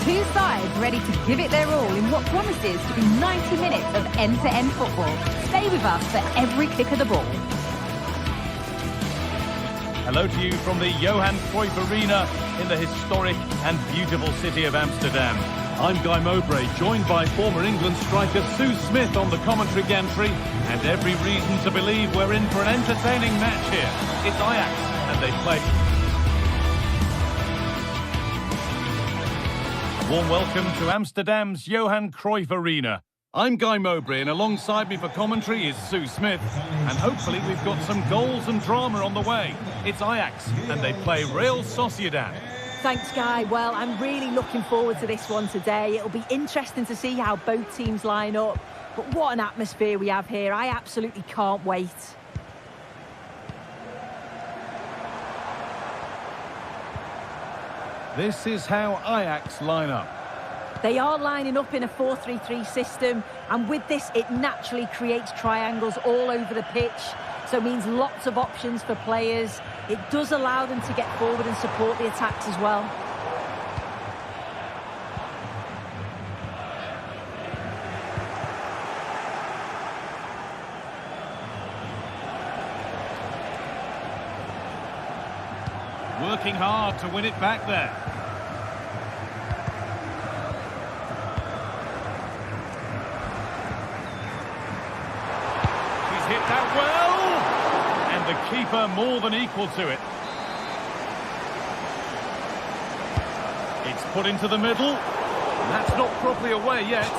Two sides ready to give it their all in what promises to be 90 minutes of end-to-end football. Stay with us for every kick of the ball. Hello to you from the Johan Cruyff Arena in the historic and beautiful city of Amsterdam. I'm Guy Mowbray, joined by former England striker Sue Smith on the commentary gantry, and every reason to believe we're in for an entertaining match here. It's Ajax, and they play. A warm welcome to Amsterdam's Johan Cruyff Arena. I'm Guy Mowbray, and alongside me for commentary is Sue Smith, and hopefully we've got some goals and drama on the way. It's Ajax, and they play Real Sociedad. Thanks, Guy. Well, I'm really looking forward to this one today. It'll be interesting to see how both teams line up. But what an atmosphere we have here. I absolutely can't wait. This is how Ajax line up. They are lining up in a 4-3-3 system, and with this, it naturally creates triangles all over the pitch. So it means lots of options for players. It does allow them to get forward and support the attacks as well. Working hard to win it back there. He's hit that well! And the keeper more than equal to it. It's put into the middle. That's not properly away yet.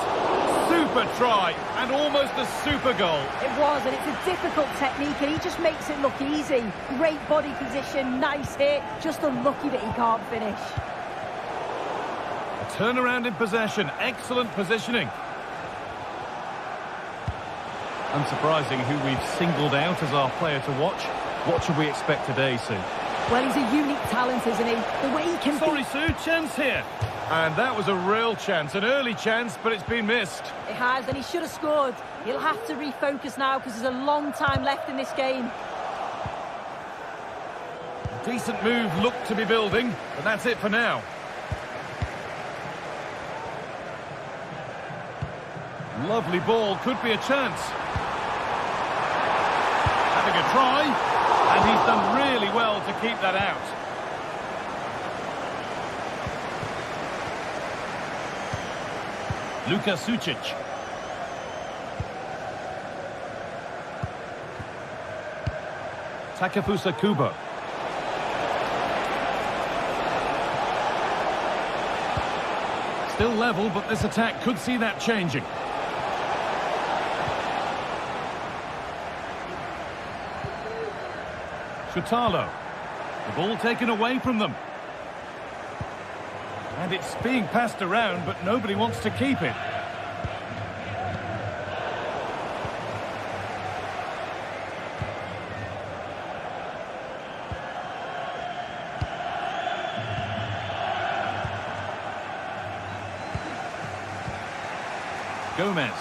Super try, and almost a super goal. It was, and it's a difficult technique, and he just makes it look easy. Great body position, nice hit, just unlucky that he can't finish. A turnaround in possession, excellent positioning. Unsurprising who we've singled out as our player to watch. What should we expect today, Sue? Well, he's a unique talent, isn't he? The way he can... Sorry, Sue, chance here. And that was a real chance, an early chance, but it's been missed. It has, and he should have scored. He'll have to refocus now because there's a long time left in this game. Decent move looked to be building, but that's it for now. Lovely ball, could be a chance. Having a try, and he's done really well to keep that out. Luka Sucic. Takefusa Kubo. Still level, but this attack could see that changing. Shutalo. The ball taken away from them. And it's being passed around, but nobody wants to keep it. Gomez.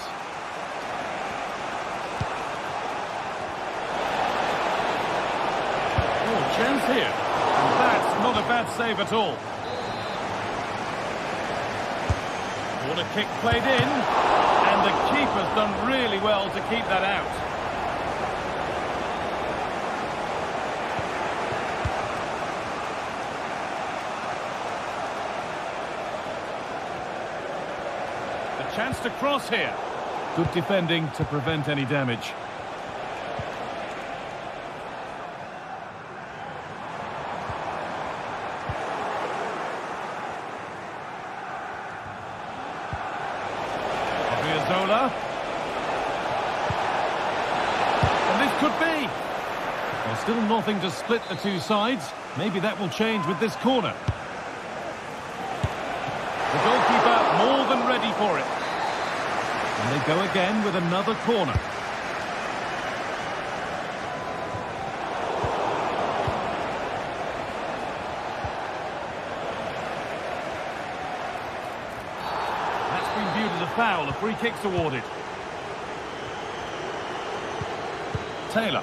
Oh, chance here. And that's not a bad save at all. What a kick played in, and the keeper's done really well to keep that out. A chance to cross here. Good defending to prevent any damage. And this could be. There's still nothing to split the two sides. Maybe that will change with this corner. The goalkeeper more than ready for it. And they go again with another corner. That's been viewed as a foul. A free kick's awarded. Taylor.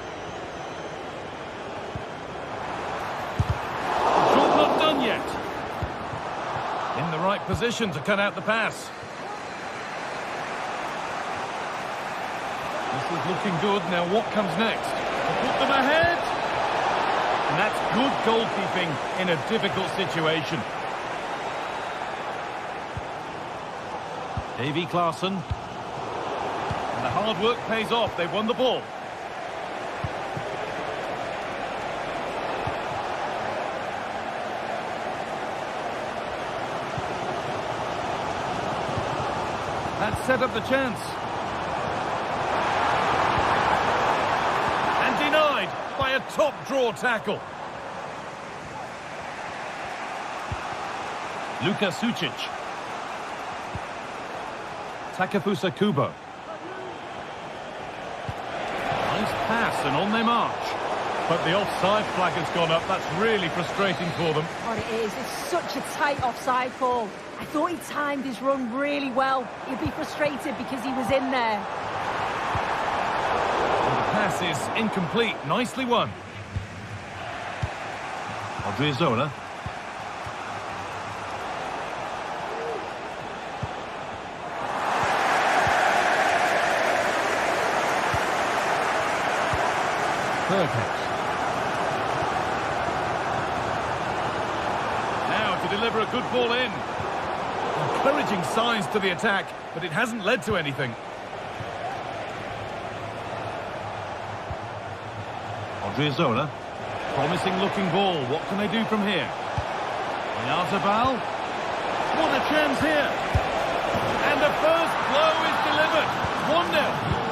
Job not done yet. In the right right position to cut out the pass. This is looking good. Now what comes next? Put them ahead. And that's good goalkeeping in a difficult situation. Davy Klaassen. And the hard work pays off. They've won the ball. That set up the chance. And denied by a top draw tackle. Luka Sucic. Takefusa Kubo. Nice pass and on they march. But the offside flag has gone up. That's really frustrating for them. What it is, it's such a tight offside call. I thought he timed his run really well. He'd be frustrated because he was in there. And the pass is incomplete. Nicely won. Odriozola. Now to deliver a good ball in. Encouraging signs to the attack, but it hasn't led to anything. Odriozola. Promising looking ball. What can they do from here? Oyarzabal. What a chance here. And the first blow is delivered. 1-0.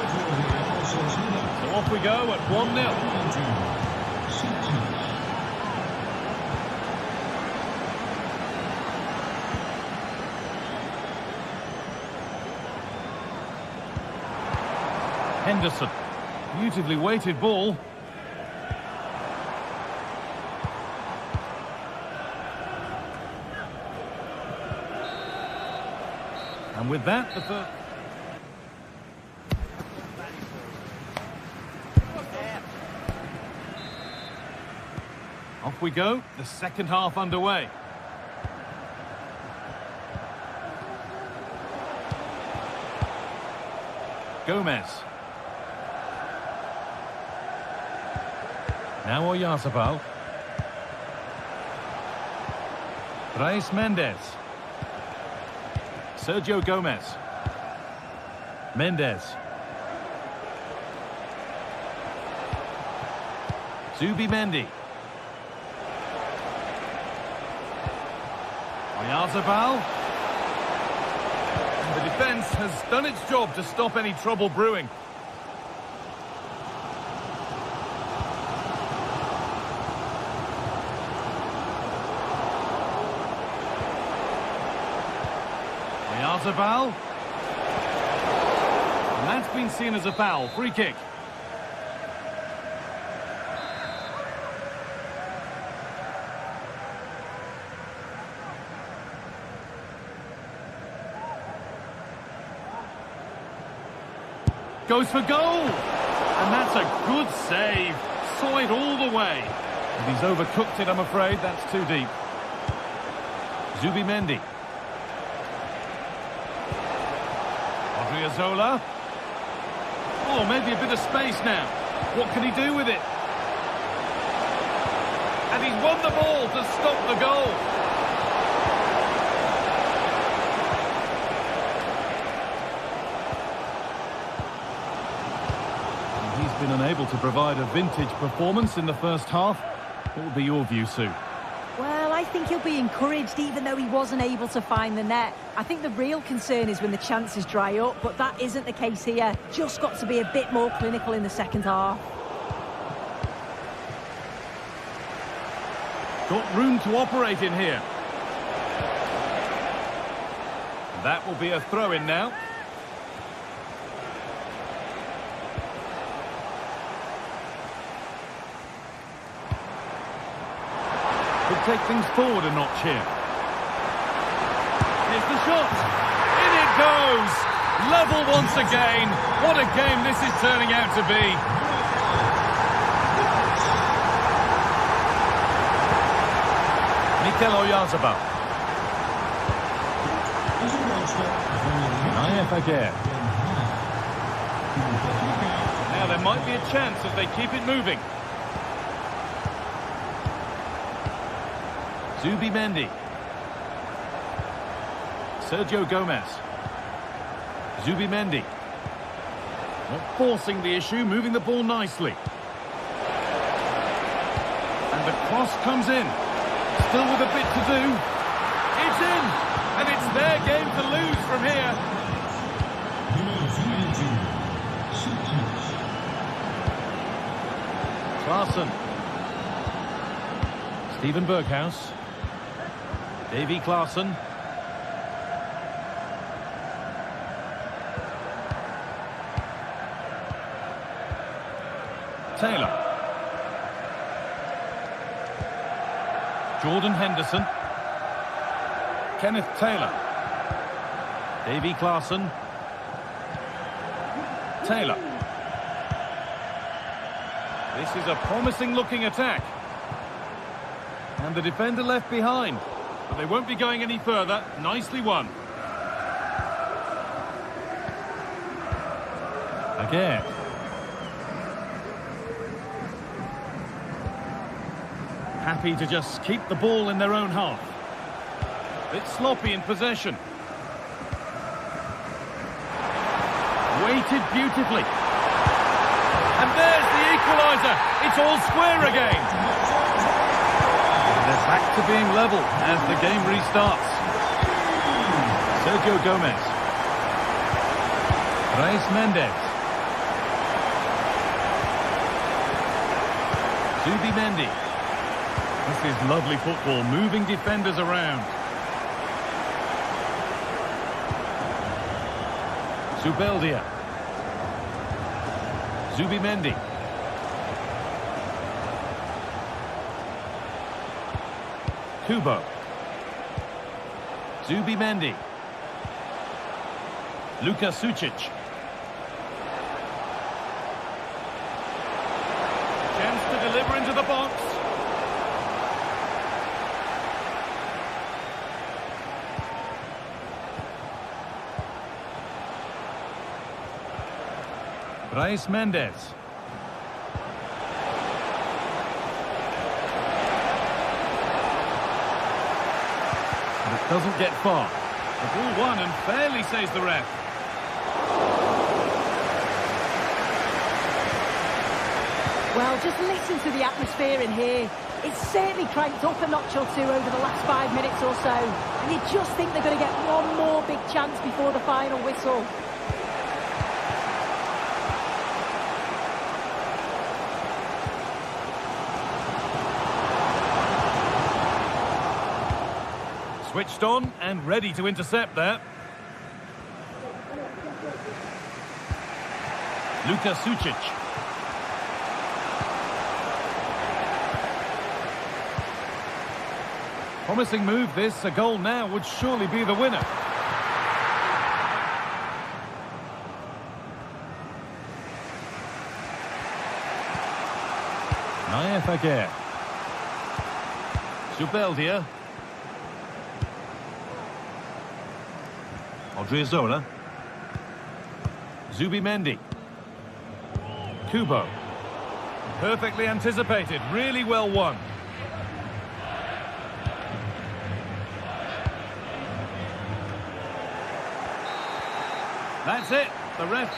So off we go at 1-0. Henderson. Beautifully weighted ball. And with that, the third... Off we go, the second half underway. Gomez. Now Oyarzabal. Brais Mendes. Sergio Gomez. Mendes. Zubimendi. Oyarzabal. And the defence has done its job to stop any trouble brewing. Oyarzabal. And that's been seen as a foul. Free kick. Goes for goal. And that's a good save. Saw it all the way. And he's overcooked it, I'm afraid. That's too deep. Zubimendi. Odriozola. Oh, maybe a bit of space now. What can he do with it? And he's won the ball to stop the goal. And he's been unable to provide a vintage performance in the first half. What would be your view, Sue? Well, I think he'll be encouraged even though he wasn't able to find the net. I think the real concern is when the chances dry up, but that isn't the case here. Just got to be a bit more clinical in the second half. Got room to operate in here. That will be a throw-in now. Could take things forward a notch here. Here's the shot. In it goes. Level once again. What a game this is turning out to be. Mikel Oyarzabal. Now there might be a chance as they keep it moving. Zubimendi. Sergio Gomez. Zubimendi. Not forcing the issue, moving the ball nicely. And the cross comes in. Still with a bit to do. It's in! And it's their game to lose from here. Klaassen. Steven Berghuis. Davy Klaassen. Taylor. Jordan Henderson. Kenneth Taylor. Davy Klaassen. Taylor. This is a promising looking attack. And the defender left behind. But they won't be going any further. Nicely won. Again. Happy to just keep the ball in their own half. Bit sloppy in possession. Weighted beautifully. And there's the equaliser. It's all square again. And they're back to being level as the game restarts. Sergio Gomez. Brais Mendes. Zubimendi. This is lovely football, moving defenders around. Zubeldia. Zubimendi. Kubo. Zubimendi. Luka Sucic. Chance to deliver into the box. Brais Mendes. But it doesn't get far. The ball won and fairly, says the ref. Well, just listen to the atmosphere in here. It's certainly cranked up a notch or two over the last 5 minutes or so. And you just think they're going to get one more big chance before the final whistle. Switched on and ready to intercept there. Luka Sucic. Promising move this. A goal now would surely be the winner. Naif Aguirre. Zubeldia. Odriozola. Zubimendi. Kubo. Perfectly anticipated, really well won. That's it. The ref...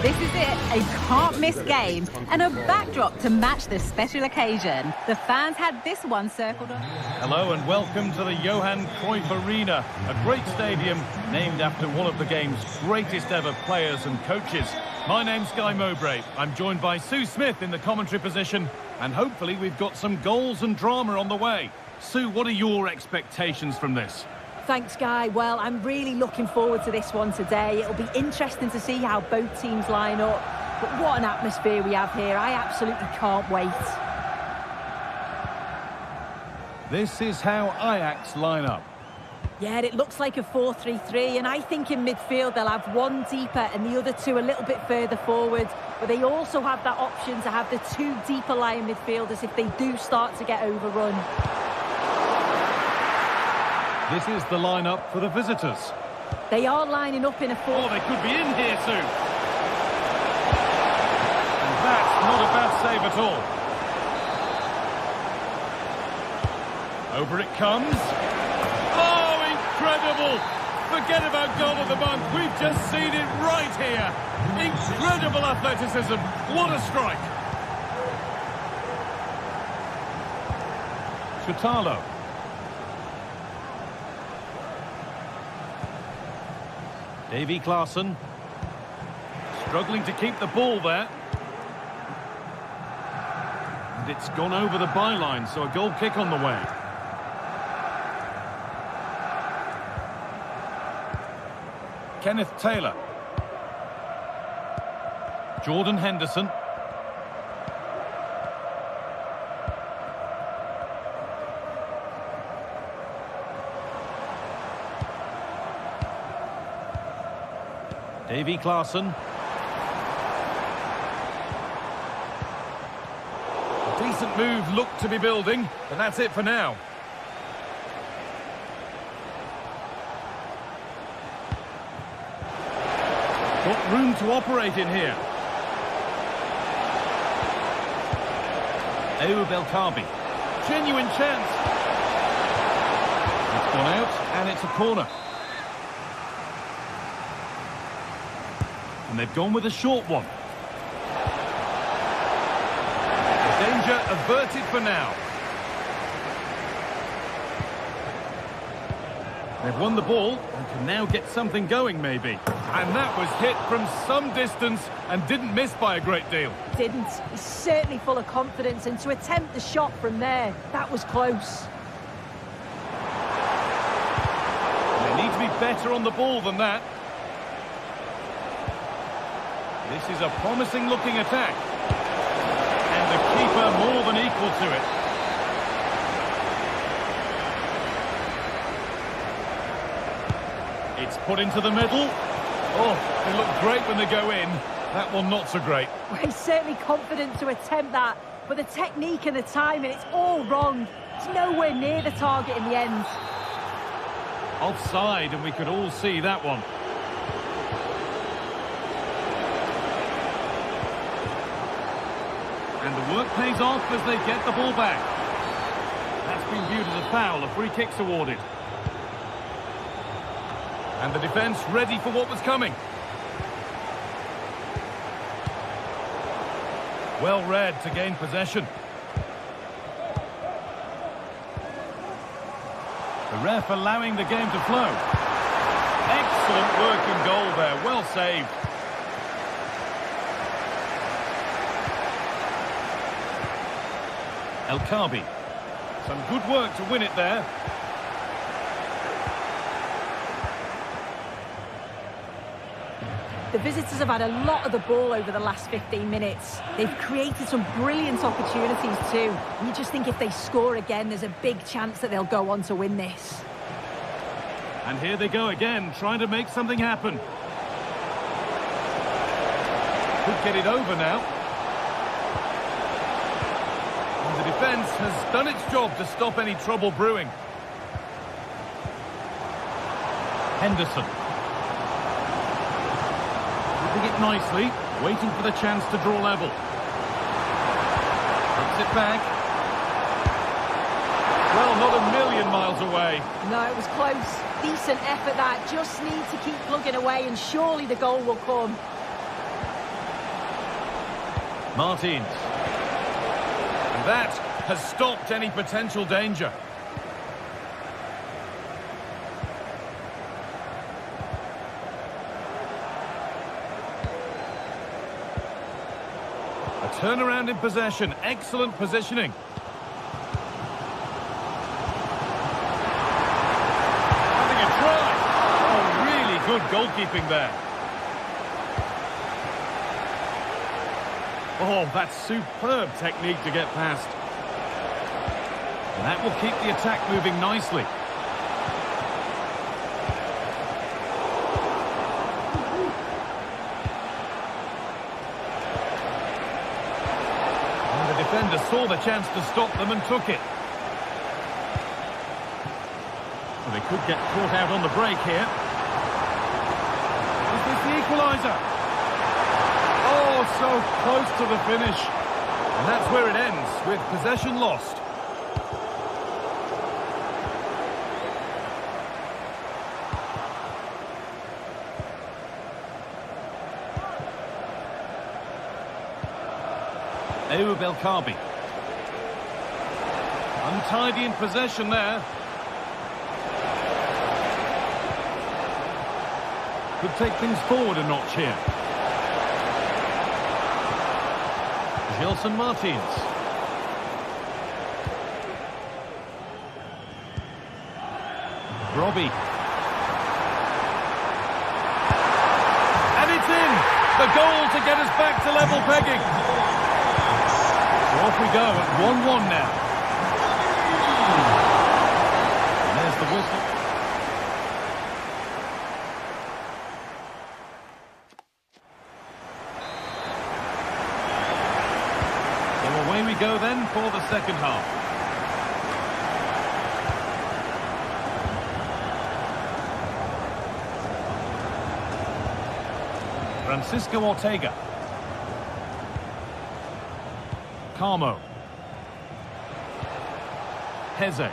This is it, a can't-miss game and a backdrop to match the special occasion. The fans had this one circled on. Hello and welcome to the Johan Cruyff Arena, a great stadium named after one of the game's greatest ever players and coaches. My name's Guy Mowbray. I'm joined by Sue Smith in the commentary position, and hopefully we've got some goals and drama on the way. Sue, what are your expectations from this? Thanks, Guy. Well, I'm really looking forward to this one today. It'll be interesting to see how both teams line up. But what an atmosphere we have here. I absolutely can't wait. This is how Ajax line up. Yeah, it looks like a 4-3-3, and I think in midfield they'll have one deeper and the other two a little bit further forward. But they also have that option to have the two deeper lying midfielders if they do start to get overrun. This is the lineup for the visitors. They are lining up in a 4. Oh, they could be in here, Sue. And that's not a bad save at all. Over it comes. Oh, incredible! Forget about goal of the month. We've just seen it right here. Incredible athleticism. What a strike. Chutalo. Davy Klaassen, struggling to keep the ball there. And it's gone over the byline, so a goal kick on the way. Kenneth Taylor. Jordan Henderson. Davy Klaassen. A decent move looked to be building, but that's it for now. Got room to operate in here. Ayoub El Kaabi. Genuine chance. It's gone out, and it's a corner. And they've gone with a short one. Danger averted for now. They've won the ball and can now get something going, maybe. And that was hit from some distance and didn't miss by a great deal. Didn't. He's certainly full of confidence, and to attempt the shot from there, that was close. They need to be better on the ball than that. This is a promising-looking attack. And the keeper more than equal to it. It's put into the middle. Oh, they look great when they go in. That one not so great. Well, he's certainly confident to attempt that, but the technique and the timing, it's all wrong. It's nowhere near the target in the end. Offside, and we could all see that one. And the work pays off as they get the ball back. That's been viewed as a foul. A free kick's awarded. And the defence ready for what was coming. Well read to gain possession. The ref allowing the game to flow. Excellent work in goal there. Well saved. El Kaabi. Some good work to win it there. The visitors have had a lot of the ball over the last 15 minutes. They've created some brilliant opportunities too. And you just think if they score again, there's a big chance that they'll go on to win this. And here they go again, trying to make something happen. Could get it over now. And the defence has done its job to stop any trouble brewing. Henderson. Keeping it nicely, waiting for the chance to draw level. Takes it back. Well, not a million miles away. No, it was close. Decent effort that. Just need to keep plugging away and surely the goal will come. Martins. And that has stopped any potential danger. A turnaround in possession. Excellent positioning. Having a try. Oh, really good goalkeeping there. Oh, that's superb technique to get past. And that will keep the attack moving nicely. And the defender saw the chance to stop them and took it. Well, they could get caught out on the break here. Is this the equaliser? Oh, so close to the finish. And that's where it ends, with possession lost. Ayoub El Kaabi. Untidy in possession there. Could take things forward a notch here. Gelson Martins. Robbie. And it's in! The goal to get us back to level pegging. So off we go at 1-1 now. And there's the whistle. Away we go then for the second half. Francisco Ortega. Carmo. Heze.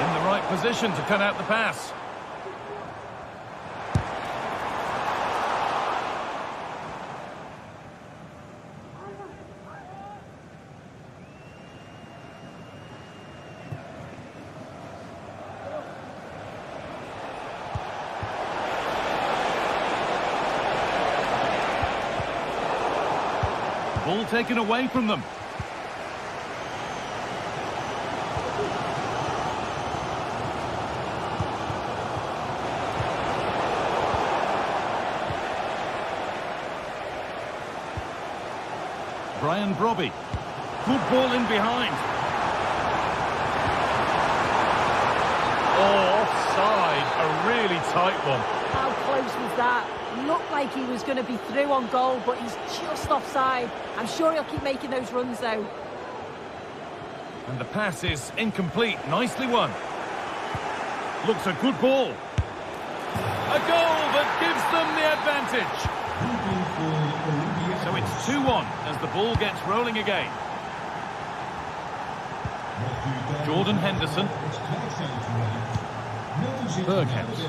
In the right position to cut out the pass. Ball taken away from them. Brian Brobby. Good ball in behind. Oh, offside. A really tight one. How close was that? Looked like he was going to be through on goal, but he's just offside. I'm sure he'll keep making those runs, though. And the pass is incomplete. Nicely won. Looks a good ball. A goal that gives them the advantage. So it's 2-1 as the ball gets rolling again. Jordan Henderson. Berghouse.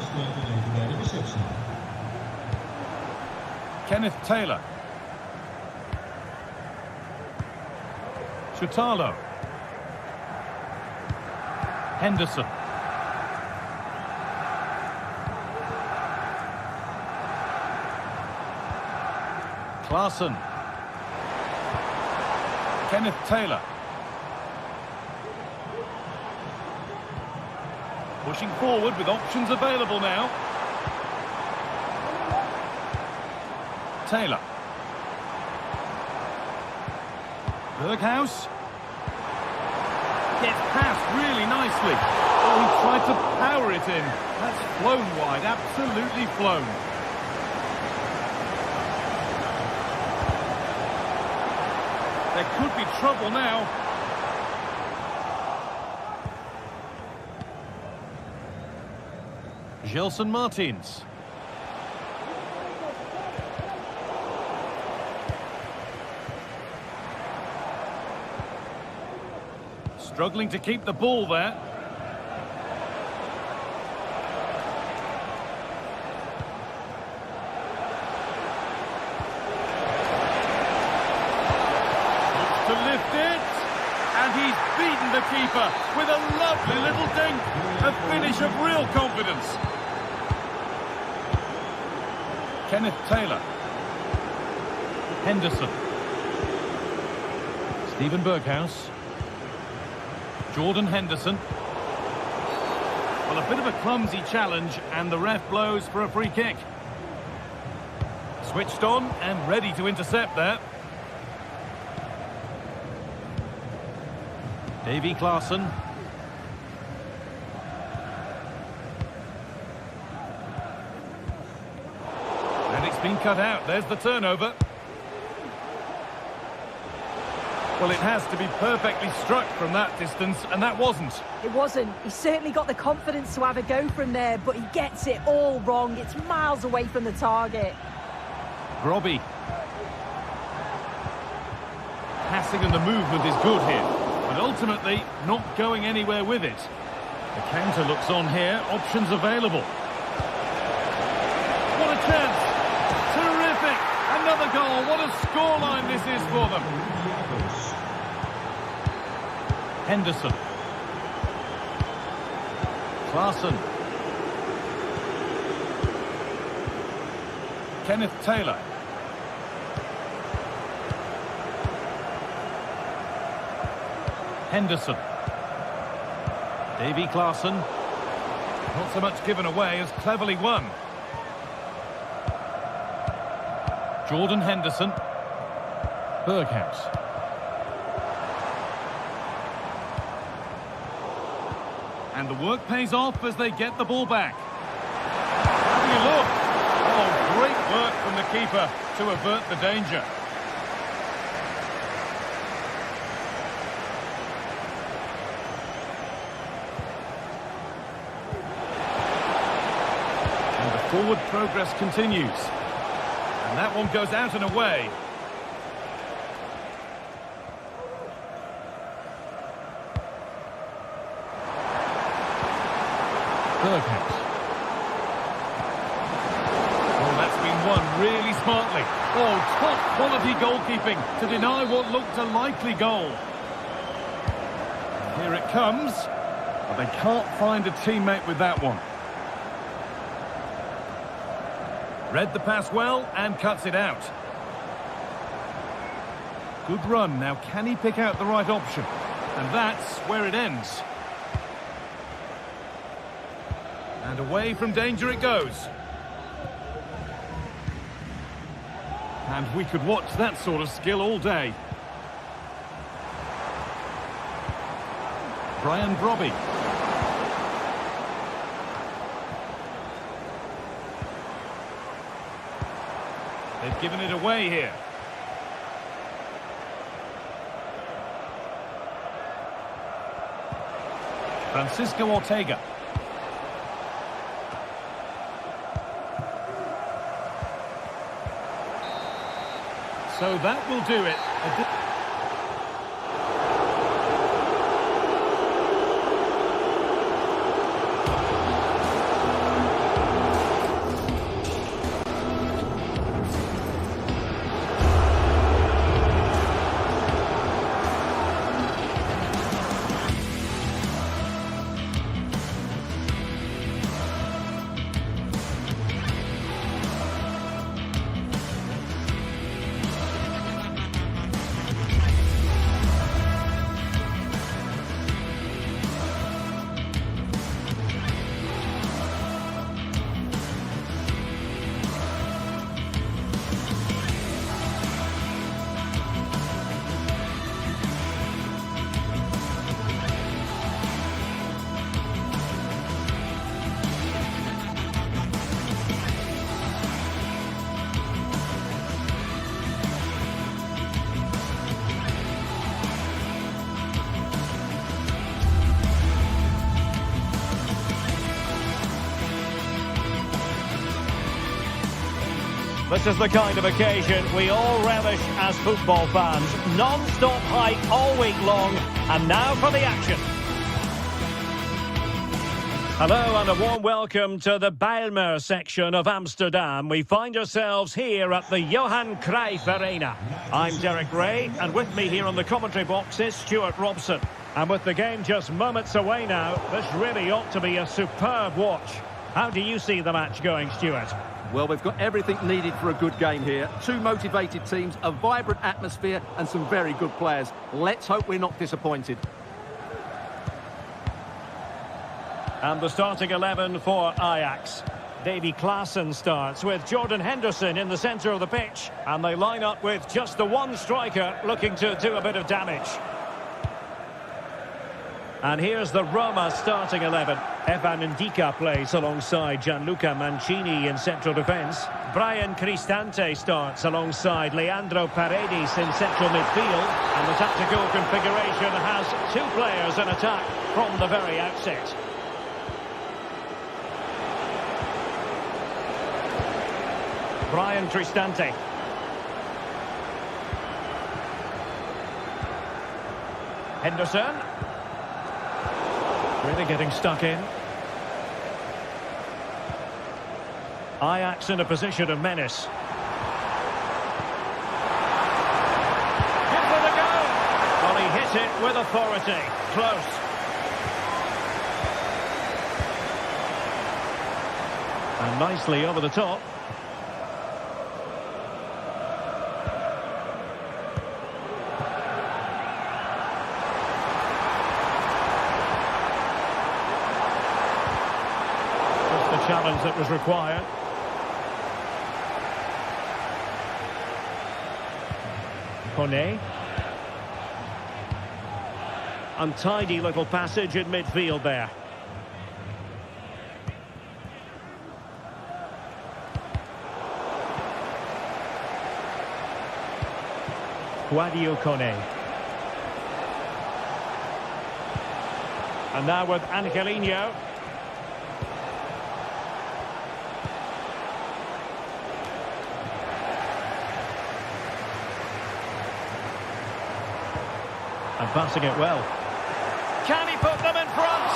Kenneth Taylor. Chutalo. Henderson. Klaassen. Kenneth Taylor. Pushing forward with options available now. Taylor. Berghouse. Gets past really nicely. Oh, he tried to power it in. That's flown wide, absolutely flown. There could be trouble now. Gelson Martins. Struggling to keep the ball there. he's beaten the keeper with a lovely little dink. A finish of real confidence. Kenneth Taylor. Henderson. Stephen Berghuis. Jordan Henderson. Well, a bit of a clumsy challenge, and the ref blows for a free kick. Switched on and ready to intercept there. Davy Klaassen. And it's been cut out. There's the turnover. Well, it has to be perfectly struck from that distance, and that wasn't. It wasn't. He certainly got the confidence to have a go from there, but he gets it all wrong. It's miles away from the target. Robbie. Passing and the movement is good here, but ultimately not going anywhere with it. The counter looks on here. Options available. What a chance. Terrific. Another goal. What a scoreline this is for them. Henderson. Klaassen. Kenneth Taylor. Henderson. Davy Klaassen. Not so much given away as cleverly won. Jordan Henderson. Berghuis. And the work pays off as they get the ball back. How do you look? Oh, great work from the keeper to avert the danger. And the forward progress continues. And that one goes out and away. Berghuis. Oh, that's been won really smartly. Oh, top quality goalkeeping to deny what looked a likely goal. Here it comes, but they can't find a teammate with that one. Read the pass well and cuts it out. Good run. Now, can he pick out the right option? And that's where it ends. And away from danger it goes. And we could watch that sort of skill all day. Brian Brobby. They've given it away here. Francisco Ortega. So that will do it. This is the kind of occasion we all relish as football fans. Non-stop hype all week long, and now for the action. Hello and a warm welcome to the Bijlmer section of Amsterdam. We find ourselves here at the Johan Cruyff Arena. I'm Derek Ray, and with me here on the commentary box is Stuart Robson. And with the game just moments away now, this really ought to be a superb watch. How do you see the match going, Stuart? Well, we've got everything needed for a good game here. Two motivated teams, a vibrant atmosphere and some very good players. Let's hope we're not disappointed. And the starting 11 for Ajax. Davy Klaassen starts with Jordan Henderson in the centre of the pitch. And they line up with just the one striker looking to do a bit of damage. And here's the Roma starting 11. Evan Ndika plays alongside Gianluca Mancini in central defence. Brian Cristante starts alongside Leandro Paredes in central midfield. And the tactical configuration has two players in attack from the very outset. Brian Cristante. Henderson. Really getting stuck in. Ajax in a position of menace. Give it a go. Well, he hit it with authority. Close. And nicely over the top. Challenge that was required. Kone. Untidy little passage in midfield there. Guadio Kone. And now with Angelino. And passing it well. Can he put them in front?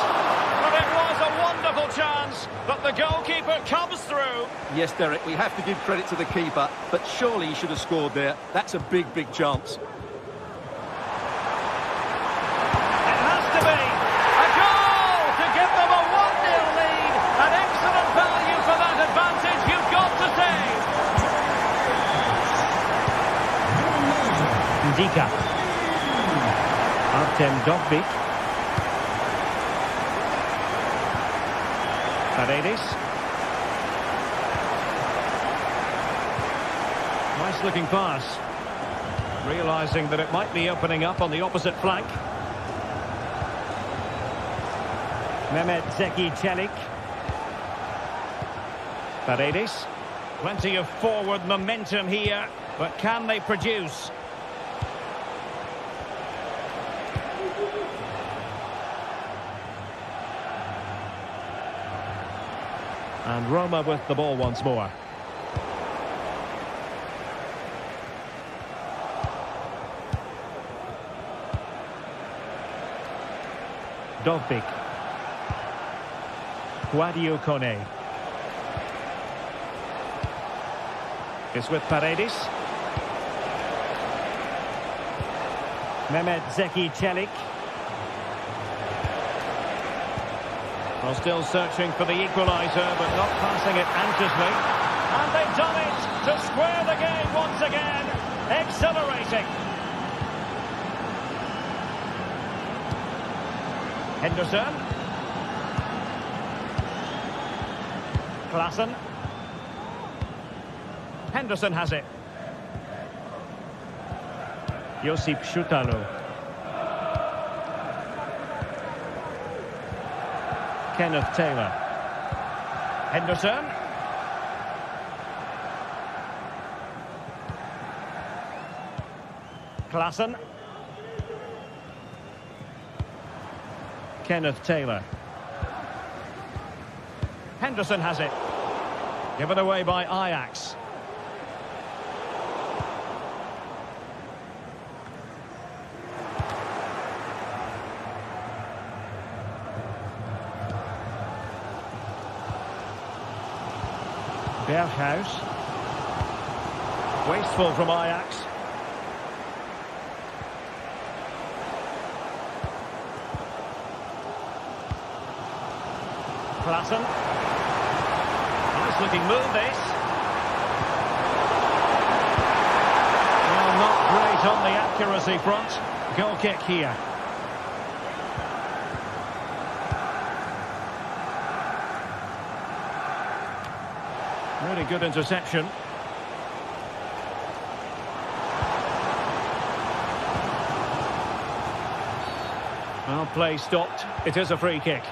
But it was a wonderful chance, but the goalkeeper comes through. Yes, Derek, we have to give credit to the keeper, but surely he should have scored there. That's a big, big chance. It has to be. A goal to give them a 1-0 lead. An excellent value for that advantage, you've got to say. Ndika. Artem Dovbyk. Paredes. Nice looking pass. Realising that it might be opening up on the opposite flank. Mehmet Zeki Çelik. Paredes. Plenty of forward momentum here, but can they produce? And Roma with the ball once more. Dovbyk. Guadio Kone. It's with Paredes. Mehmet Zeki Çelik. Well, still searching for the equaliser, but not passing it anxiously. And they've done it to square the game once again. Exhilarating. Henderson. Klaassen. Henderson has it. Josip Šutalo. Kenneth Taylor. Henderson. Klaassen. Kenneth Taylor. Henderson has it. Given away by Ajax. Berghuis. Wasteful from Ajax. Klassen. Nice looking move, this. Well, not great on the accuracy front. Goal kick here. Really good interception. Well, play stopped. It is a free kick.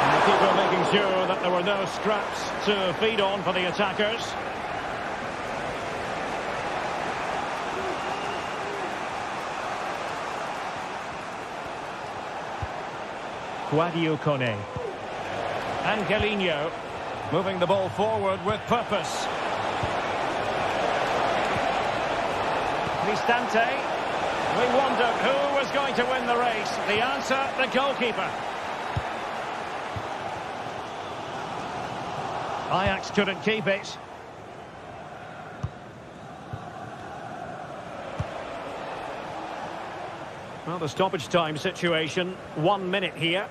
And the keeper making sure that there were no scraps to feed on for the attackers. Guadio Kone. Angelino moving the ball forward with purpose. Cristante. We wondered who was going to win the race. The answer, the goalkeeper. Ajax couldn't keep it. Well, the stoppage time situation, 1 minute here.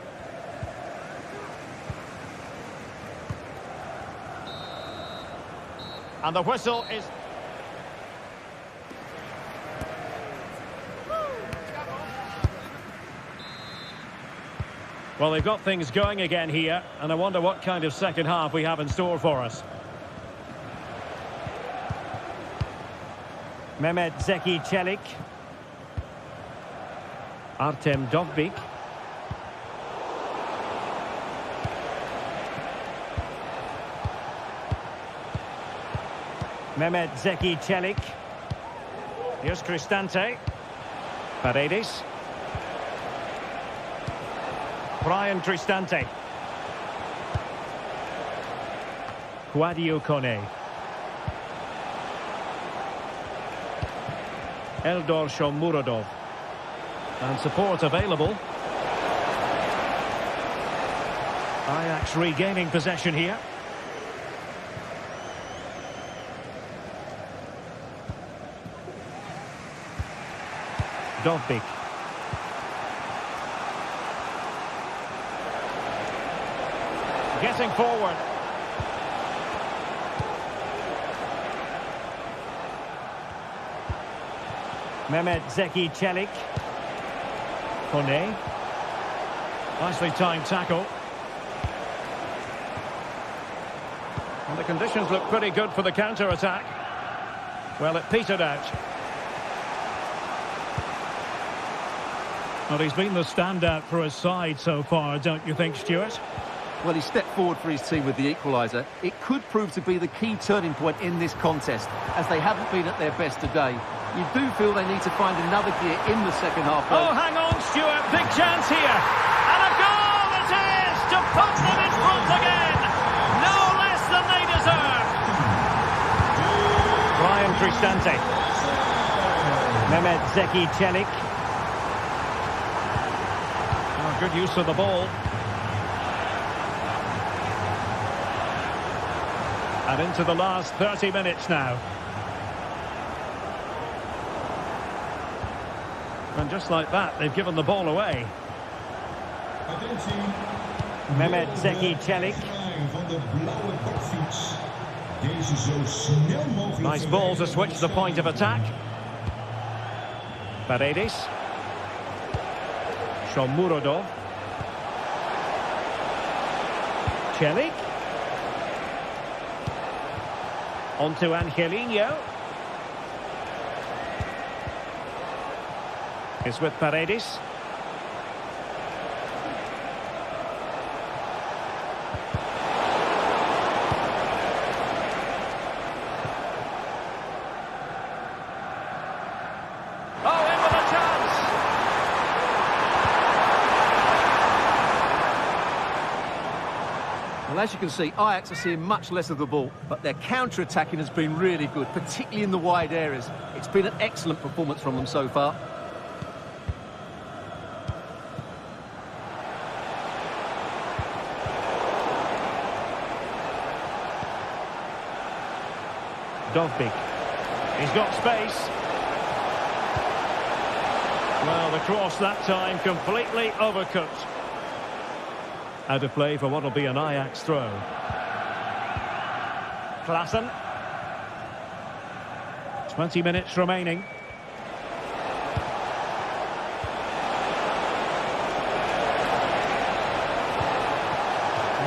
And the whistle is... Well, they've got things going again here, and I wonder what kind of second half we have in store for us. Mehmet Zeki Çelik. Artem Dovbyk. Mehmet Zeki Çelik. Here's Cristante. Paredes. Brian Cristante. Guadio Kone. Eldor Shomurodov. And support available. Ajax regaining possession here. Dovbyk. Getting forward. Mehmet Zeki Çelik. Kone. Nicely timed tackle. And the conditions look pretty good for the counter-attack. Well, it petered out. Well, he's been the standout for his side so far, don't you think, Stuart? Well, he stepped forward for his team with the equaliser. It could prove to be the key turning point in this contest, as they haven't been at their best today. You do feel they need to find another gear in the second half, though. Oh, hang on, Stuart. Big chance here. And a goal it is to put them in front again. No less than they deserve. Brian Cristante. Mehmet Zeki Çelik. Oh, good use of the ball. And into the last 30 minutes now. And just like that, they've given the ball away. Mehmet Zeki Çelik. Nice ball to switch the point of attack. Paredes. Shomurodov. Çelik. On to Angelino. It's with Paredes. Oh, in with a chance! Well, as you can see, Ajax are seeing much less of the ball, but their counter-attacking has been really good, particularly in the wide areas. It's been an excellent performance from them so far. Dovbik. He's got space. Well, the cross that time completely overcooked. Out of play for what will be an Ajax throw. Klaassen. 20 minutes remaining.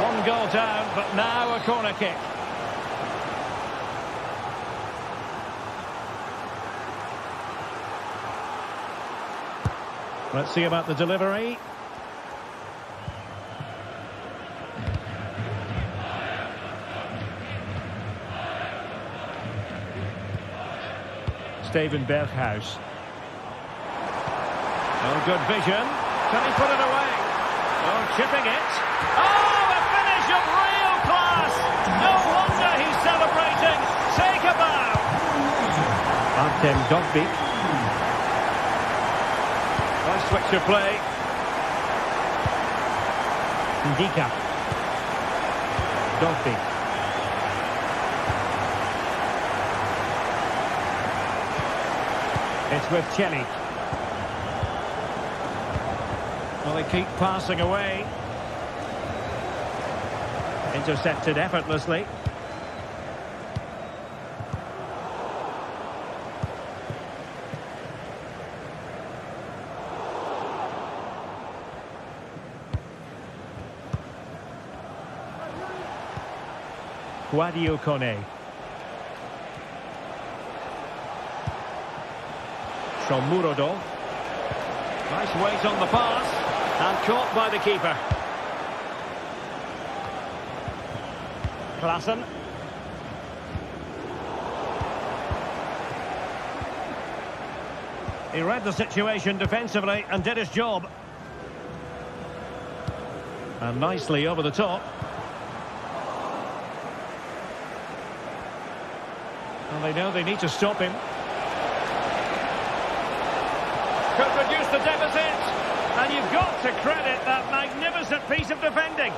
One goal down, but now a corner kick. Let's see about the delivery. Steven Berghuis. Oh, good vision. Can he put it away? Oh, chipping it. Oh, a finish of real class. No wonder he's celebrating. Take a bow. Artem Dovbik. Nice switch of play. Ndika. Dovbik. It's with Chelly. Well, they keep passing away. Intercepted effortlessly. Guadio Kone. Murodov. Nice weight on the pass. And caught by the keeper. Klaassen. He read the situation defensively and did his job. And nicely over the top. And they know they need to stop him. Could reduce the deficit. And you've got to credit that magnificent piece of defending.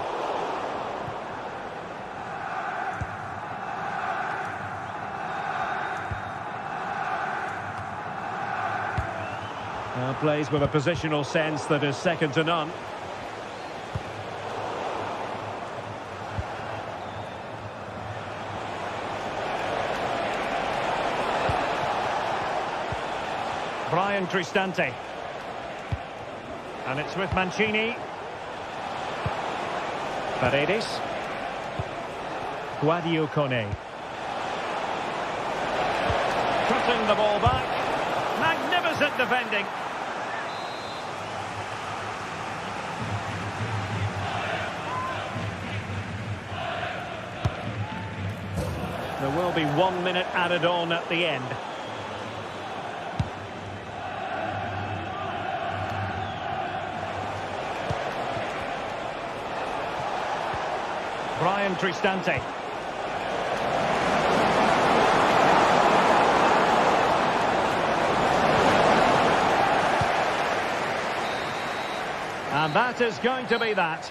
Plays with a positional sense that is second to none. Brian Cristante. And it's with Mancini. Paredes. Guadio Kone. Cutting the ball back. Magnificent defending. There will be 1 minute added on at the end. Brian Cristante. And that is going to be that.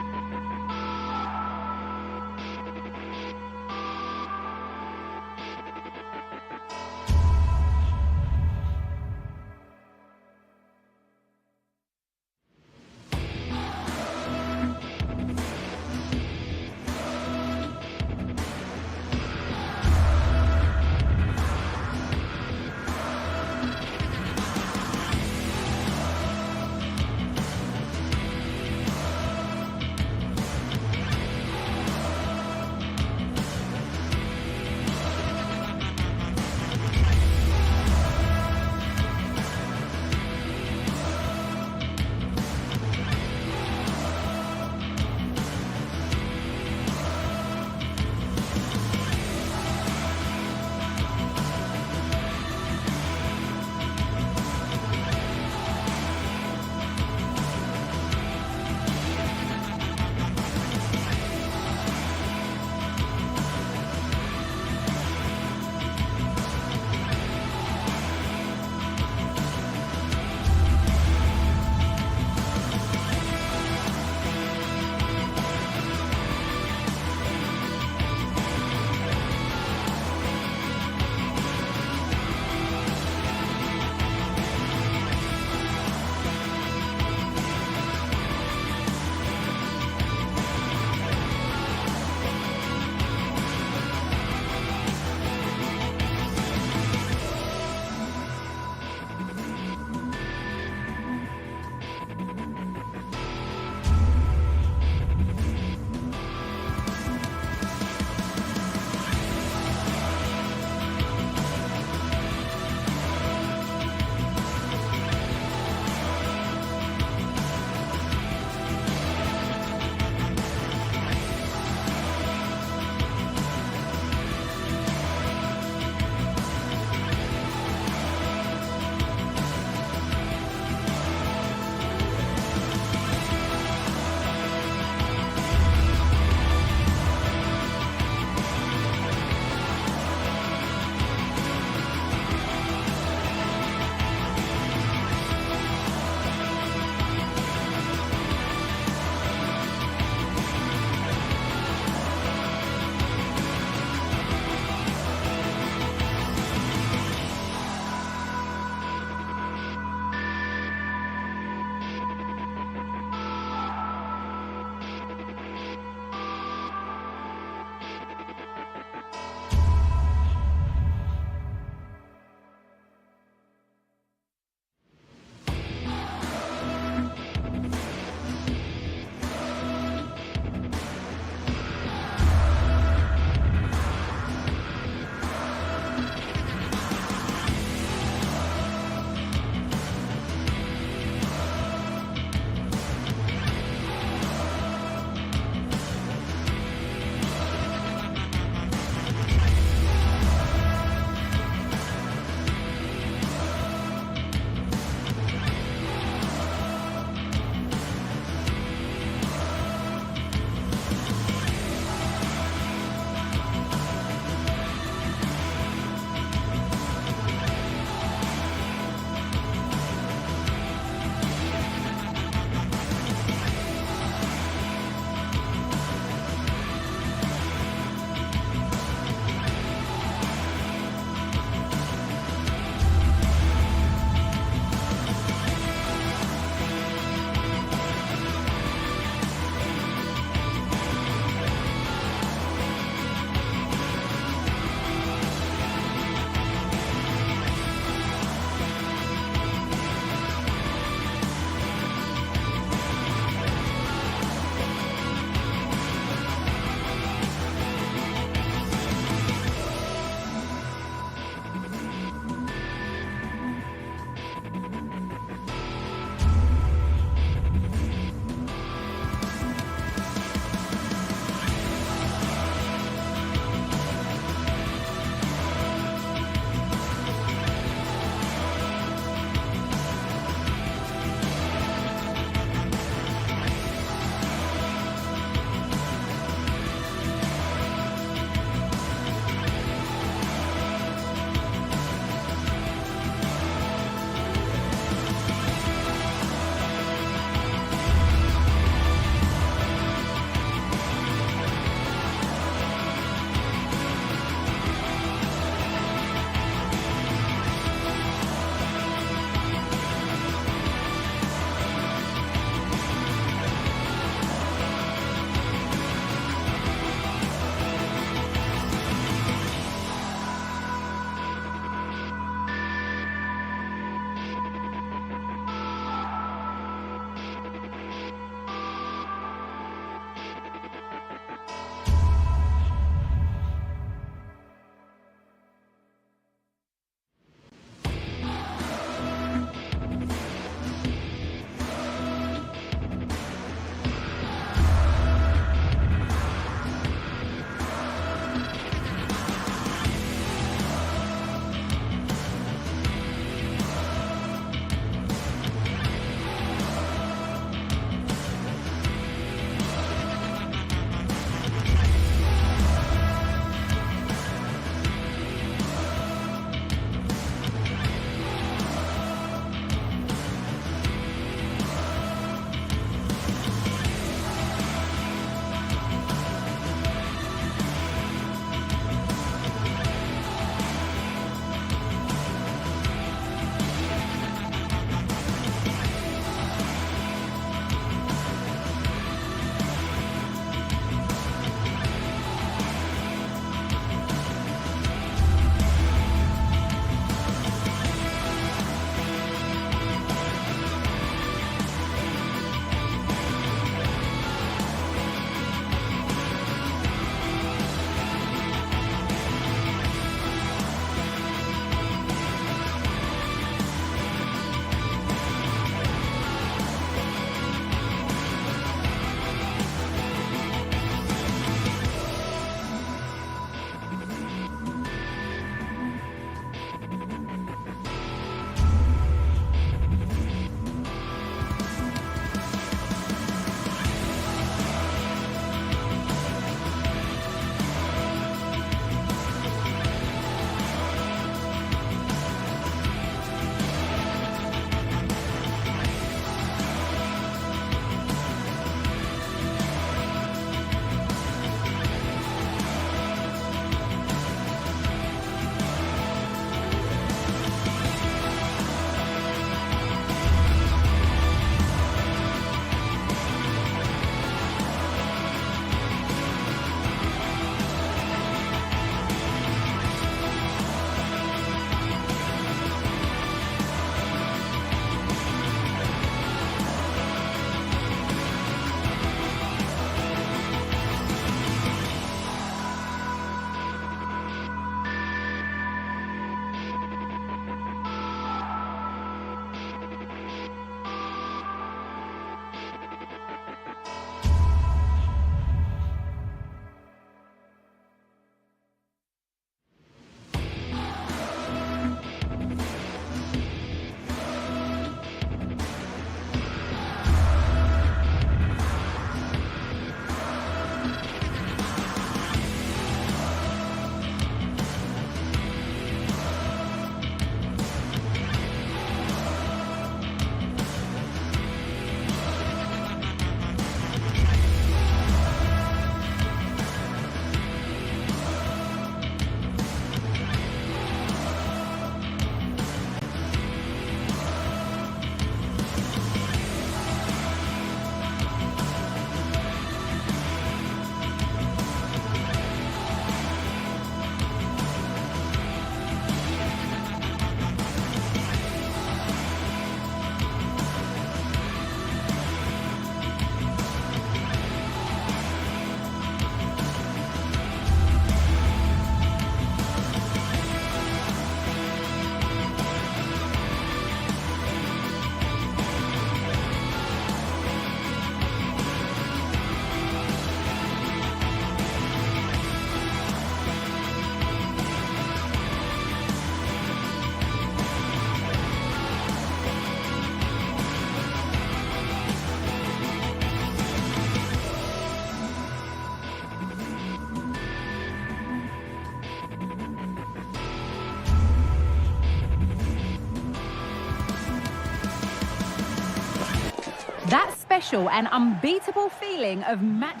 That special and unbeatable feeling of match...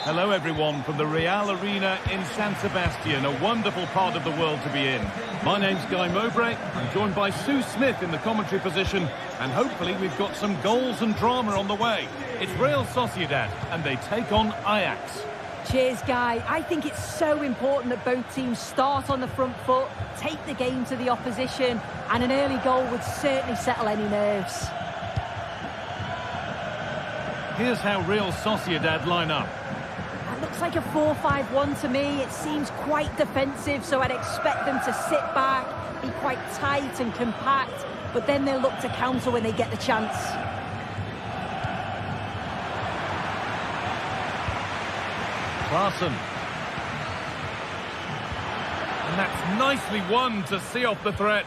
Hello everyone from the Real Arena in San Sebastian, a wonderful part of the world to be in. My name's Guy Mowbray, I'm joined by Sue Smith in the commentary position, and hopefully we've got some goals and drama on the way. It's Real Sociedad, and they take on Ajax. Cheers, Guy. I think it's so important that both teams start on the front foot, take the game to the opposition, and an early goal would certainly settle any nerves. Here's how Real Sociedad line up. It looks like a 4-5-1 to me. It seems quite defensive, so I'd expect them to sit back, be quite tight and compact, but then they'll look to counter when they get the chance. Klaassen. And that's nicely won to see off the threat.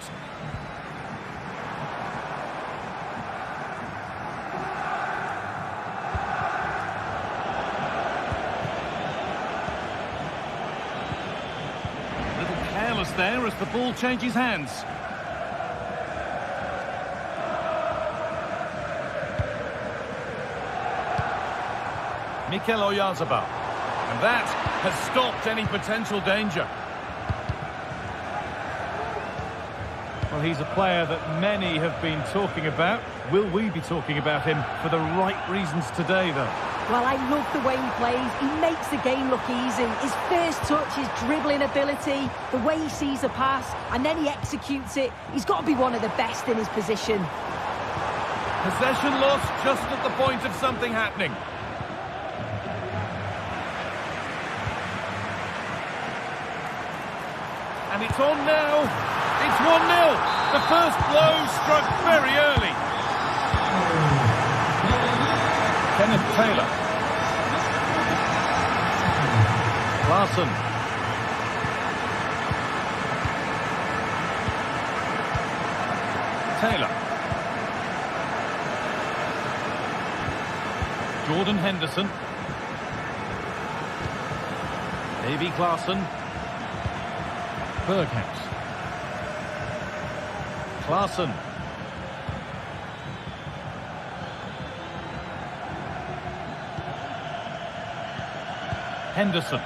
A little careless there as the ball changes hands. Mikel Oyarzabal. And that has stopped any potential danger. Well, he's a player that many have been talking about. Will we be talking about him for the right reasons today, though? Well, I love the way he plays. He makes the game look easy. His first touch, his dribbling ability, the way he sees a pass, and then he executes it. He's got to be one of the best in his position. Possession lost just at the point of something happening. And it's on now. It's 1-0. The first blow struck very early. Kenneth Taylor. Klaassen. Taylor. Jordan Henderson. Davy Klaassen. Berghaus. Klaassen. Henderson.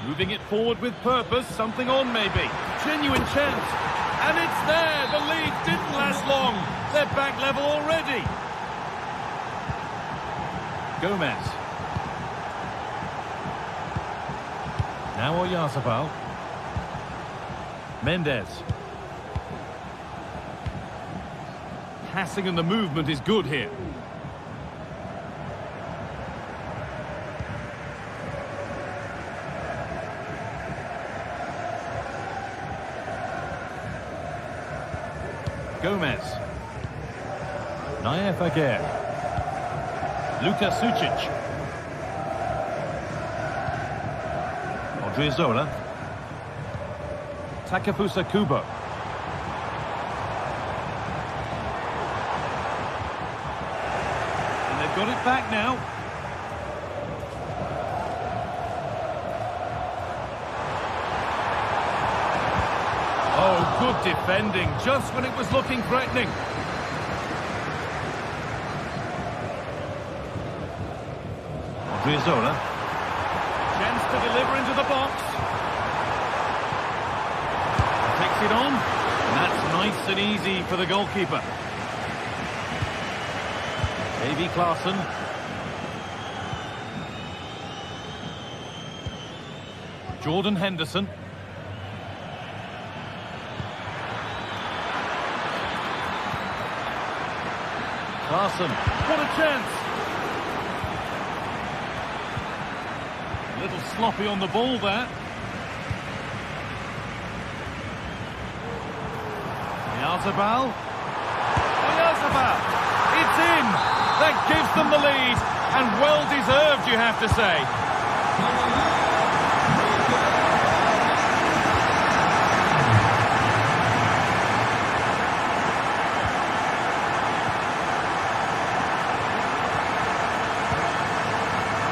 Moving it forward with purpose, something on maybe. Genuine chance. And it's there. The lead didn't last long. They're back level already. Gomez. Now Oyarzabal. Mendes. Passing and the movement is good here. Gomez. Naif Aguirre. Luka Sucic. Odriozola. Takefusa Kubo. And they've got it back now. Oh, good defending, just when it was looking threatening. Odriozola. Chance to deliver into the box. Takes it on. And that's nice and easy for the goalkeeper. Davy Klaassen. Jordan Henderson. Klaassen. What a chance. A little sloppy on the ball there. Oyarzabal. Oyarzabal. It's in. That gives them the lead. And well deserved, you have to say.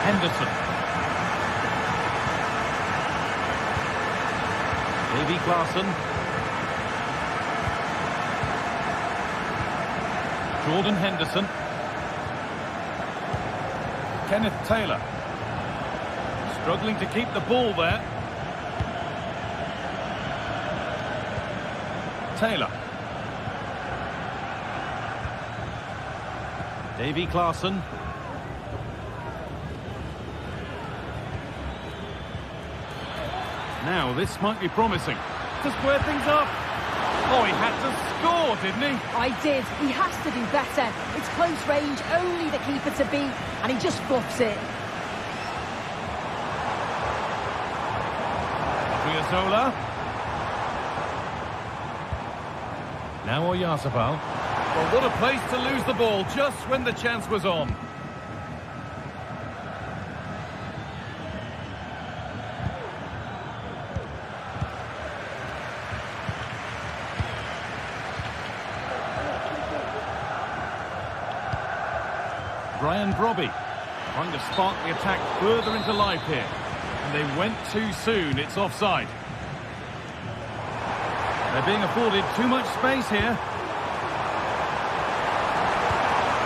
Henderson. Davy Klaassen. Jordan Henderson. Kenneth Taylor. Struggling to keep the ball there. Taylor. Davy Klaassen. Now, this might be promising. To square things up. Oh, he had to score, didn't he? I did. He has to do better. It's close range, only the keeper to beat, and he just fluffs it. Zola. Now Oyarzabal. Well, what a place to lose the ball just when the chance was on. Brian Brobby trying to spark the attack further into life here. And they went too soon. It's offside. They're being afforded too much space here.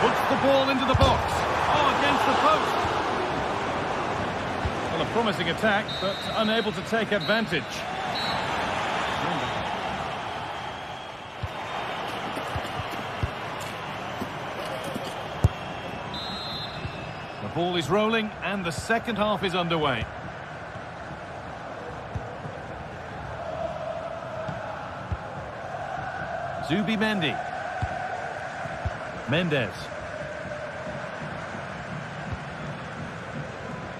Puts the ball into the box. Oh, against the post. Well, a promising attack, but unable to take advantage. The ball is rolling, and the second half is underway. Zubimendi. Mendes.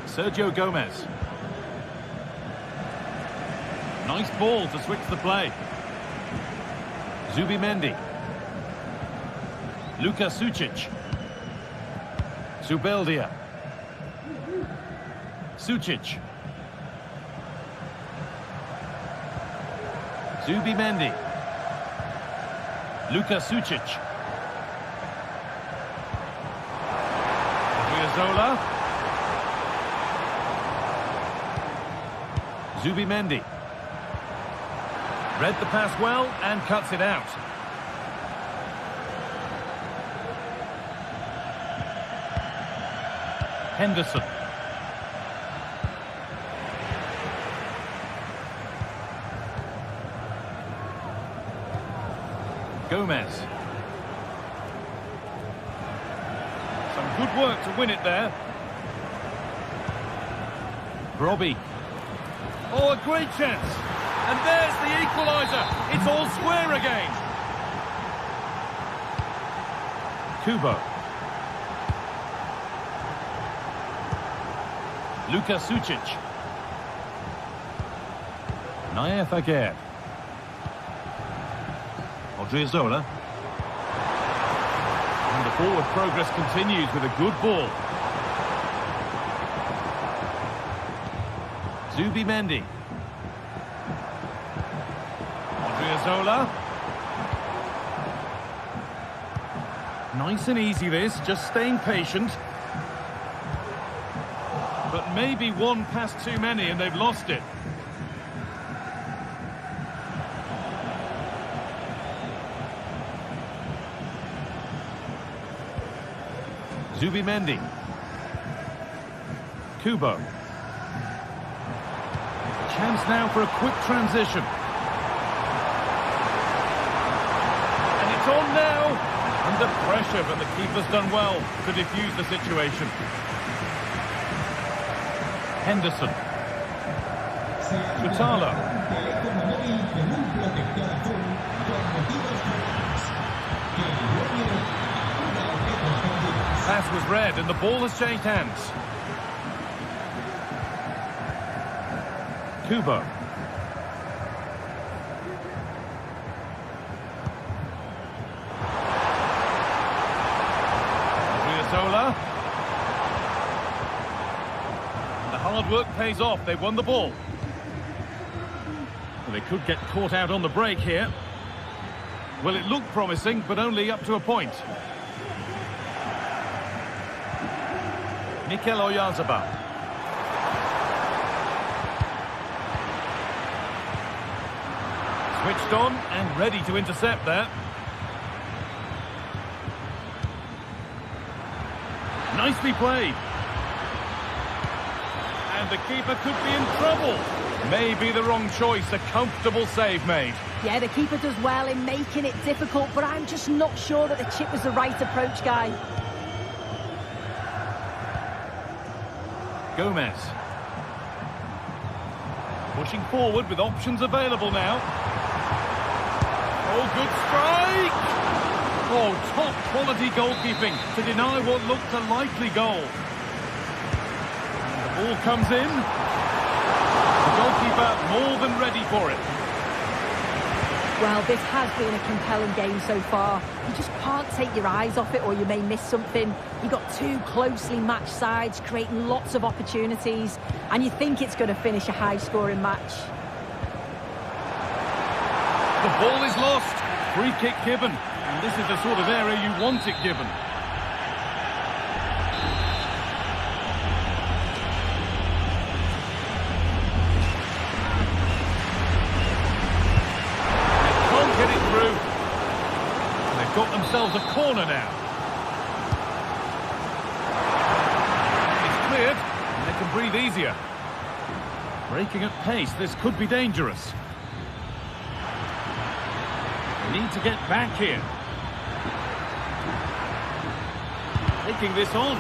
Sergio Gomez. Nice ball to switch the play. Zubimendi. Luka Sucic. Zubeldia. Sucic. Zubimendi. Luka Sucic. Zola. Zubimendi. Read the pass well and cuts it out. Henderson. Gomez. Some good work to win it there. Brobby. Oh, a great chance. And there's the equaliser. It's all square again. Kubo. Luka Sucic. Naif Aguerd. Zola. And the forward progress continues with a good ball. Zubimendi. Zola. Nice and easy this, just staying patient. But maybe one pass too many and they've lost it. Zubimendi. Kubo. A chance now for a quick transition. And it's on now. Under pressure, but the keeper's done well to defuse the situation. Henderson. Sutalo. Pass was read and the ball has changed hands. Kubo. Zola. The hard work pays off. They won the ball. Well, they could get caught out on the break here. Well, it looked promising, but only up to a point. Mikel Oyarzabal. Switched on and ready to intercept there. Nicely played. And the keeper could be in trouble. Maybe the wrong choice, a comfortable save made. Yeah, the keeper does well in making it difficult, but I'm just not sure that the chip was the right approach, Guy. Gomez. Pushing forward with options available now. Oh, good strike! Oh, top quality goalkeeping to deny what looked a likely goal. And the ball comes in. The goalkeeper more than ready for it. Well, this has been a compelling game so far. You just can't take your eyes off it or you may miss something. You've got two closely matched sides creating lots of opportunities and you think it's going to finish a high-scoring match. The ball is lost. Free kick given. And this is the sort of area you want it given. Got themselves a corner now. It's cleared, and they can breathe easier. Breaking at pace, this could be dangerous. They need to get back here. Taking this on.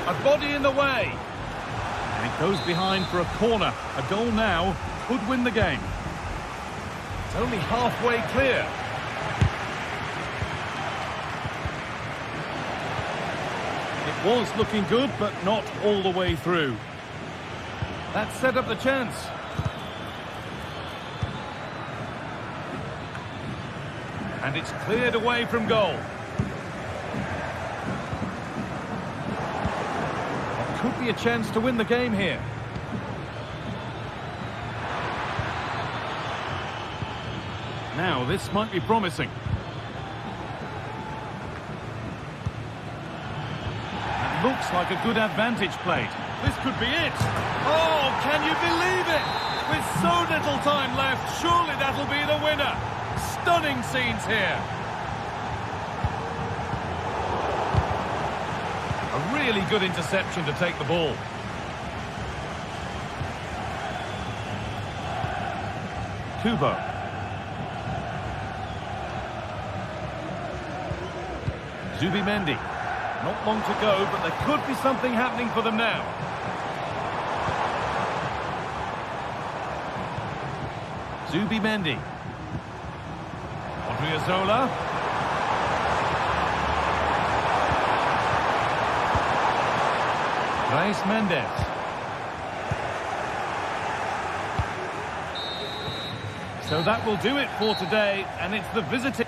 A body in the way. And it goes behind for a corner. A goal now could win the game. It's only halfway clear. Was looking good, but not all the way through. That set up the chance. And it's cleared away from goal. There could be a chance to win the game here. Now, this might be promising. Looks like a good advantage played. This could be it. Oh, can you believe it? With so little time left, surely that'll be the winner. Stunning scenes here. A really good interception to take the ball. Kubo. Zubimendi. Not long to go, but there could be something happening for them now. Zubimendi. Odriozola. Reis Mendes. So that will do it for today, and it's the visiting...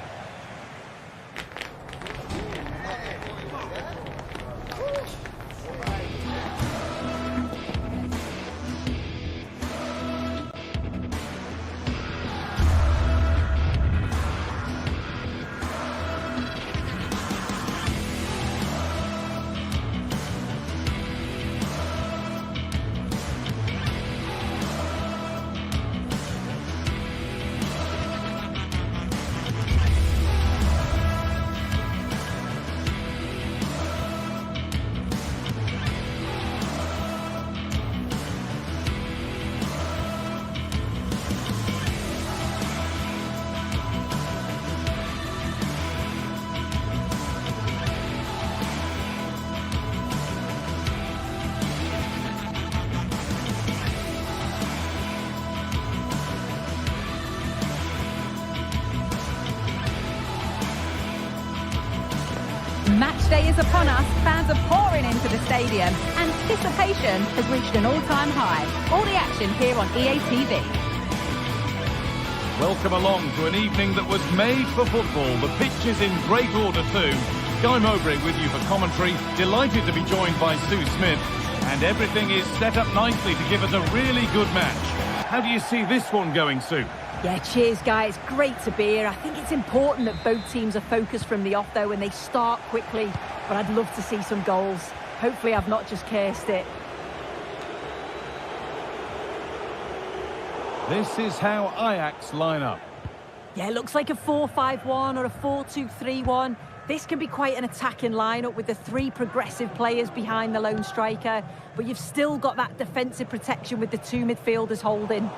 Match day is upon us, fans are pouring into the stadium. Anticipation has reached an all-time high. All the action here on EA TV. Welcome along to an evening that was made for football. The pitch is in great order too. Guy Mowbray with you for commentary. Delighted to be joined by Sue Smith. And everything is set up nicely to give us a really good match. How do you see this one going, Sue? Yeah, cheers, guys. Great to be here. I think it's important that both teams are focused from the off, though, and they start quickly. But I'd love to see some goals. Hopefully I've not just cursed it. This is how Ajax line up. Yeah, it looks like a 4-5-1 or a 4-2-3-1. This can be quite an attacking lineup with the three progressive players behind the lone striker, but you've still got that defensive protection with the two midfielders holding.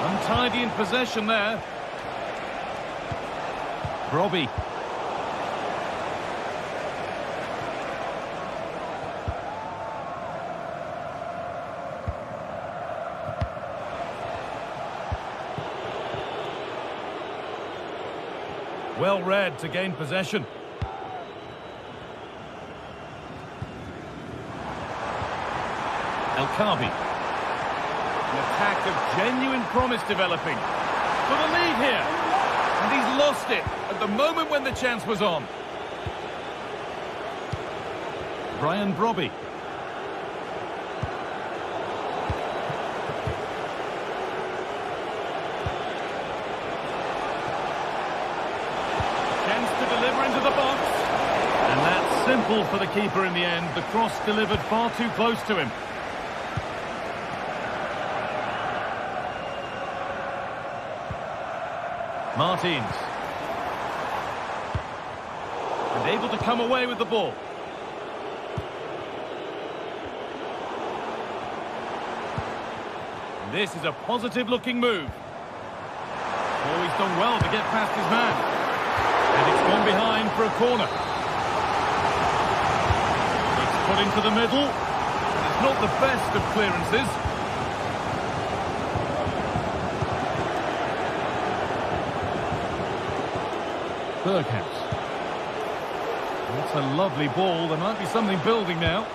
Untidy in possession there. Robbie. Well read to gain possession. El Khabi. An attack of genuine promise developing. For the lead here. And he's lost it at the moment when the chance was on. Brian Brobby. Chance to deliver into the box. And that's simple for the keeper in the end. The cross delivered far too close to him. Martins. And able to come away with the ball. And this is a positive-looking move. Oh, he's done well to get past his man. And it's gone behind for a corner. It's put into the middle. It's not the best of clearances. Berghaus. That's a lovely ball. There might be something building now.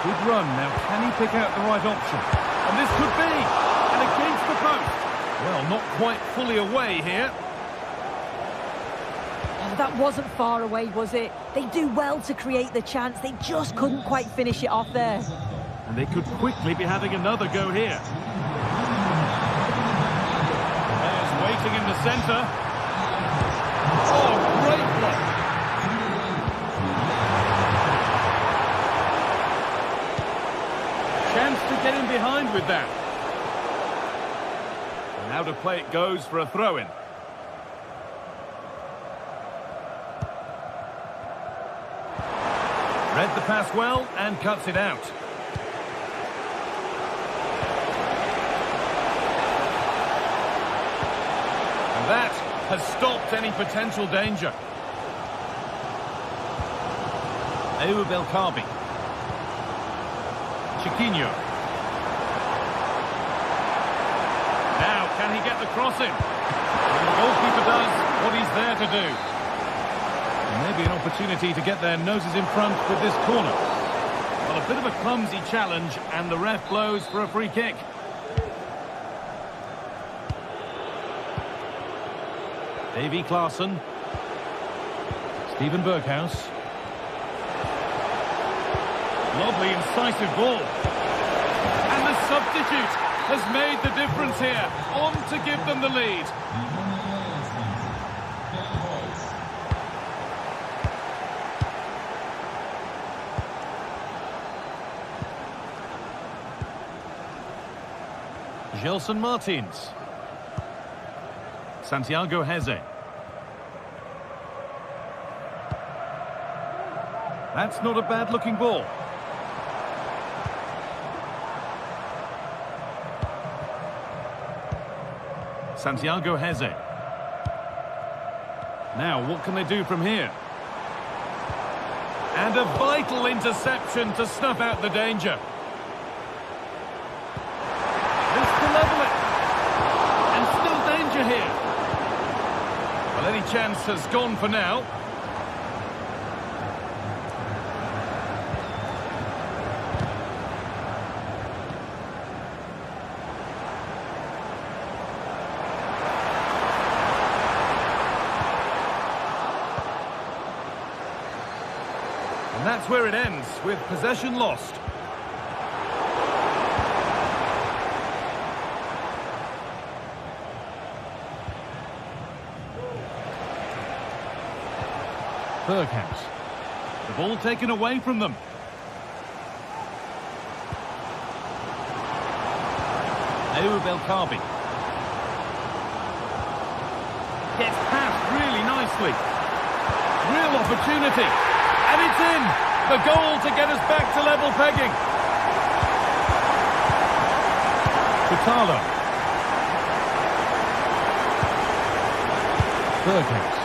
Good run. Now, can he pick out the right option? And this could be. And against the post. Well, not quite fully away here. That wasn't far away, was it? They do well to create the chance. They just couldn't quite finish it off there. And they could quickly be having another go here. Players waiting in the centre. Oh, great block. Chance to get in behind with that. And now to play it goes for a throw-in. Read the pass well and cuts it out. And that has stopped any potential danger. Ayoub El Khabi. Chiquinho. Now, can he get the cross in? And the goalkeeper does what he's there to do. Maybe an opportunity to get their noses in front with this corner. Well, a bit of a clumsy challenge, and the ref blows for a free kick. Davy Klaassen. Steven Berghaus. Lovely, incisive ball. And the substitute has made the difference here. On to give them the lead. Gelson Martins. Santiago Heze. That's not a bad-looking ball. Santiago Heze. Now, what can they do from here? And a vital interception to snuff out the danger. Level it. And still danger here. Well, any chance has gone for now. And that's where it ends, with possession lost. Berghaus. The ball taken away from them. Ayub El Kabi. Gets past really nicely. Real opportunity. And it's in. The goal to get us back to level pegging. Chutalo. Berghaus.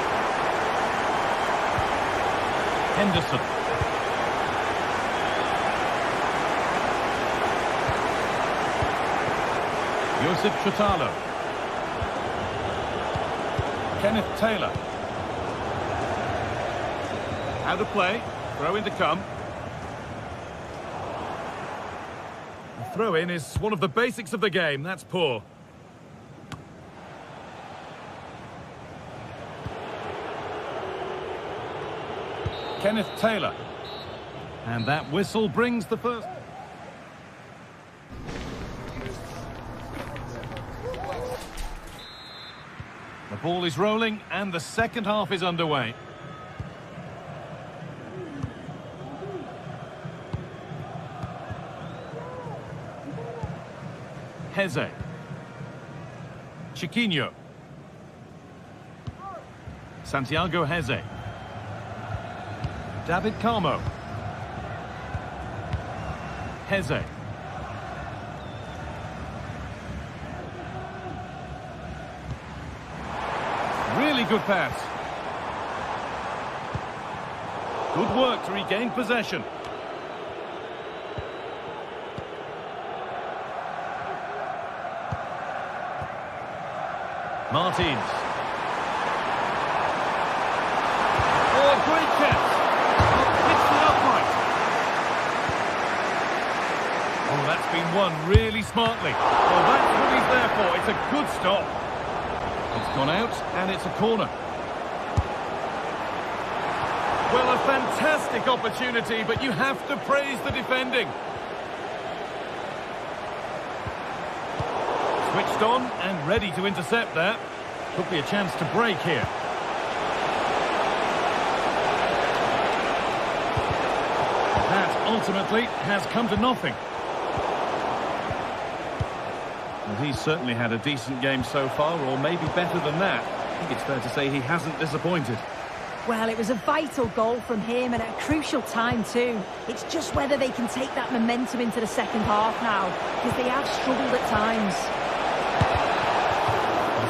Henderson. Joseph Chutalo. Kenneth Taylor. Out of play. Throw in to come. The throw-in is one of the basics of the game. That's poor. Kenneth Taylor. And that whistle brings the first. The ball is rolling and the second half is underway. Heze. Chiquinho. Santiago Heze. David Carmo. Heze. Really good pass. Good work to regain possession. Martins. Oh, great catch. Hits it upright. Oh, that's been won really smartly. Well, that's what he's there for. It's a good stop. It's gone out, and it's a corner. Well, a fantastic opportunity, but you have to praise the defending. Switched on and ready to intercept that. Could be a chance to break here. That ultimately has come to nothing. Well, he's certainly had a decent game so far, or maybe better than that. I think it's fair to say he hasn't disappointed. Well, it was a vital goal from him and at a crucial time too. It's just whether they can take that momentum into the second half now, because they have struggled at times.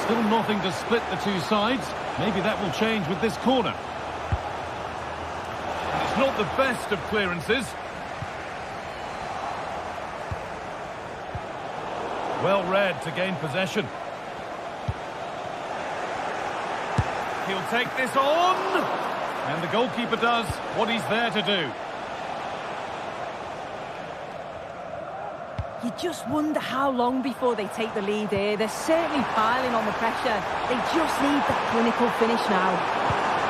Still nothing to split the two sides. Maybe that will change with this corner. And it's not the best of clearances. Well read to gain possession. He'll take this on. And the goalkeeper does what he's there to do. You just wonder how long before they take the lead here. They're certainly piling on the pressure. They just need that clinical finish now.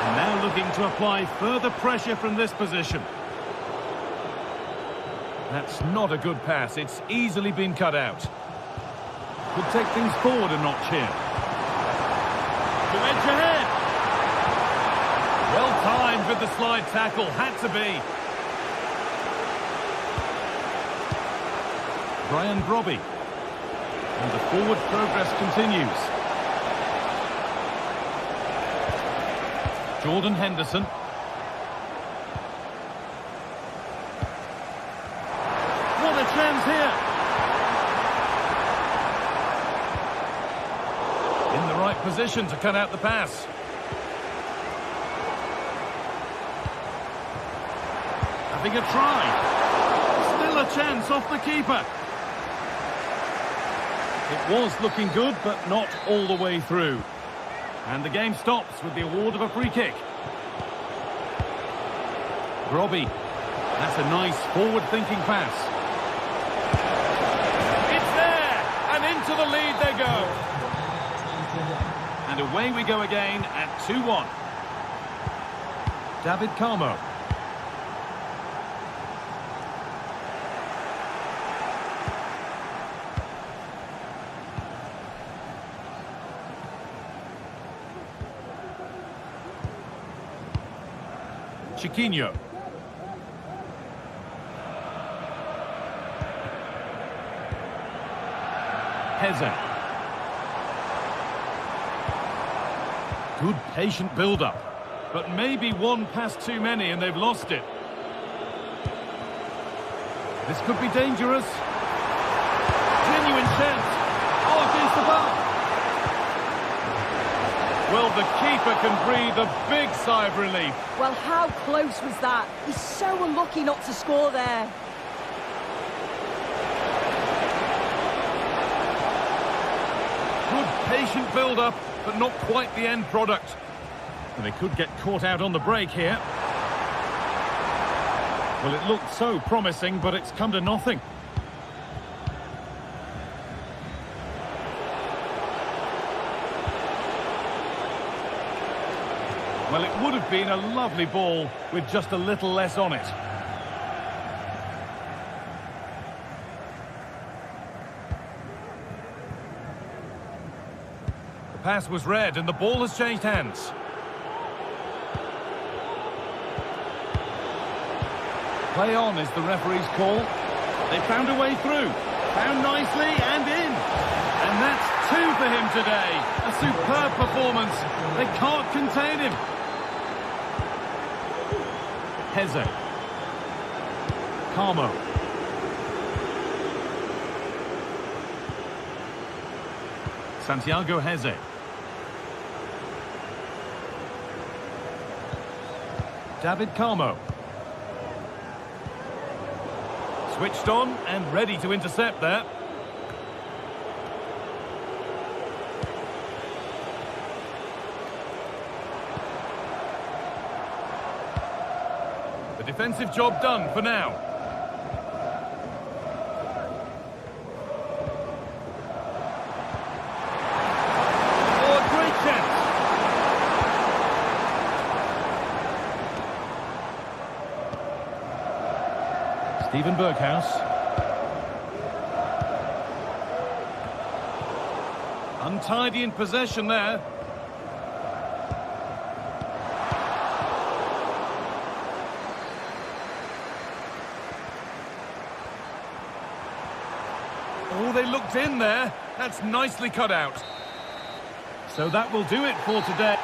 And now looking to apply further pressure from this position. That's not a good pass. It's easily been cut out. Could take things forward a notch here. To edge ahead. Well timed with the slide tackle. Had to be. Brian Brobby. And the forward progress continues. Jordan Henderson. What a chance here. In the right position to cut out the pass. Having a try. Still a chance off the keeper. It was looking good, but not all the way through. And the game stops with the award of a free kick. Brobby. That's a nice forward-thinking pass. It's there! And into the lead they go. And away we go again at 2-1. David Carmo. Chiquinho. Heze. Good patient build-up. But maybe one pass too many and they've lost it. This could be dangerous. Genuine chance. Oh, against the bar. Well, the keeper can breathe a big sigh of relief. Well, how close was that? He's so unlucky not to score there. Good patient build-up, but not quite the end product. And they could get caught out on the break here. Well, it looked so promising, but it's come to nothing. Well, it would have been a lovely ball with just a little less on it. The pass was read and the ball has changed hands. Play on is the referee's call. They found a way through. Found nicely and in. And that's 2 for him today. A superb performance. They can't contain him. Heze. Carmo. Santiago Heze. David Carmo. Switched on and ready to intercept there. The defensive job done for now. Oh, a great chance. Steven Berghuis. Untidy in possession there. Oh, they looked in there. That's nicely cut out. So that will do it for today.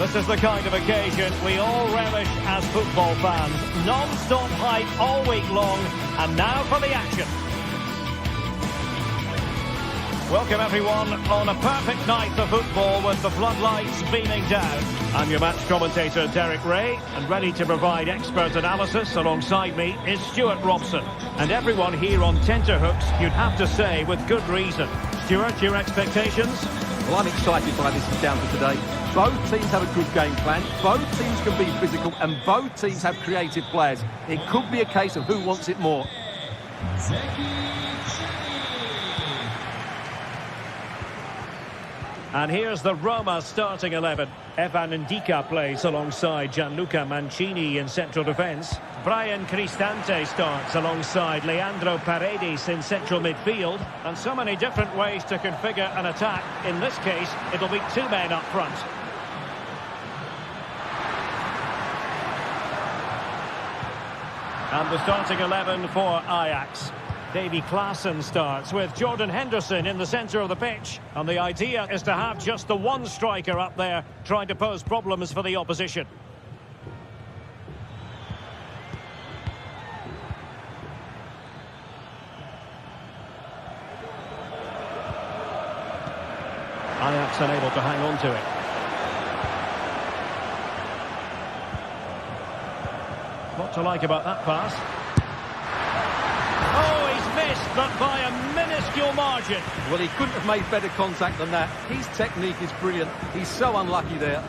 This is the kind of occasion we all relish as football fans. Non-stop hype all week long, and now for the action. Welcome everyone on a perfect night for football with the floodlights beaming down. I'm your match commentator Derek Ray, and ready to provide expert analysis alongside me is Stuart Robson. And everyone here on tenterhooks, you'd have to say with good reason. Stuart, your expectations? Well, I'm excited by this encounter today. Both teams have a good game plan, both teams can be physical, and both teams have creative players. It could be a case of who wants it more. And here's the Roma starting 11. Evan Ndika plays alongside Gianluca Mancini in central defence. Brian Cristante starts alongside Leandro Paredes in central midfield. And so many different ways to configure an attack. In this case, it'll be 2 men up front. And the starting 11 for Ajax. Davy Klaassen starts with Jordan Henderson in the centre of the pitch. And the idea is to have just the one striker up there trying to pose problems for the opposition. Ajax unable to hang on to it. What to like about that pass? Oh, he's missed, but by a minuscule margin. Well, he couldn't have made better contact than that. His technique is brilliant. He's so unlucky there.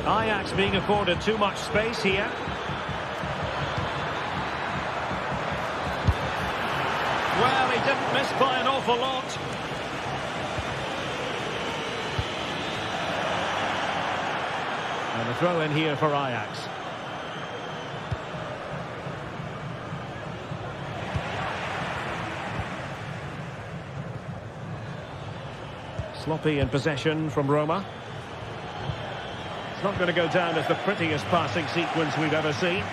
Ajax being afforded too much space here. Well, he didn't miss by an awful lot. And a throw in here for Ajax. Sloppy in possession from Roma. It's not going to go down as the prettiest passing sequence we've ever seen.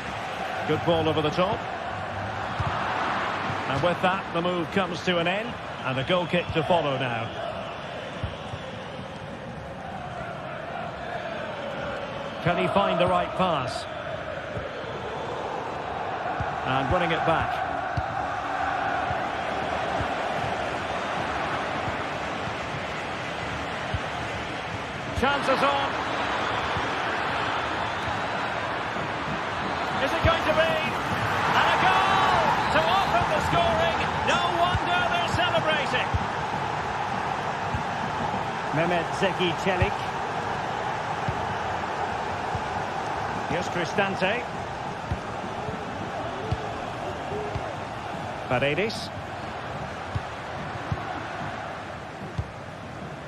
Good ball over the top. And with that, the move comes to an end. And a goal kick to follow now. Can he find the right pass? And winning it back. Chances on. Is it going to be? And a goal to open the scoring. No wonder they're celebrating. Mehmet Zeki Çelik. Here's Cristante. Paredes.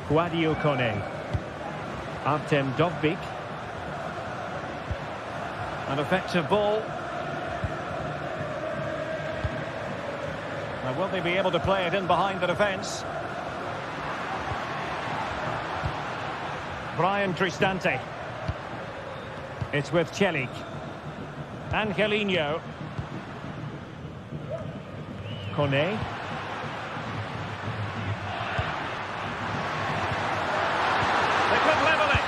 Guadio Kone. Artem Dovbyk. An effective ball. Now, will they be able to play it in behind the defence? Brian Cristante. It's with Çelik. Angelino. Kone. They could level it.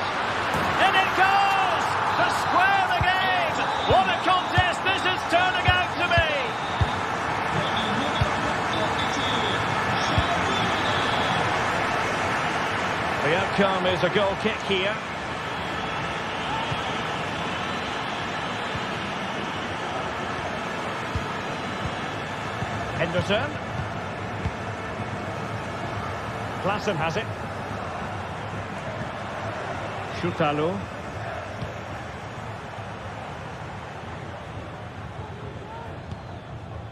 In it goes! To square the game! What a contest this is turning out to be! The outcome is a goal kick here. Henderson. Klaassen has it. Şutalu.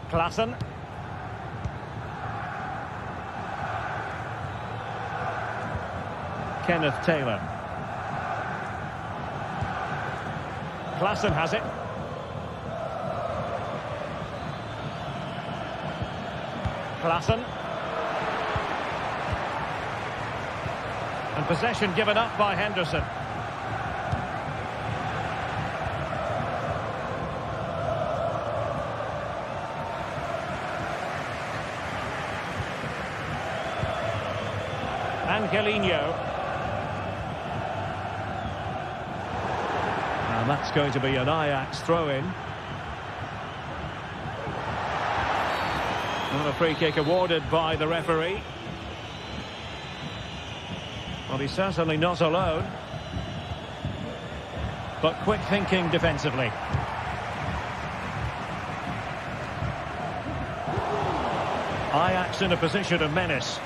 Klaassen. Kenneth Taylor. Klaassen has it. Klaassen. And possession given up by Henderson. Angelino. And that's going to be an Ajax throw-in. And a free kick awarded by the referee. Well, he's certainly not alone. But quick thinking defensively. Ajax in a position of menace.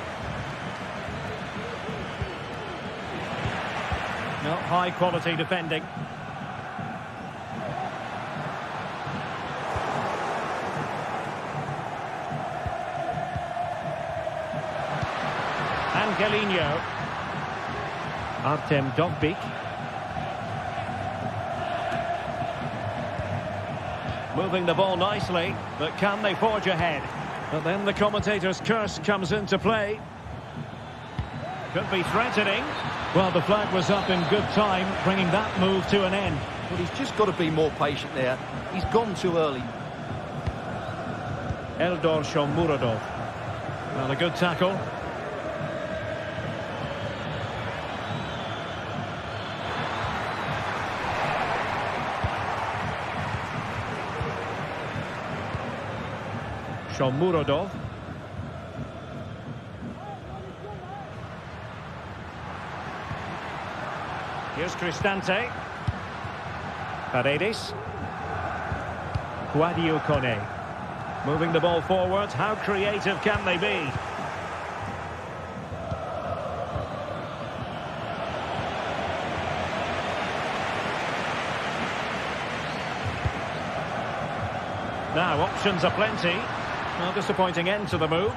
No, high quality defending. Angelino. Artem Dovbyk. Moving the ball nicely, but can they forge ahead? But then the commentator's curse comes into play. Could be threatening. Well, the flag was up in good time, bringing that move to an end. Well, he's just got to be more patient there. He's gone too early. Eldor Shomurodov. Well, a good tackle. Shomurodov. Here's Cristante. Paredes. Guadio Kone. Moving the ball forward. How creative can they be? Now, options are plenty. Well, disappointing end to the move.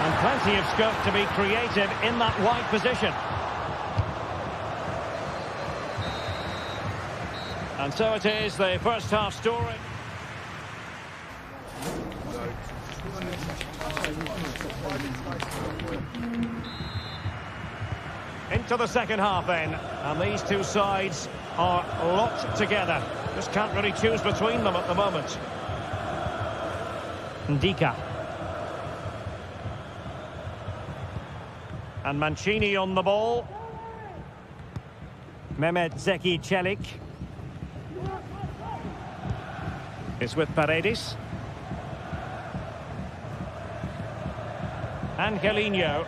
And plenty of scope to be creative in that wide position. And so it is, the first half story. Into the second half then. And these two sides are locked together. Just can't really choose between them at the moment. Ndika. And Mancini on the ball. Mehmet Zeki Çelik is with Paredes. Angelino.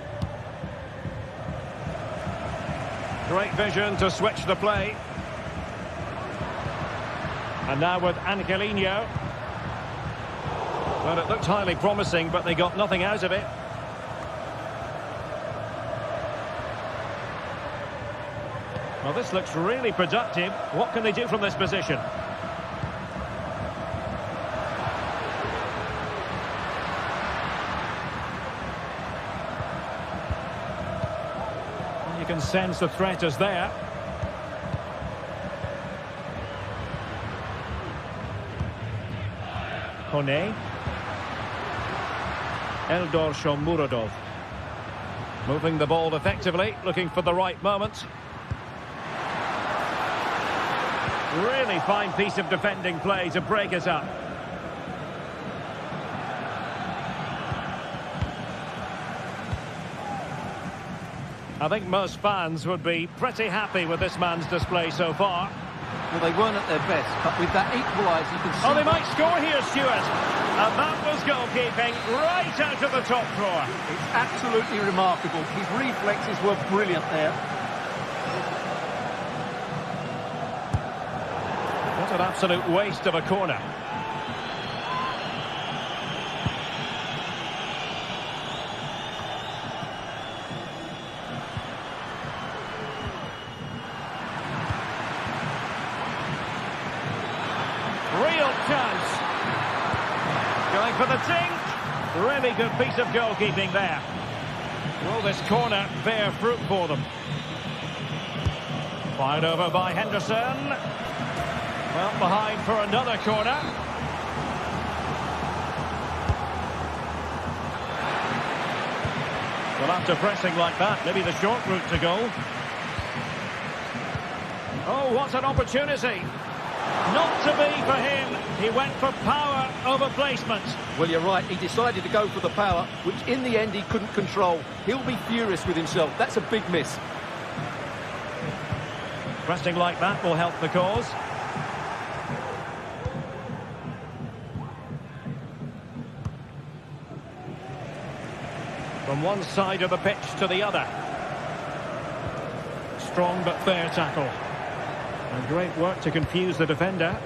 Great vision to switch the play. And now with Angelino. Well, it looked highly promising, but they got nothing out of it. Well, this looks really productive. What can they do from this position? You can sense the threat is there. Kone. Eldor Shomurodov. Moving the ball effectively, looking for the right moment. Really fine piece of defending play to break it up. I think most fans would be pretty happy with this man's display so far. Well, they weren't at their best, but with that equaliser, you can see... Oh, they might score here, Stuart. And that was goalkeeping right out of the top drawer. It's absolutely remarkable. His reflexes were brilliant there. What an absolute waste of a corner. Real chance. Going for the ting. Really good piece of goalkeeping there. Will this corner bear fruit for them? Fired over by Henderson. Well, behind for another corner. Well, after pressing like that, maybe the short route to goal. Oh, what an opportunity. Not to be for him. He went for power over placement. Well, you're right. He decided to go for the power, which in the end he couldn't control. He'll be furious with himself. That's a big miss. Pressing like that will help the cause. From one side of the pitch to the other. Strong but fair tackle. And great work to confuse the defender.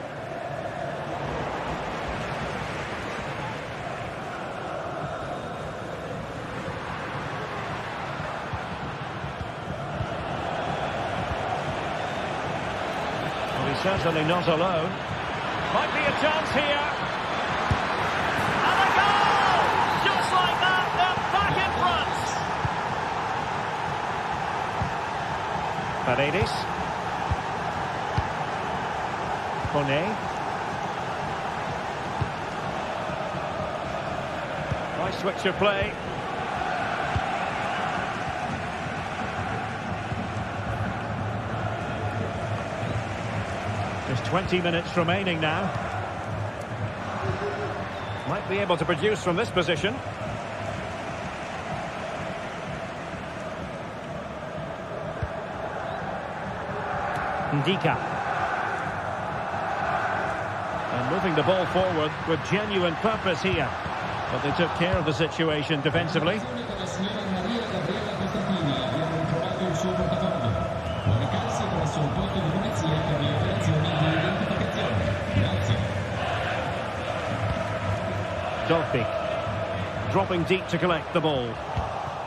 Well, he's certainly not alone. Might be a chance here. And a goal! Just like that, they're back in front. Paredes. Kone. Nice switch of play. There's 20 minutes remaining now. Might be able to produce from this position. Ndika. And moving the ball forward with genuine purpose here. But they took care of the situation defensively. Dovbyk dropping deep to collect the ball.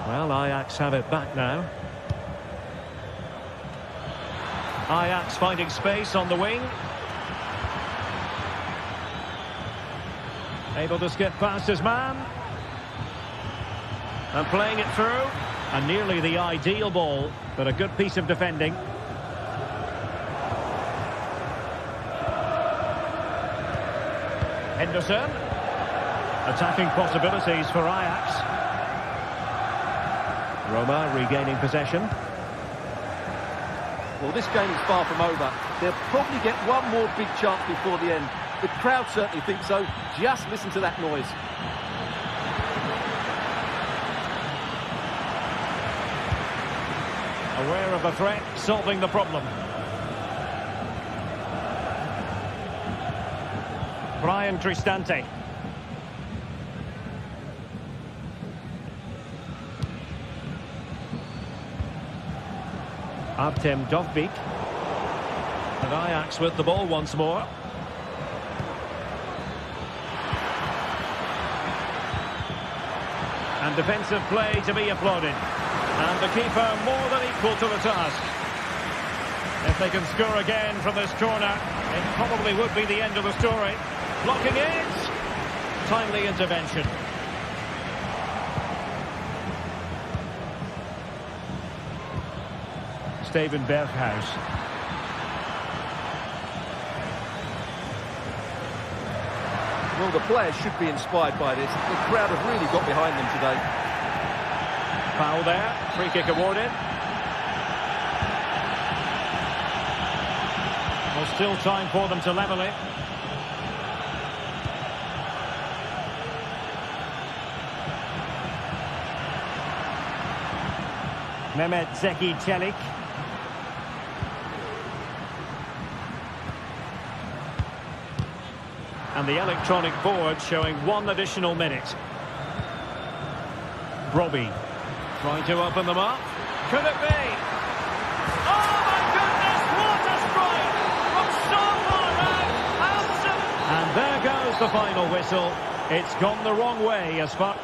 Well, Ajax have it back now. Ajax finding space on the wing. Able to skip past his man. And playing it through. And nearly the ideal ball, but a good piece of defending. Henderson. Attacking possibilities for Ajax. Roma regaining possession. Well, this game is far from over. They'll probably get one more big chance before the end. The crowd certainly think so. Just listen to that noise. Aware of the threat, solving the problem. Brian Cristante. Artem Dovbyk. And Ajax with the ball once more. And defensive play to be applauded. And the keeper more than equal to the task. If they can score again from this corner, it probably would be the end of the story. Blocking it. Timely intervention. Steven Berghuis. Well, the players should be inspired by this. The crowd have really got behind them today. Foul there. Free kick awarded. Well, still time for them to level it. Mehmet Zeki Çelik. And the electronic board showing 1 additional minute. Robbie trying to open them up. Could it be? Oh my goodness, what a strike from so far out. And there goes the final whistle. It's gone the wrong way as far...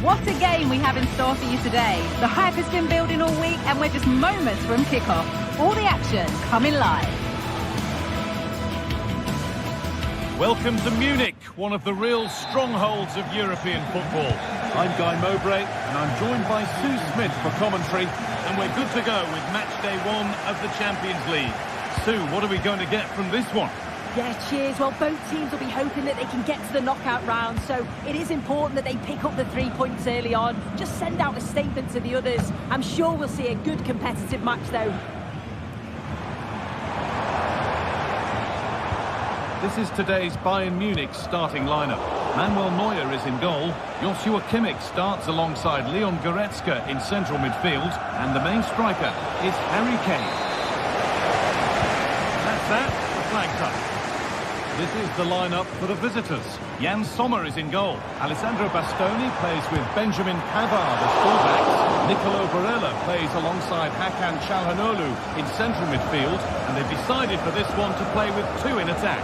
What a game we have in store for you today. The hype has been building all week and we're just moments from kickoff. All the action coming live. Welcome to Munich, one of the real strongholds of European football. I'm Guy Mowbray and I'm joined by Sue Smith for commentary, and we're good to go with match day 1 of the Champions League. Sue, what are we going to get from this one? Yeah, cheers. Well, both teams will be hoping that they can get to the knockout round, so it is important that they pick up the 3 points early on. Just send out a statement to the others. I'm sure we'll see a good competitive match, though. This is today's Bayern Munich starting lineup. Manuel Neuer is in goal. Joshua Kimmich starts alongside Leon Goretzka in central midfield. And the main striker is Harry Kane. That's that. The flag's up. This is the lineup for the visitors. Jan Sommer is in goal. Alessandro Bastoni plays with Benjamin Pavard as fullbacks. Nicolo Barella plays alongside Hakan Çalhanoğlu in central midfield. And they've decided for this one to play with 2 in attack.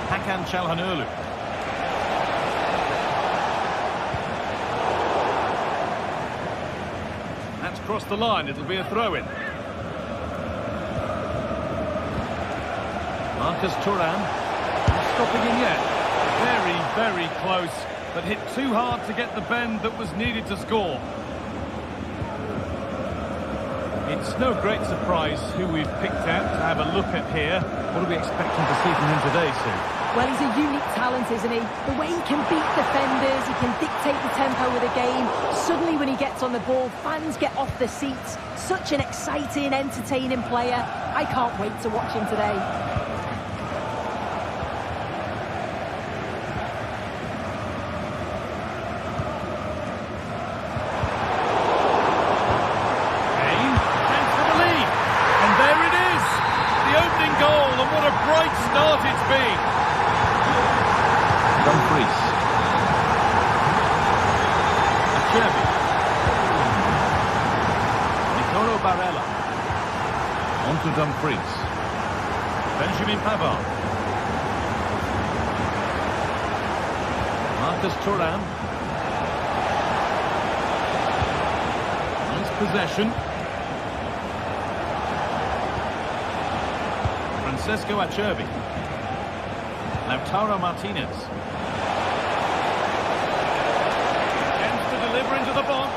Hakan Çalhanoğlu. That's crossed the line, it'll be a throw-in. Marcus Thuram, not stopping him yet. Very, very close, but hit too hard to get the bend that was needed to score. It's no great surprise who we've picked out to have a look at here. What are we expecting to see from him today, Sue? Well, he's a unique talent, isn't he? The way he can beat defenders, he can dictate the tempo of the game. Suddenly, when he gets on the ball, fans get off their seats. Such an exciting, entertaining player. I can't wait to watch him today. Kane, thanks for the lead. And there it is! The opening goal, and what a bright start it's been. Dumfries. Acerbi. Nicolo Barella. On to Dumfries. Benjamin Pavard. Marcus Thuram. Nice possession. Francesco Acerbi. Lautaro Martinez. Deliver into the box.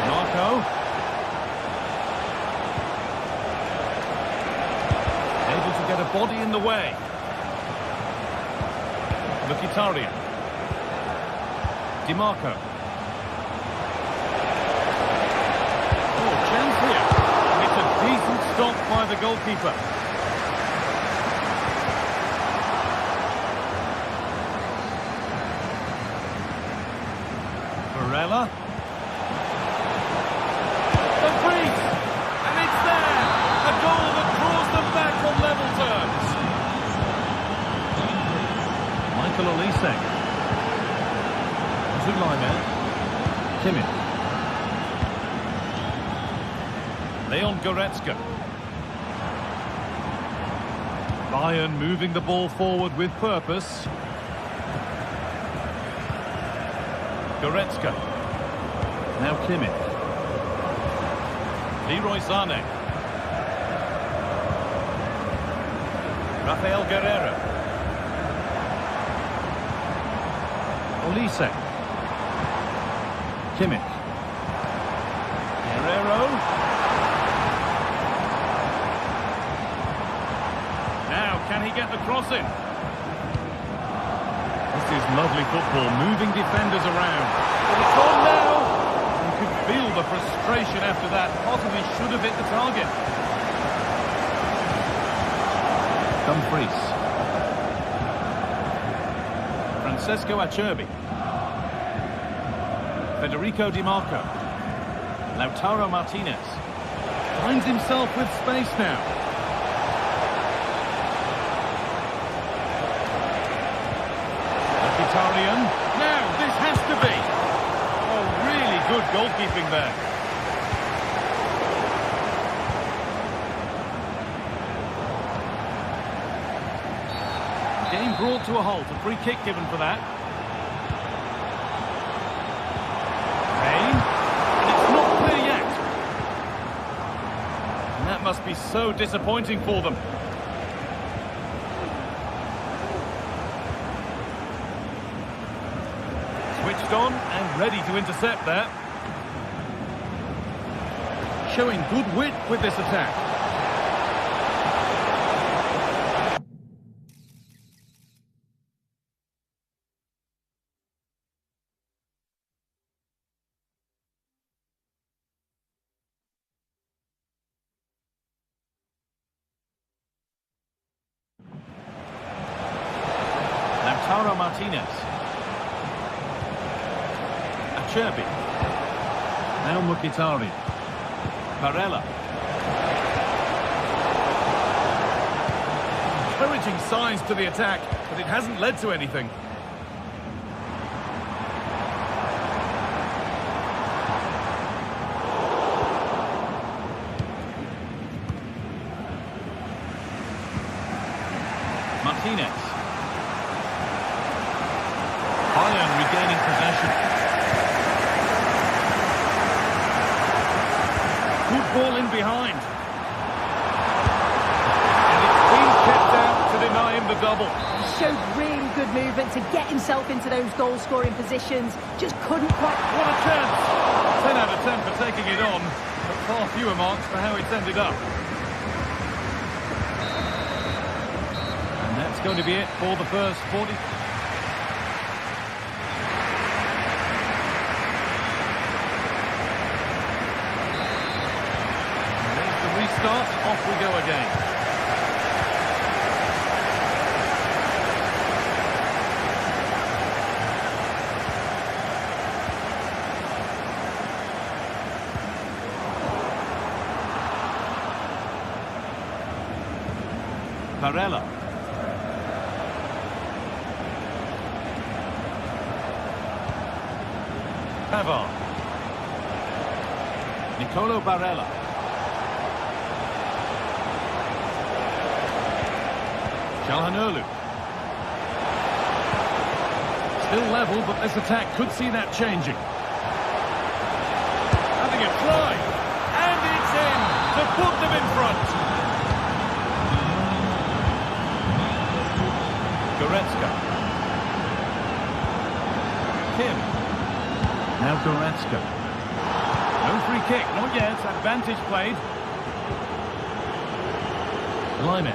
Marco. Able to get a body in the way. Mkhitaryan. DiMarco. Oh, chance here. Decent stop by the goalkeeper. Barella. The breeze! And it's there! A goal that draws them back on level terms. Michael Olise. Zulaiman. Kimmich. Leon Goretzka. Bayern moving the ball forward with purpose. Goretzka. Now Kimmich. Leroy Sané. Rafael Guerreiro. Olise. Kimmich. Guerreiro. Can he get the cross in? This is lovely football, moving defenders around. But it's on now! You could feel the frustration after that. Possibly should have hit the target. Dumfries. Francesco Acerbi. Federico Di Marco. Lautaro Martinez. Finds himself with space now. Mkhitaryan. Now, goalkeeping there. Game brought to a halt. A free kick given for that. Kane. And it's not clear yet. And that must be so disappointing for them. Switched on and ready to intercept that. Showing good wit with this attack. Lautaro Martinez. Acerbi. Now Mkhitaryan. Barella. Encouraging signs to the attack, but it hasn't led to anything. Martinez. Bayern regaining possession. Good ball in behind. And it's been kept out to deny him the double. He showed really good movement to get himself into those goal-scoring positions. Just couldn't quite... What a chance! 10 out of 10 for taking it on, but far fewer marks for how it's ended up. And that's going to be it for the first 40... Start, off we go again. Barella. Pavard. Nicolo Barella. Calhanoglu. Still level, but this attack could see that changing. Having a try. And it's in to put them in front. Goretzka. Kim. Now Goretzka. No free kick, not yet. Advantage played. Lime.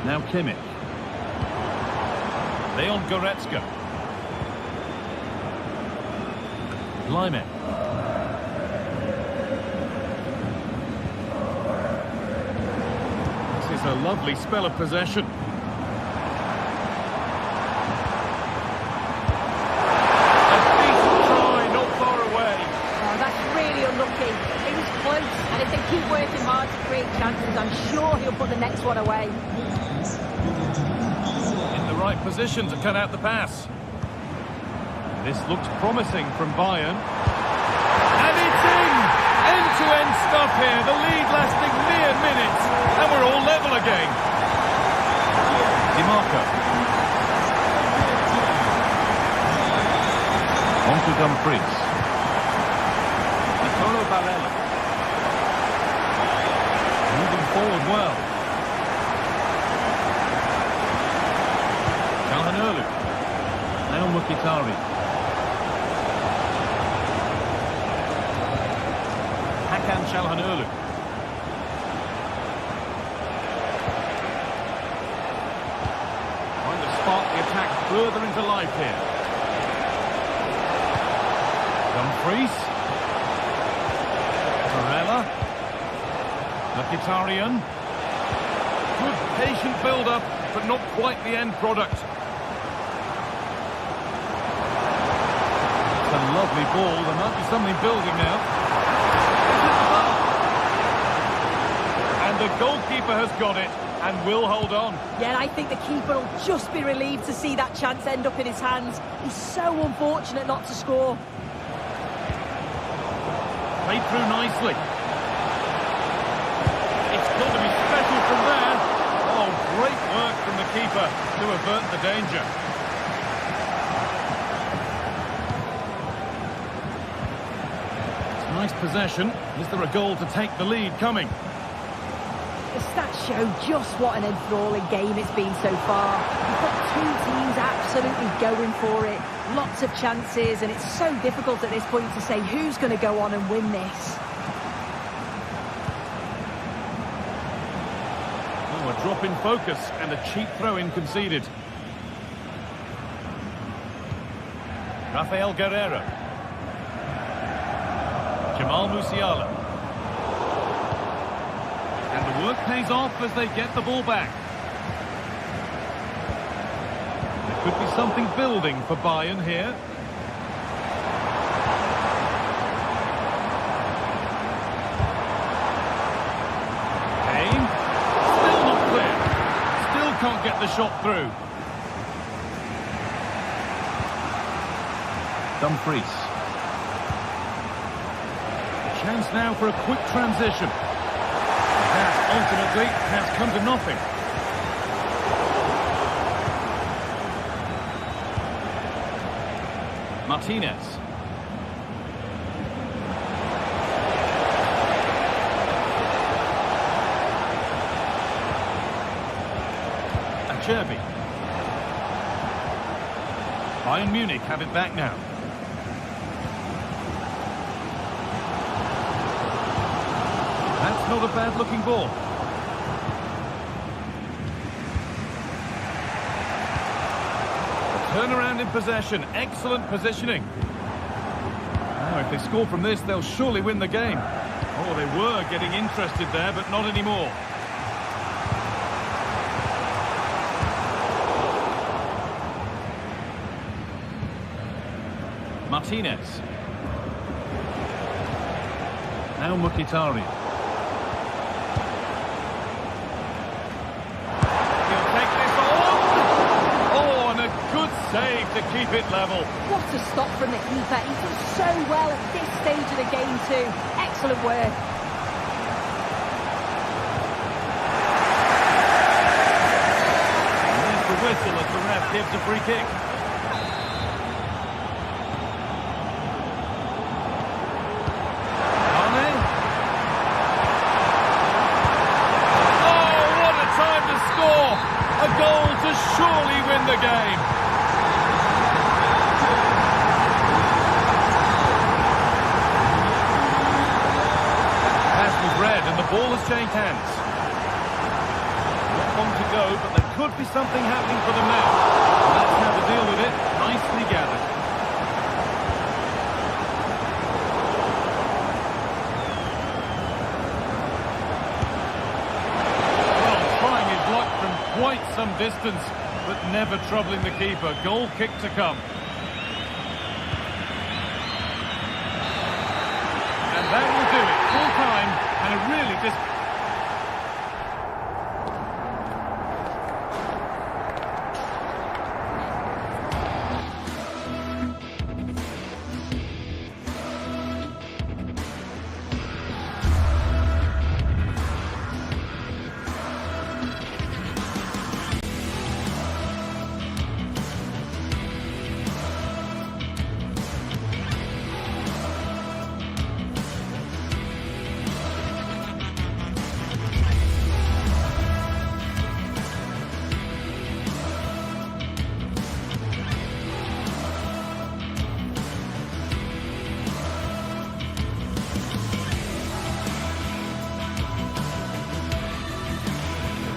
Now Kimmich. Leon Goretzka. Lime. This is a lovely spell of possession. A decent try, not far away. Oh, that's really unlucky. It was close, and if they keep working hard to create chances, I'm sure he'll put the next one away. In the right position to cut out the pass. This looks promising from Bayern. And it's in! End-to-end stuff here. The lead lasting mere minutes. And we're all level again. Di Marco. On to Dumfries. Nicolo Barella. Moving forward well. Calhanoglu. Now Mkhitaryan. Hakan Calhanoglu. Trying to spark the attack further into life here. Dumfries. Barella. Mkhitaryan. Good patient build-up, but not quite the end product. It's a lovely ball. There might be something building now. And the goalkeeper has got it and will hold on. Yeah, I think the keeper will just be relieved to see that chance end up in his hands. He's so unfortunate not to score. Played through nicely. It's got to be special from there. Oh, great work from the keeper to avert the danger. It's nice possession. Is there a goal to take the lead coming? The stats show just what an enthralling game it's been so far. You've got two teams absolutely going for it. Lots of chances, and it's so difficult at this point to say who's going to go on and win this. Oh, a drop in focus and a cheap throw-in conceded. Rafael Guerreiro. Jamal Musiala. And the work pays off as they get the ball back. There could be something building for Bayern here. Kane. Still not clear. Still can't get the shot through. Dumfries. A chance now for a quick transition. Ultimately has come to nothing. Martinez. Acerbi. Bayern Munich have it back now. That's not a bad-looking ball. Turnaround in possession. Excellent positioning. Now, if they score from this, they'll surely win the game. Oh, they were getting interested there, but not anymore. Martinez. Now Mkhitaryan. Save to keep it level. What a stop from the keeper. He does so well at this stage of the game too. Excellent work. And there's the whistle as the ref gives a free kick. Arne. Oh, what a time to score! A goal to surely win the game. And the ball has changed hands. Not long to go, but there could be something happening for them now. And that's how to deal with it. Nicely gathered. Well, trying his luck from quite some distance, but never troubling the keeper. Goal kick to come. And that will do it. Full time. And a really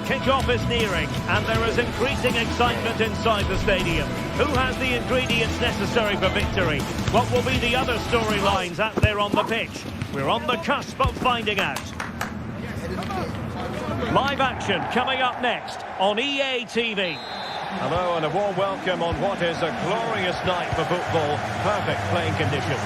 Kick-off is nearing, and there is increasing excitement inside the stadium. Who has the ingredients necessary for victory? What will be the other storylines out there on the pitch? We're on the cusp of finding out. Live action coming up next on EA TV. Hello and a warm welcome on what is a glorious night for football. Perfect playing conditions.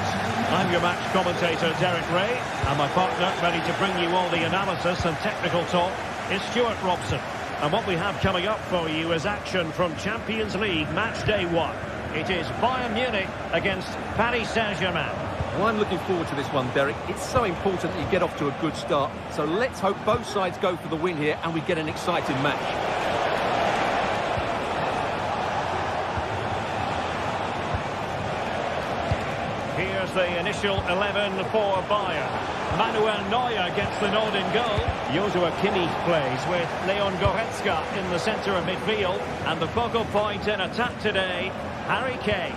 I'm your match commentator, Derek Ray, and my partner ready to bring you all the analysis and technical talk is Stuart Robson. And what we have coming up for you is action from Champions League match day 1. It is Bayern Munich against Paris Saint-Germain. Well, I'm looking forward to this one, Derek. It's so important that you get off to a good start. So let's hope both sides go for the win here and we get an exciting match. Here's the initial 11 for Bayern. Manuel Neuer gets the nod in goal. Joshua Kimmich plays with Leon Goretzka in the centre of midfield. And the focal point in attack today, Harry Kane.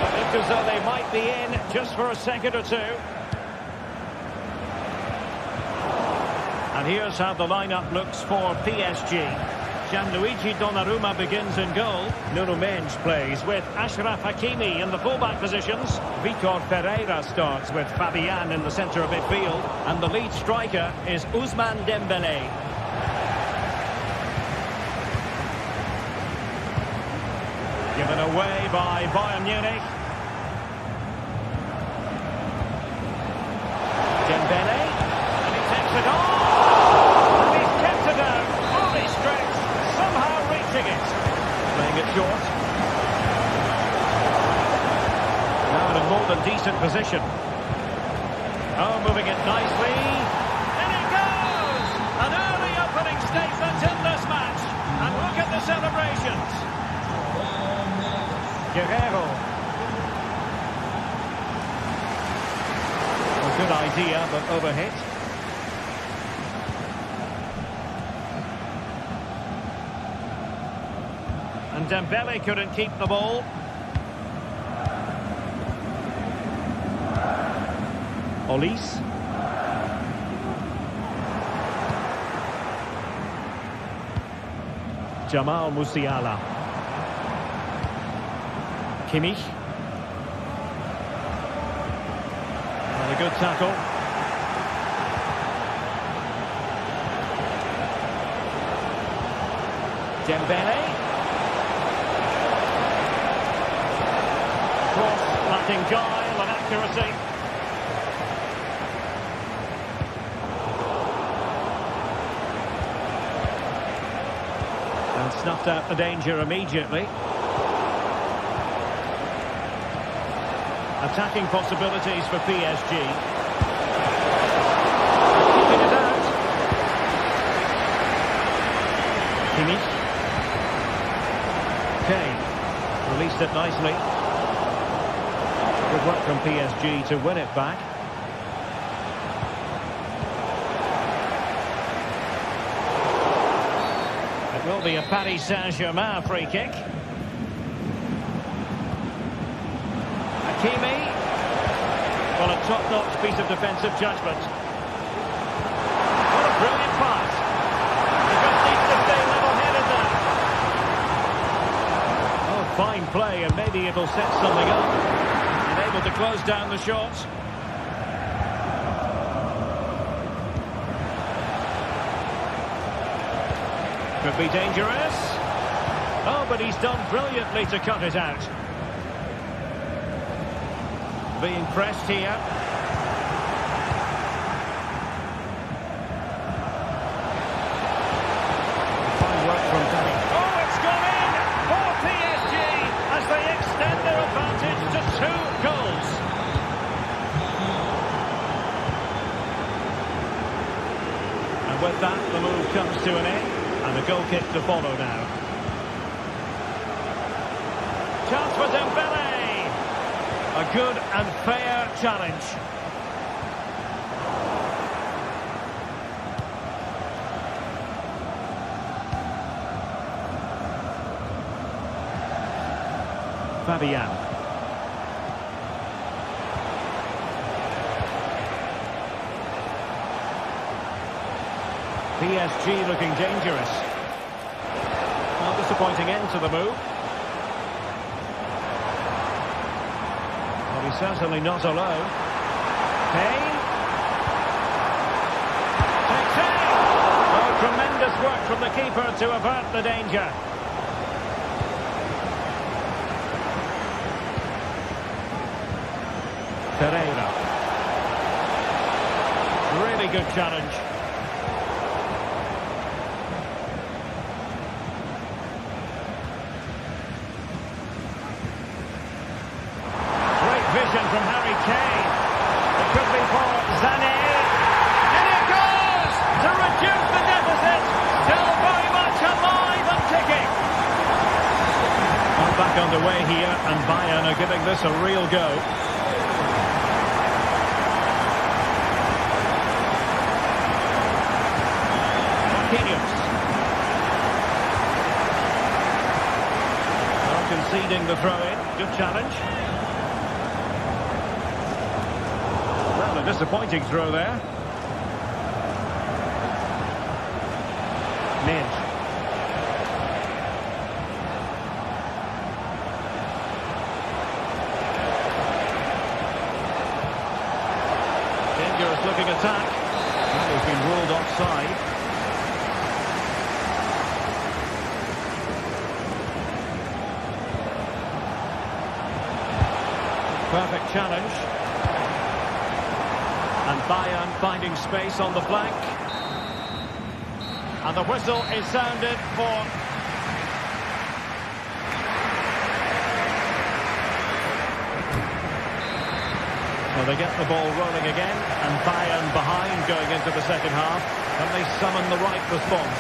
It looks as though they might be in just for a second or two. And here's how the lineup looks for PSG. Gianluigi Donnarumma begins in goal. Nuno Mendes plays with Achraf Hakimi in the fullback positions. Vitor Pereira starts with Fabian in the centre of midfield. And the lead striker is Ousmane Dembélé. Given away by Bayern Munich. Dembélé, and he takes it on. And he's kept it out. Fully stretched. Somehow reaching it. Playing it short. Now in a more than decent position. Oh, moving it nicely. In it goes! An early opening statement in this match. And look at the celebrations. Guerrero. A good idea, but overhit. And Dembélé couldn't keep the ball. Olise. Jamal Musiala. Kimmich. And a good tackle. Dembélé. Cross, lacking guile and accuracy. And snuffed out the danger immediately. Attacking possibilities for PSG. Keeping it out. Kimmich. Kane. Released it nicely. Good work from PSG to win it back. It will be a Paris Saint-Germain free kick. Hakimi. Well, a top-notch piece of defensive judgment. What a brilliant pass. The good needs to stay level-headed there. Oh, fine play, and maybe it'll set something up. Able to close down the shot. Could be dangerous. Oh, but he's done brilliantly to cut it out. Being pressed here. Fine work from Danny. Oh, it's gone in for PSG as they extend their advantage to 2 goals. And with that, the move comes to an end. And a goal kick to follow now. Chance for Dembélé. A good and fair challenge. Fabian. PSG looking dangerous. Not disappointing end to the move. Well, he's certainly not alone. Kane. Takes it! Oh, tremendous work from the keeper to avert the danger. Pereira. Really good challenge. Great vision from Harry Kane. It could be for Sané. And it goes to reduce the deficit. Still very much alive and ticking. Well, back underway here, and Bayern are giving this a real go. Not conceding the throw-in. Good challenge. Well, a disappointing throw there. Midge. Dangerous looking attack. That has been ruled offside. Perfect challenge. And Bayern finding space on the flank. And the whistle is sounded for... So they get the ball rolling again. And Bayern behind going into the second half. And they summon the right response.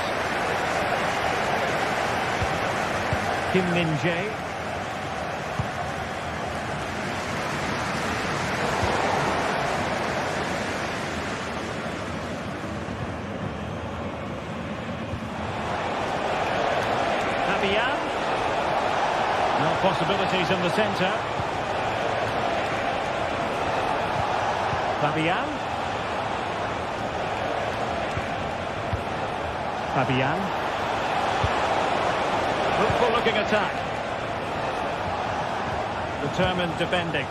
Kim Min-jae. No possibilities in the centre. Fabian. Fruitful looking attack. Determined defending.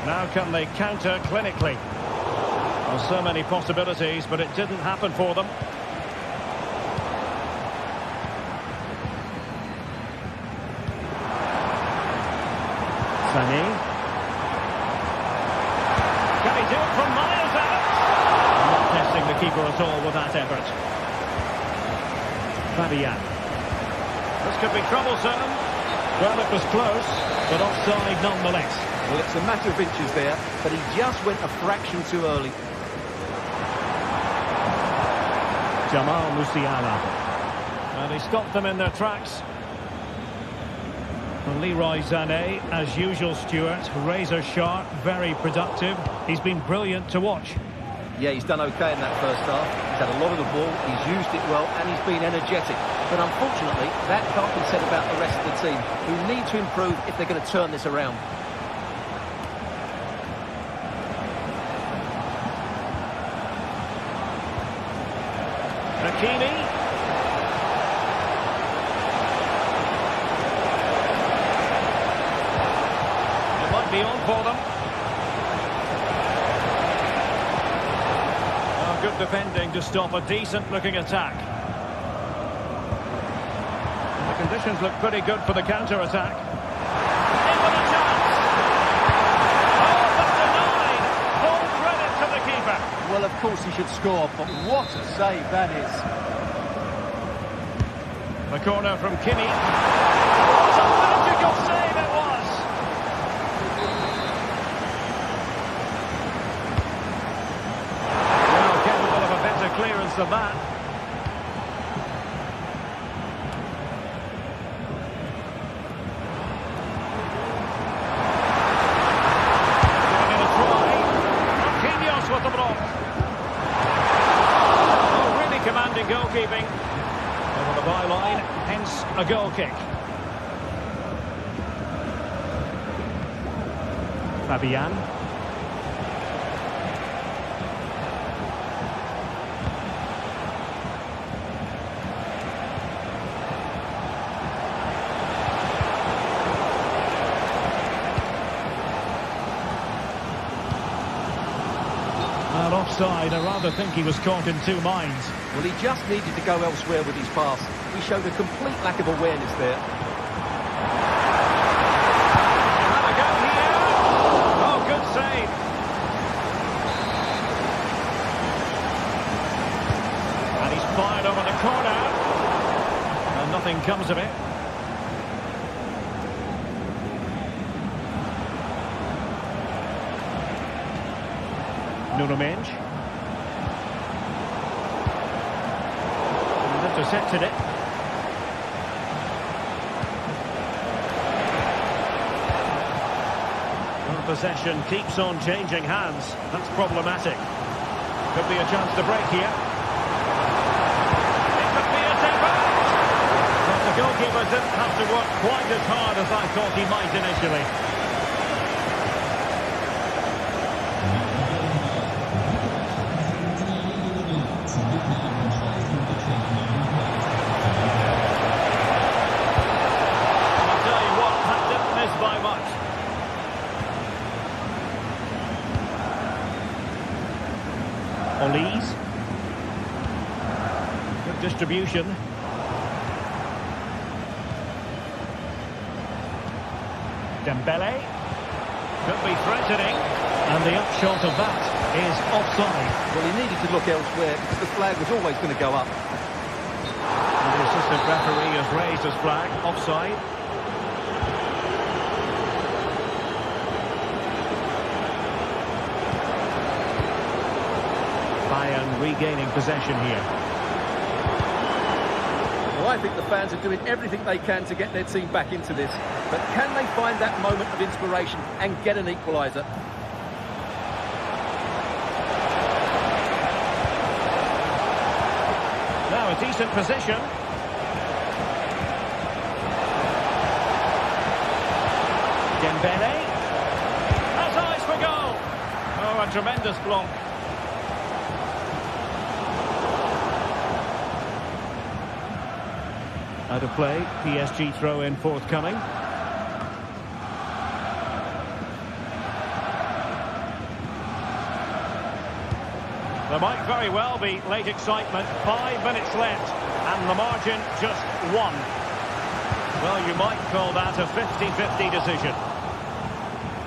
Now can they counter clinically? Well, so many possibilities, but it didn't happen for them. Sané. Can he do it from miles out? Not testing the keeper at all with that effort. Fabian. This could be troublesome. Well, it was close, but offside nonetheless. Well, it's a matter of inches there, but he just went a fraction too early. Jamal Musiala. And he stopped them in their tracks. And Leroy Sané, as usual, Stuart, razor sharp, very productive. He's been brilliant to watch. Yeah, he's done okay in that first half. He's had a lot of the ball, he's used it well, and he's been energetic. But unfortunately, that can't be said about the rest of the team, who need to improve if they're going to turn this around. Hakimi. It might be on for them. Oh, good defending to stop a decent-looking attack. And the conditions look pretty good for the counter-attack. In with a chance. Oh, but denied. Full credit to the keeper. Well, of course he should score, but what a save that is. The corner from Kimmich. What a magical save it was! Well, capable of a better clearance than that. Giving it a try. Marquinhos with the block. Oh, really commanding goalkeeping. Over the byline, hence a goal kick. Fabian. Well, offside, I rather think he was caught in two minds. Well, he just needed to go elsewhere with his pass. He showed a complete lack of awareness there. Have a go here. Oh, good save. Nuno Mendes. And intercepted it. Well, possession keeps on changing hands. That's problematic. Could be a chance to break here. It could be a tip out. But the goalkeeper didn't have to work quite as hard as I thought he might initially. I'll tell you what, that didn't miss by much. Olise. Good distribution. Dembele. Could be threatening. And the upshot of that is offside. Well, he needed to look elsewhere because the flag was always going to go up. And the assistant referee has raised his flag. Offside. Bayern regaining possession here. Well, I think the fans are doing everything they can to get their team back into this. But can they find that moment of inspiration and get an equaliser? Now a decent position. Dembele. Has eyes for goal. Oh, a tremendous block. Out of play, PSG throw-in forthcoming. There might very well be late excitement. 5 minutes left, and the margin just 1. Well, you might call that a 50-50 decision.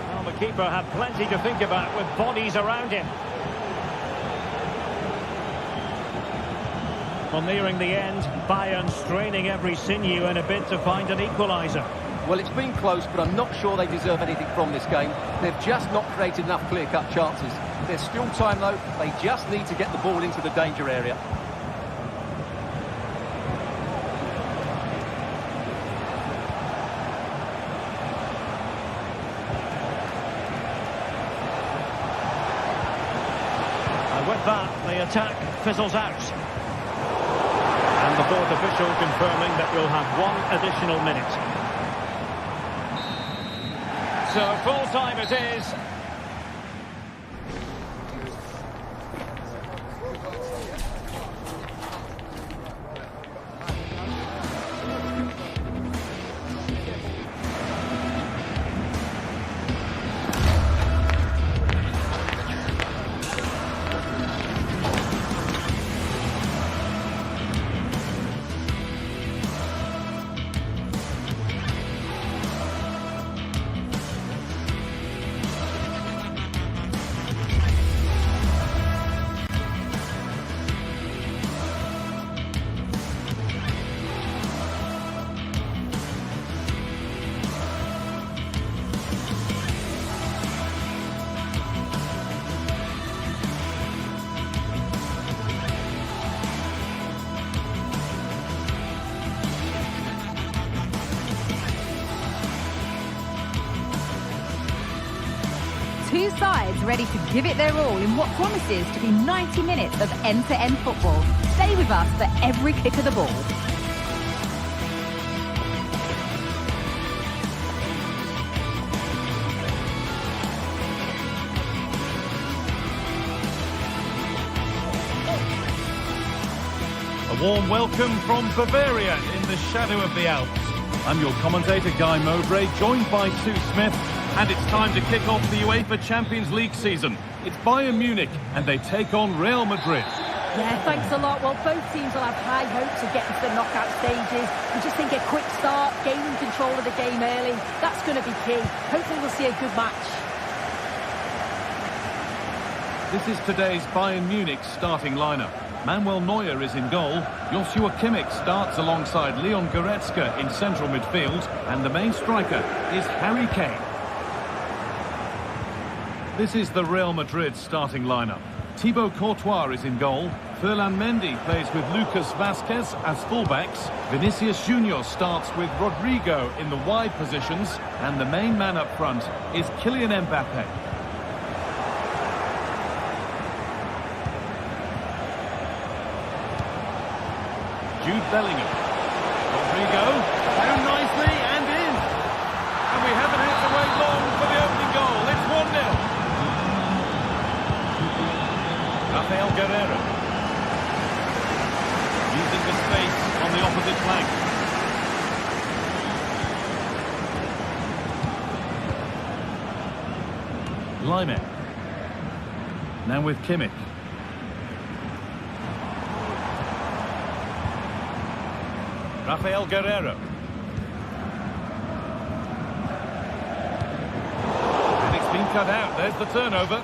Well, the keeper had plenty to think about with bodies around him. Well, nearing the end, Bayern straining every sinew in a bid to find an equaliser. Well, it's been close, but I'm not sure they deserve anything from this game. They've just not created enough clear-cut chances. There's still time, though. They just need to get the ball into the danger area. And with that, the attack fizzles out. And the fourth official confirming that we'll have 1 additional minute. So full time it is. Two sides ready to give it their all in what promises to be 90 minutes of end-to-end football. Stay with us for every kick of the ball. A warm welcome from Bavaria in the shadow of the Alps. I'm your commentator, Guy Mowbray, joined by Sue Smith. And it's time to kick off the UEFA Champions League season. It's Bayern Munich, and they take on Real Madrid. Yeah, thanks a lot. Well, both teams will have high hopes of getting to the knockout stages. We just think a quick start, gaining control of the game early, that's going to be key. Hopefully we'll see a good match. This is today's Bayern Munich starting lineup. Manuel Neuer is in goal. Joshua Kimmich starts alongside Leon Goretzka in central midfield. And the main striker is Harry Kane. This is the Real Madrid starting lineup. Thibaut Courtois is in goal. Ferland Mendy plays with Lucas Vazquez as fullbacks. Vinicius Junior starts with Rodrigo in the wide positions. And the main man up front is Kylian Mbappe. Jude Bellingham. Rodrigo, down nicely and in. And we haven't had to wait long for the opening goal. It's 1-0. Rafael Guerreiro. Using the space on the opposite flank. Lime. Now with Kimmich. Rafael Guerreiro. And it's been cut out. There's the turnover.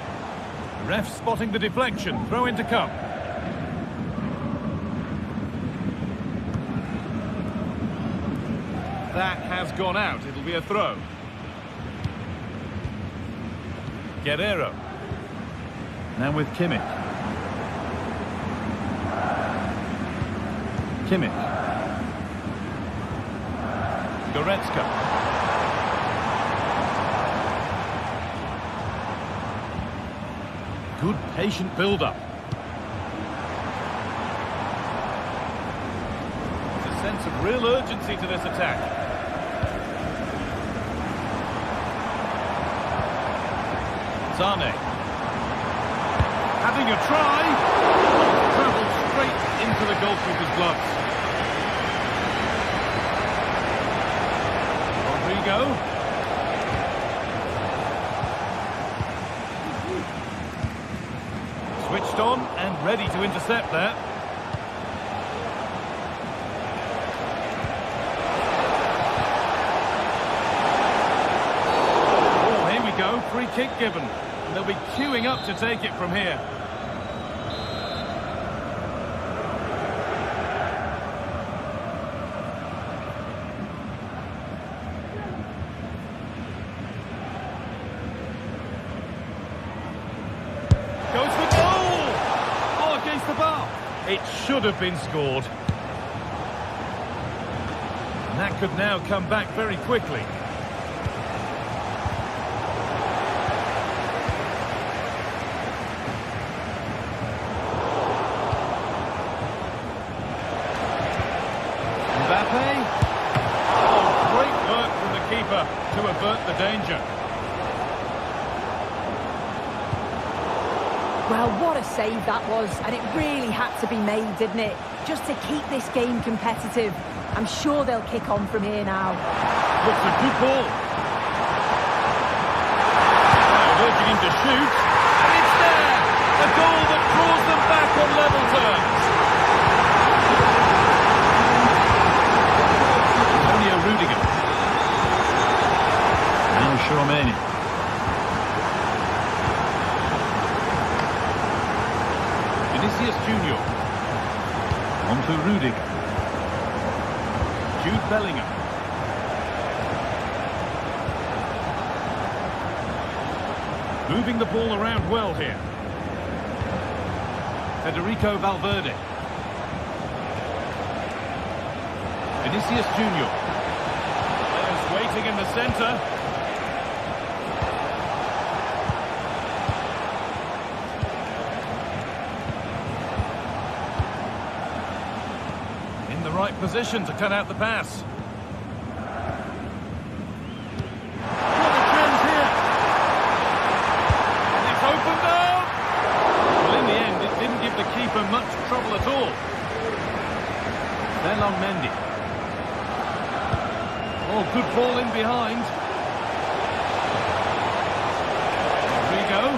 Ref spotting the deflection. Throw in to come. That has gone out. It'll be a throw. Guerreiro. Now with Kimmich. Kimmich. Goretzka. Good patient build-up. There's a sense of real urgency to this attack. Zane. Having a try. Travelled straight into the goalkeeper's gloves. Rodrigo. Switched on and ready to intercept there. Oh, here we go. Free kick given. And they'll be queuing up to take it from here. Goes for goal! Oh, against the bar. It should have been scored. And that could now come back very quickly. Mbappe. Oh, great work from the keeper to avert the danger. Well, what a save that was, and it really had to be made, didn't it? Just to keep this game competitive. I'm sure they'll kick on from here now. Looks a good ball. Now urging him to shoot, and it's there! A goal that draws them back on level terms. Antonio Rudiger. Now Chouameni. Vinicius Junior. On to Rudiger. Jude Bellingham. Moving the ball around well here. Federico Valverde. Vinicius Junior. Players waiting in the centre. Right position to cut out the pass. What a chance here! And it's opened up! Well, in the end, it didn't give the keeper much trouble at all. Ferland Mendy. Oh, good ball in behind. Rodrigo.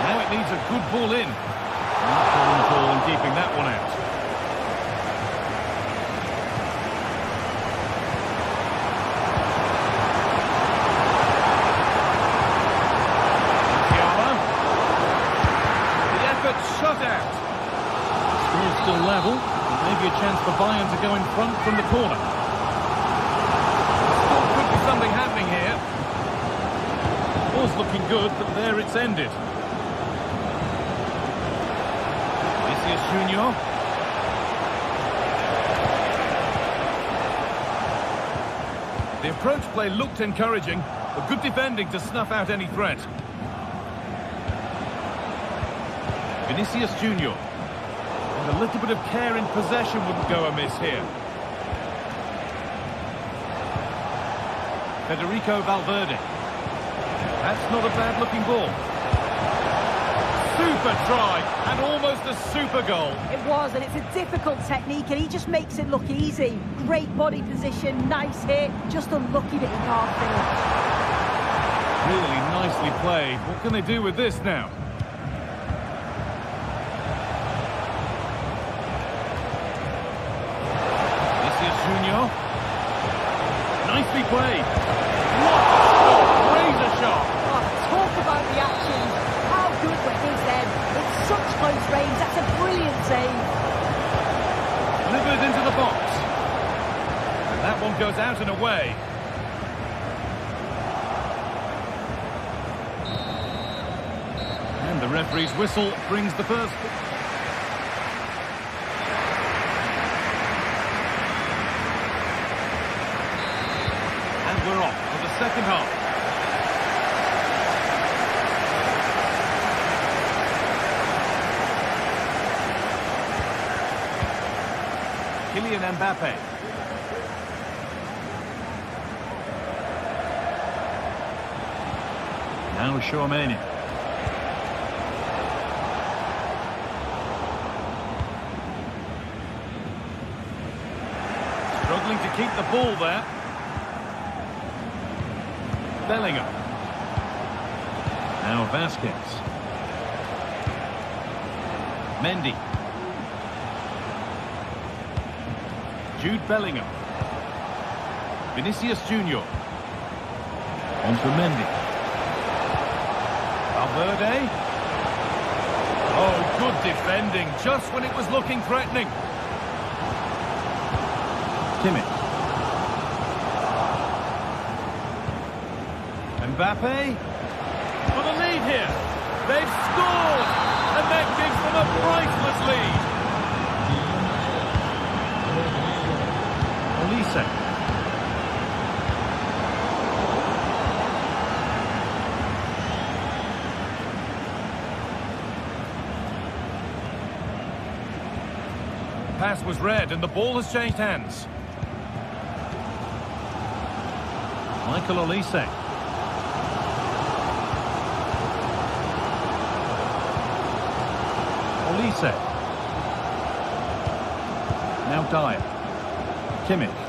Now it needs a good ball in. Not calling the ball and keeping that one out. Shut out. Score's still level. Maybe a chance for Bayern to go in front from the corner. Still could be something happening here. Ball's looking looking good, but there it's ended. Vinicius Junior. The approach play looked encouraging, but good defending to snuff out any threat. Vinicius Junior. And a little bit of care in possession wouldn't go amiss here. Federico Valverde. That's not a bad-looking ball. Super try, and almost a super goal. It was, and it's a difficult technique, and he just makes it look easy. Great body position, nice hit, just unlucky that he can't finish. Really nicely played. What can they do with this now? Vinicius Junior. Nicely played. What a shot! Razor shot! Oh, talk about the action. How good were his then? It's such close range. That's a brilliant save. Delivered into the box. And that one goes out and away. And the referee's whistle brings the first. And we're off for the second half. Kylian Mbappe. Now Tchouaméni. Struggling to keep the ball there. Bellingham. Now Vasquez. Mendy. Jude Bellingham. Vinicius Junior. On for Mendy. Valverde. Oh, good defending, just when it was looking threatening. Kimmich. Mbappe. For the lead here. They've scored, and that gives them a priceless lead. Olise. Pass was read and the ball has changed hands. Michael Olise. Olise. Now Dyer. Kimmich.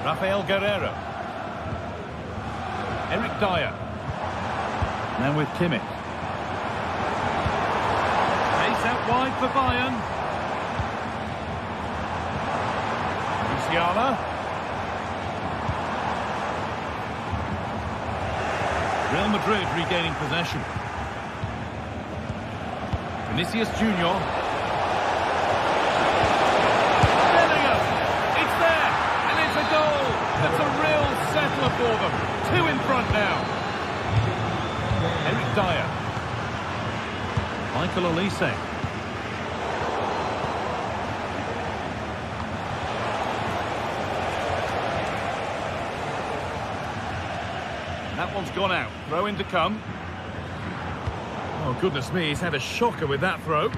Rafael Guerreiro. Eric Dyer. Now with Kimmich. Pace out wide for Bayern. Musiala. Real Madrid regaining possession. Vinicius Junior. Bellingham. It's there, and it's a goal. That's a real settler for them. 2 in front now. Eric Dyer. Michael Olise. That one's gone out. Throw in to come. Oh, goodness me, he's had a shocker with that throw.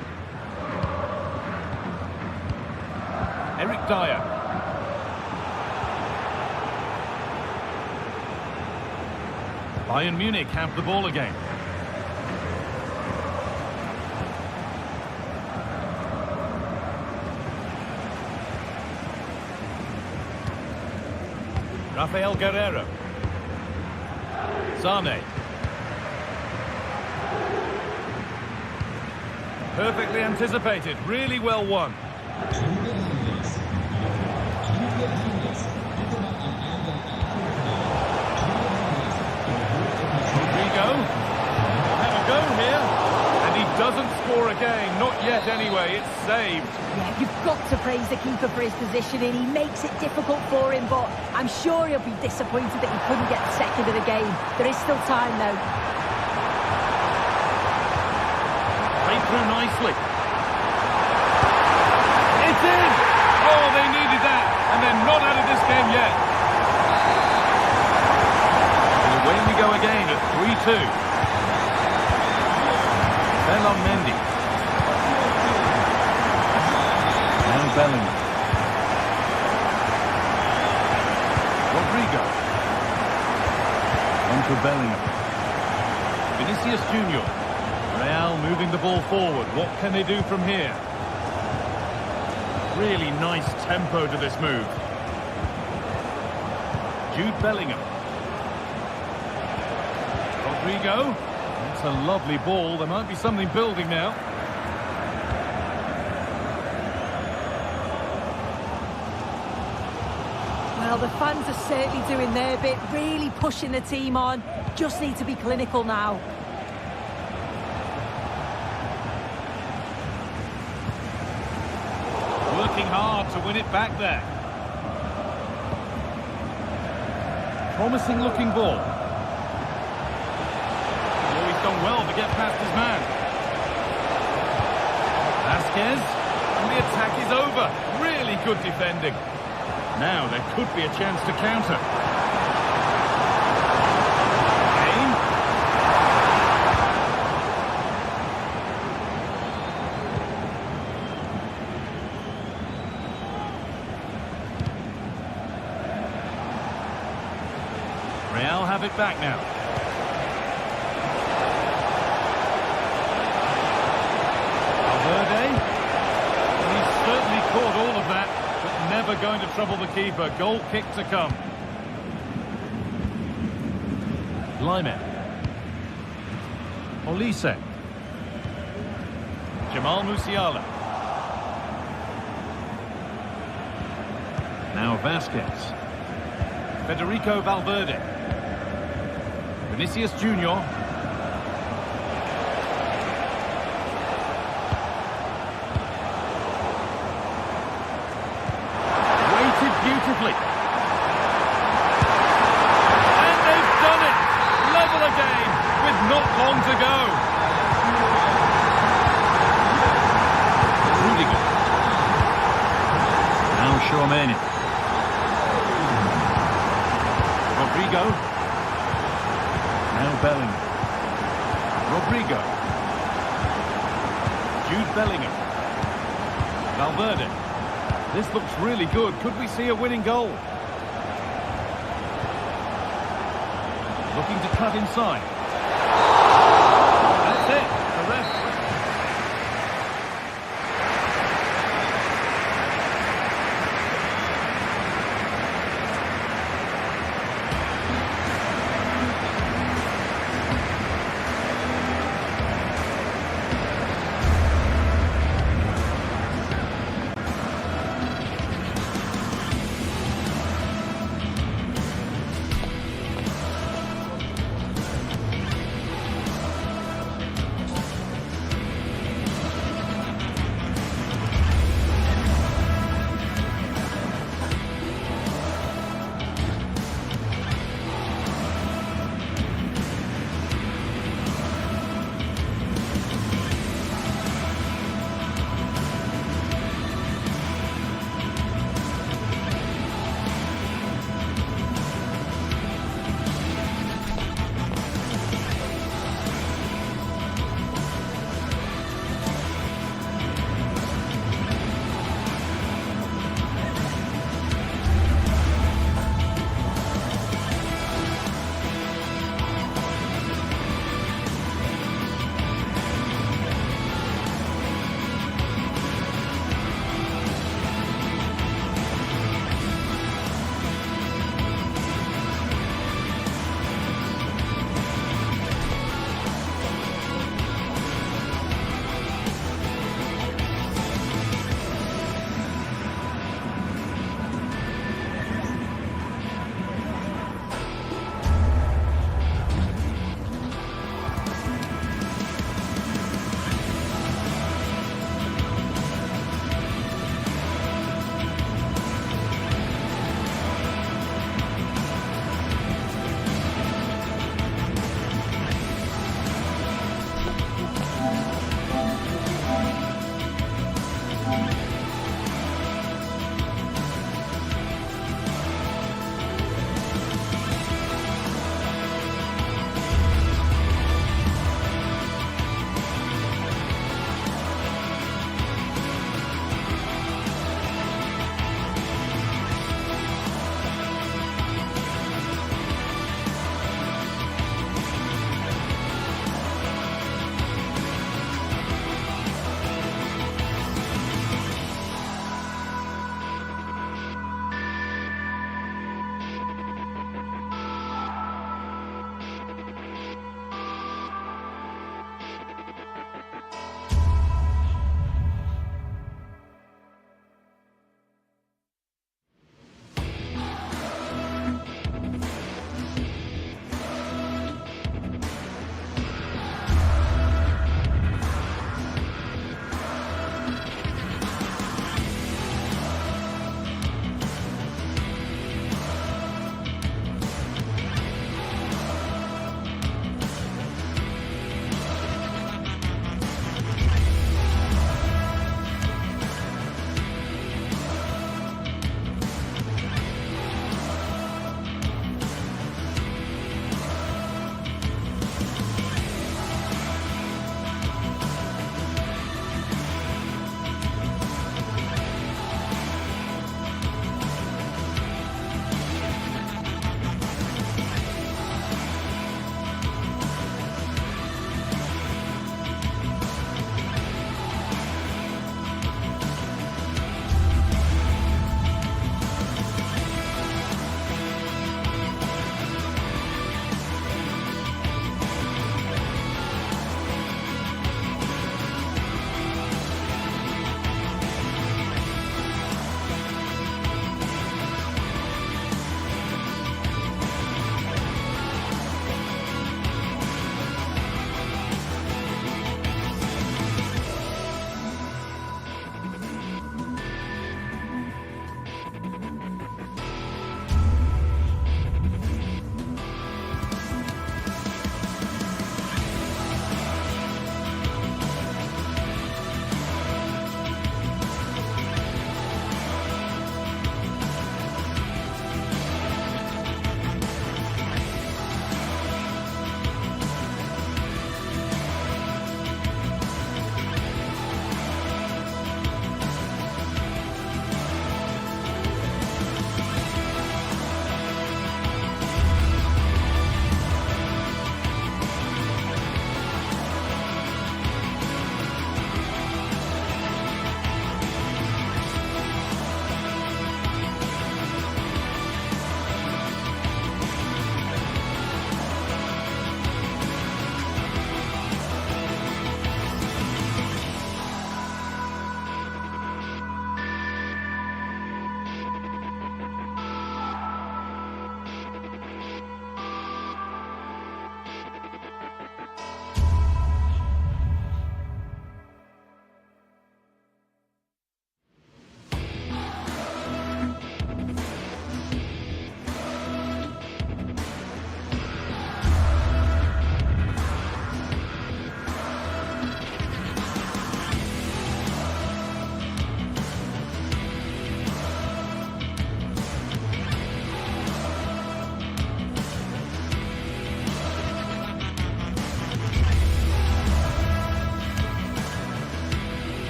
Eric Dyer. Bayern Munich have the ball again. Rafael Guerreiro. Sane. Perfectly anticipated, really well won. Rodrigo will have a go here, and he doesn't score again, not yet anyway, it's saved. Yeah, you've got to praise the keeper for his positioning. He makes it difficult for him, but I'm sure he'll be disappointed that he couldn't get the second of the game. There is still time, though. Played through nicely. It's in! Oh, they needed that, and they're not out of this game yet. And away we go again at 3-2. Mendy. Now Bellingham. Rodrigo. On to Bellingham. Vinicius Junior. Real moving the ball forward. What can they do from here? Really nice tempo to this move. Jude Bellingham. Rodrigo. It's a lovely ball. There might be something building now. Well, the fans are certainly doing their bit, really pushing the team on. Just need to be clinical now. Working hard to win it back there. Promising looking ball. Done well to get past his man. Vasquez, and the attack is over. Really good defending. Now there could be a chance to counter. Kane. Real have it back now. Caught all of that, but never going to trouble the keeper. Goal kick to come. Lyman. Olise. Jamal Musiala. Now Vasquez. Federico Valverde. Vinicius Junior. Beautifully. And they've done it! Level again, with not long to go. Rudiger. Now Tchouaméni. Rodrigo. Now Bellingham. Rodrigo. Jude Bellingham. Valverde. This looks really good. Could we see a winning goal? Looking to cut inside. That's it. The ref.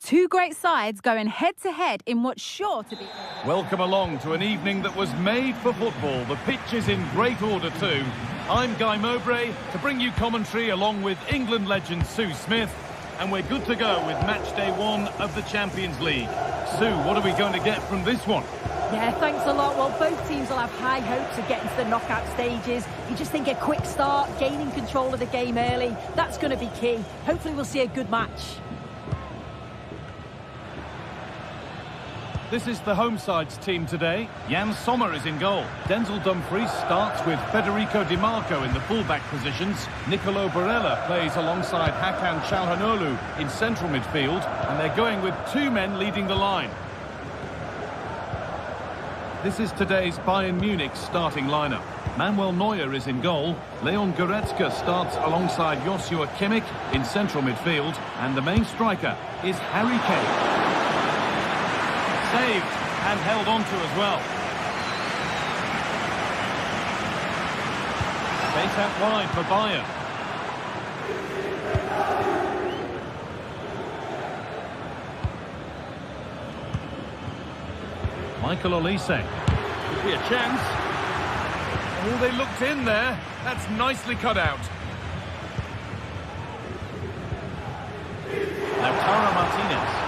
Two great sides going head-to-head in what's sure to be... Welcome along to an evening that was made for football. The pitch is in great order too. I'm Guy Mowbray to bring you commentary along with England legend Sue Smith. And we're good to go with match day 1 of the Champions League. Sue, what are we going to get from this one? Yeah, thanks a lot. Well, both teams will have high hopes of getting to the knockout stages. You just think a quick start, gaining control of the game early, that's going to be key. Hopefully we'll see a good match. This is the home side's team today. Jan Sommer is in goal. Denzel Dumfries starts with Federico Di Marco in the fullback positions. Nicolo Barella plays alongside Hakan Çalhanoğlu in central midfield, and they're going with 2 men leading the line. This is today's Bayern Munich starting lineup. Manuel Neuer is in goal. Leon Goretzka starts alongside Joshua Kimmich in central midfield, and the main striker is Harry Kane. Saved and held on to as well. Space out wide for Bayern. Michael Olise. Could be a chance. Oh, they looked in there. That's nicely cut out. Now Tara Martinez.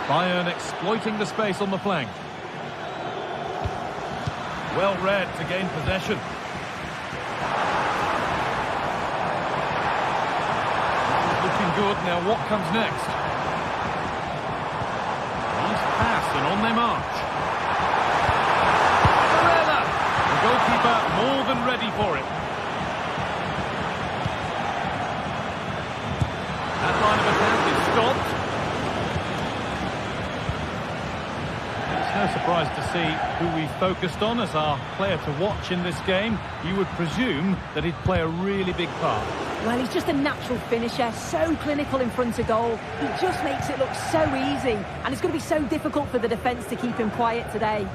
Bayern exploiting the space on the flank. Well read to gain possession. Looking good. Now what comes next? Nice pass and on they march. Barella! The goalkeeper more than ready for it. That line of attack is stopped. No surprise to see who we focused on as our player to watch in this game. You would presume that he'd play a really big part. Well, he's just a natural finisher, so clinical in front of goal. He just makes it look so easy, and it's going to be so difficult for the defence to keep him quiet today.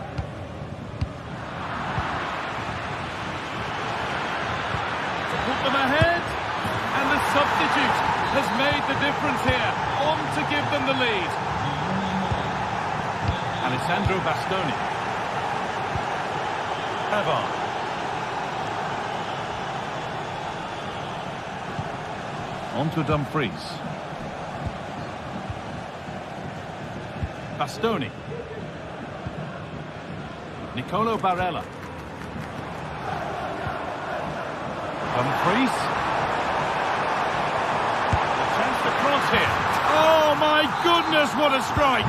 To put them ahead, and the substitute has made the difference here, on to give them the lead. Alessandro Bastoni. Pavard. On to Dumfries. Bastoni. Nicolo Barella. Dumfries. A chance to cross here. Oh my goodness, what a strike!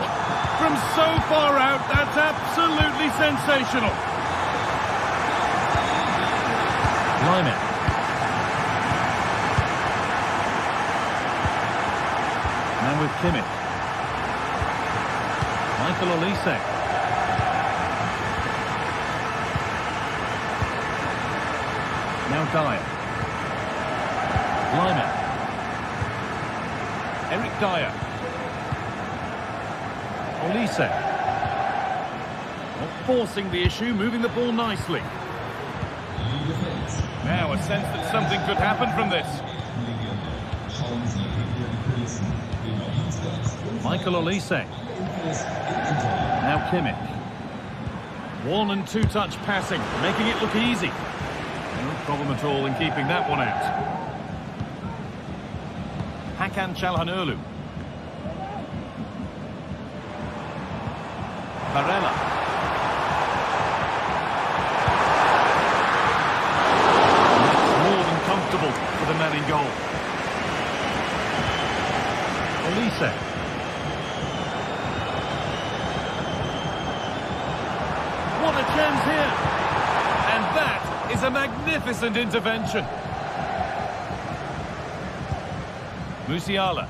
From so far out, that's absolutely sensational. Lyman. Now with Kimmich. Michael Olise. Now Dyer. Lyman. Eric Dyer. Olise. Not forcing the issue, moving the ball nicely. Now a sense that something could happen from this. Michael Olise. Now Kimmich. 1- and 2-touch passing, making it look easy. No problem at all in keeping that one out. Hakan Çalhanoğlu. Barella. That's more than comfortable for the man in goal. Olise. What a chance here! And that is a magnificent intervention. Musiala.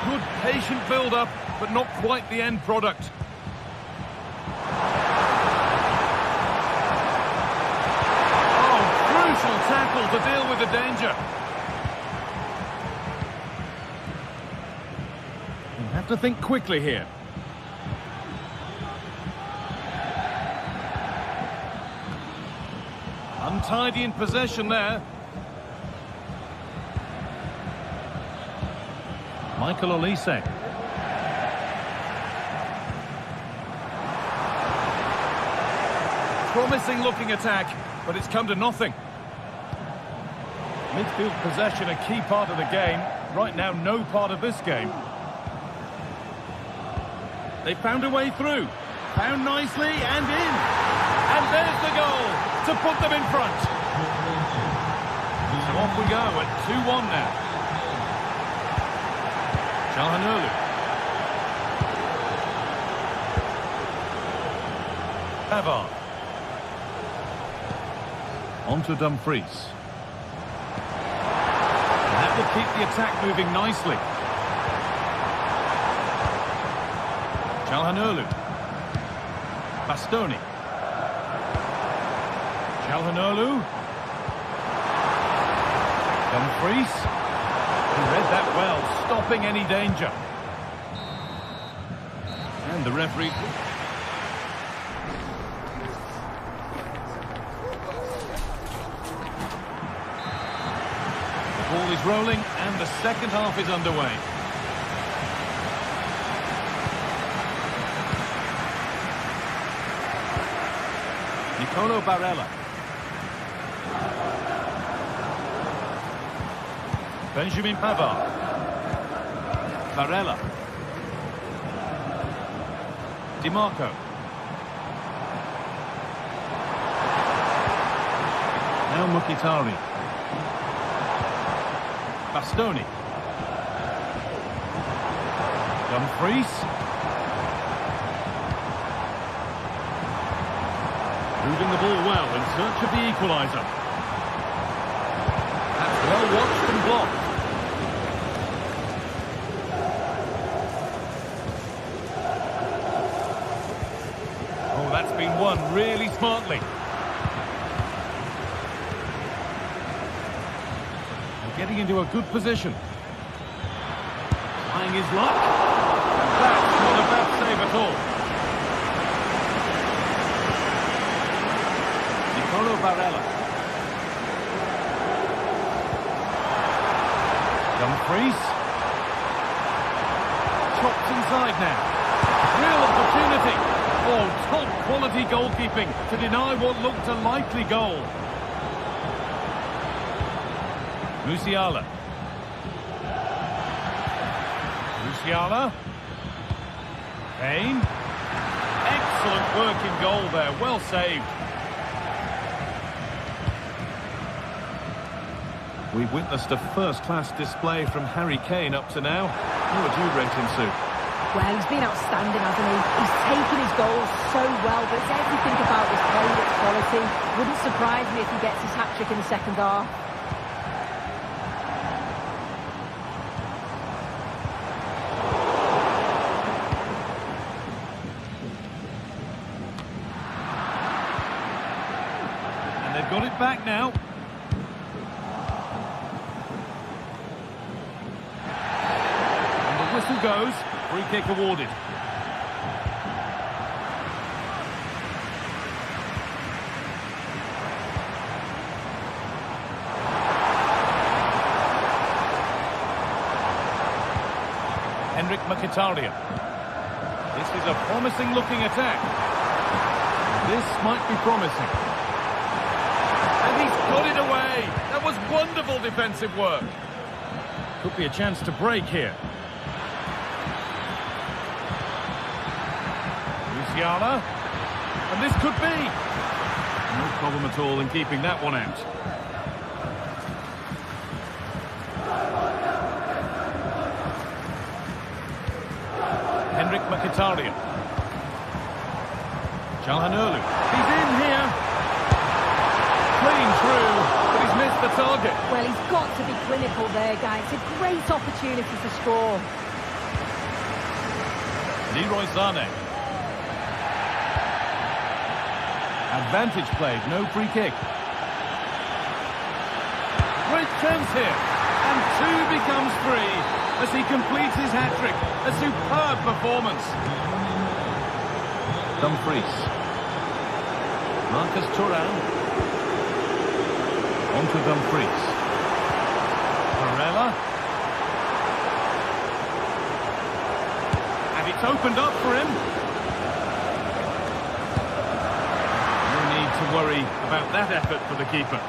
Good patient build-up, but not quite the end product. Oh, crucial tackle to deal with the danger. to think quickly here. Untidy in possession there. Michael Olise. Promising looking attack, but it's come to nothing. Midfield possession a key part of the game. Right now, no part of this game. They found a way through. Found nicely and in. And there's the goal to put them in front. So off we go at 2-1 now. Calhanoglu. Pavard. On to Dumfries. That will keep the attack moving nicely. Calhanoglu. Bastoni. Calhanoglu. Dumfries. He read that well, stopping any danger. And the referee... The ball is rolling and the second half is underway. Nicolo Barella. Benjamin Pavard. Barella. Di Marco. Now Mkhitaryan. Bastoni. Dumfries. Moving the ball well in search of the equaliser. That's well watched and blocked. Oh, that's been won really smartly. Getting into a good position. Trying his luck. That's not a bad save at all. Nicolo Barella. Dumfries. Chopped inside now. Real opportunity. Oh, top quality goalkeeping to deny what looked a likely goal. Musiala. Musiala. Kane. Excellent work in goal there. Well saved. We've witnessed a first-class display from Harry Kane up to now. How would you rate him, Sue? Well, he's been outstanding, hasn't he? He's taken his goals so well, but it's everything about his play that's quality. Wouldn't surprise me if he gets his hat-trick in the second half. Got it back now. And the whistle goes. Free kick awarded. Henrik Mkhitaryan. This is a promising looking attack. This might be promising. And he's got it away. That was wonderful defensive work. Could be a chance to break here. Musiala. And this could be. No problem at all in keeping that one out. Henrik Mkhitaryan. Calhanoglu. He's in here. Clean through, but he's missed the target. Well, he's got to be clinical there, guys. It's a great opportunity to score. Leroy Sané. Advantage played, no free kick. Great chance here. And 2 becomes 3 as he completes his hat-trick. A superb performance. Dumfries. Marcus Thuram. On to Dumfries. Barella. And it's opened up for him. No need to worry about that effort for the keeper.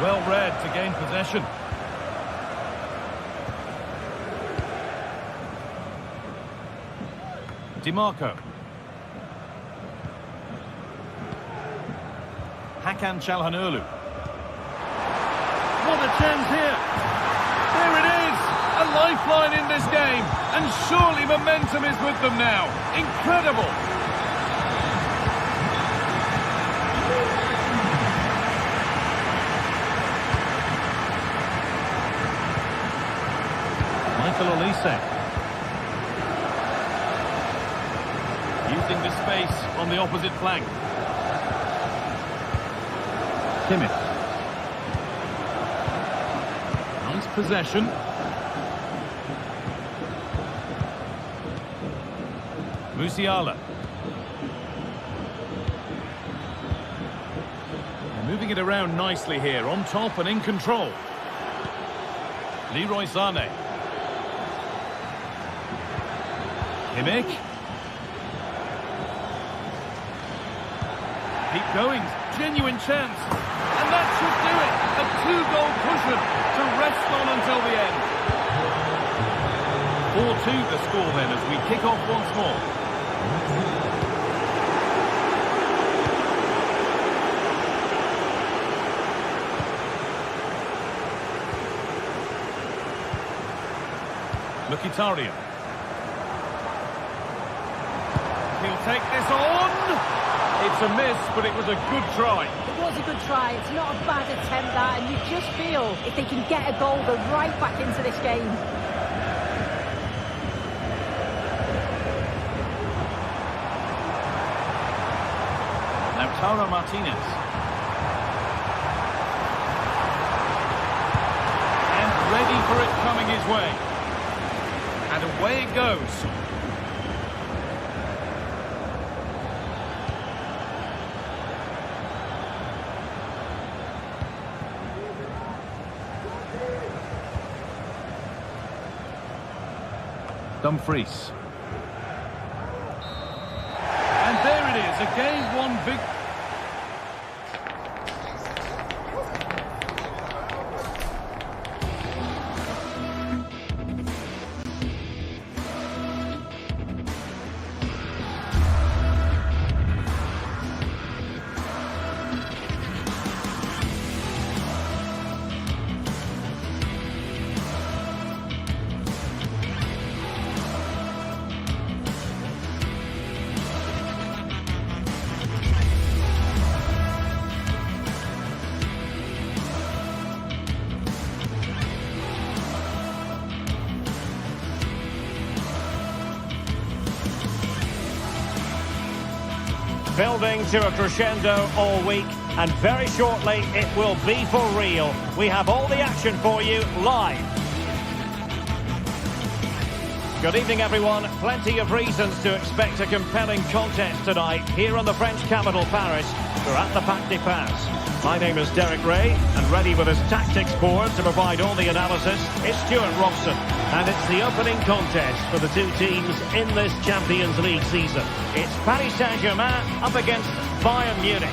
Well read to gain possession. DiMarco. Hakan Çalhanoğlu. What a chance here. There it is. A lifeline in this game. And surely momentum is with them now. Incredible. Michael Olise. Using the space on the opposite flank. Kimmich. Nice possession. Musiala. They're moving it around nicely here, on top and in control. Leroy Sané. Kimmich. Keep going, genuine chance. And that should do it. A 2-goal cushion to rest on until the end. 4-2 the score then as we kick off once more. Mkhitaryan. He'll take this on. It's a miss, but it was a good try. It was a good try. It's not a bad attempt, that, and you just feel if they can get a goal, they're right back into this game. Lautaro Martinez. And ready for it coming his way. And away it goes. Dumfries. And there it is, a game won big. Building to a crescendo all week, and very shortly it will be for real. We have all the action for you live. Good evening, everyone. Plenty of reasons to expect a compelling contest tonight here in the French capital, Paris. We're at the Parc des Princes. My name is Derek Ray, and ready with his tactics board to provide all the analysis is Stuart Robson. And it's the opening contest for the two teams in this Champions League season. It's Paris Saint-Germain up against Bayern Munich.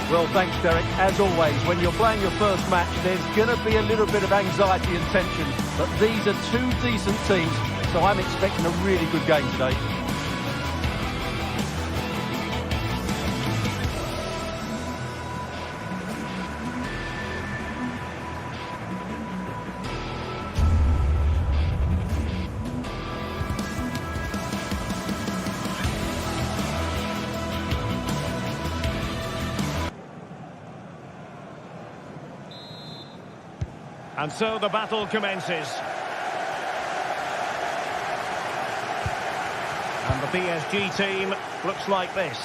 Well, thanks, Derek. As always, when you're playing your first match, there's going to be a little bit of anxiety and tension. But these are two decent teams, so I'm expecting a really good game today. And so the battle commences. And the PSG team looks like this.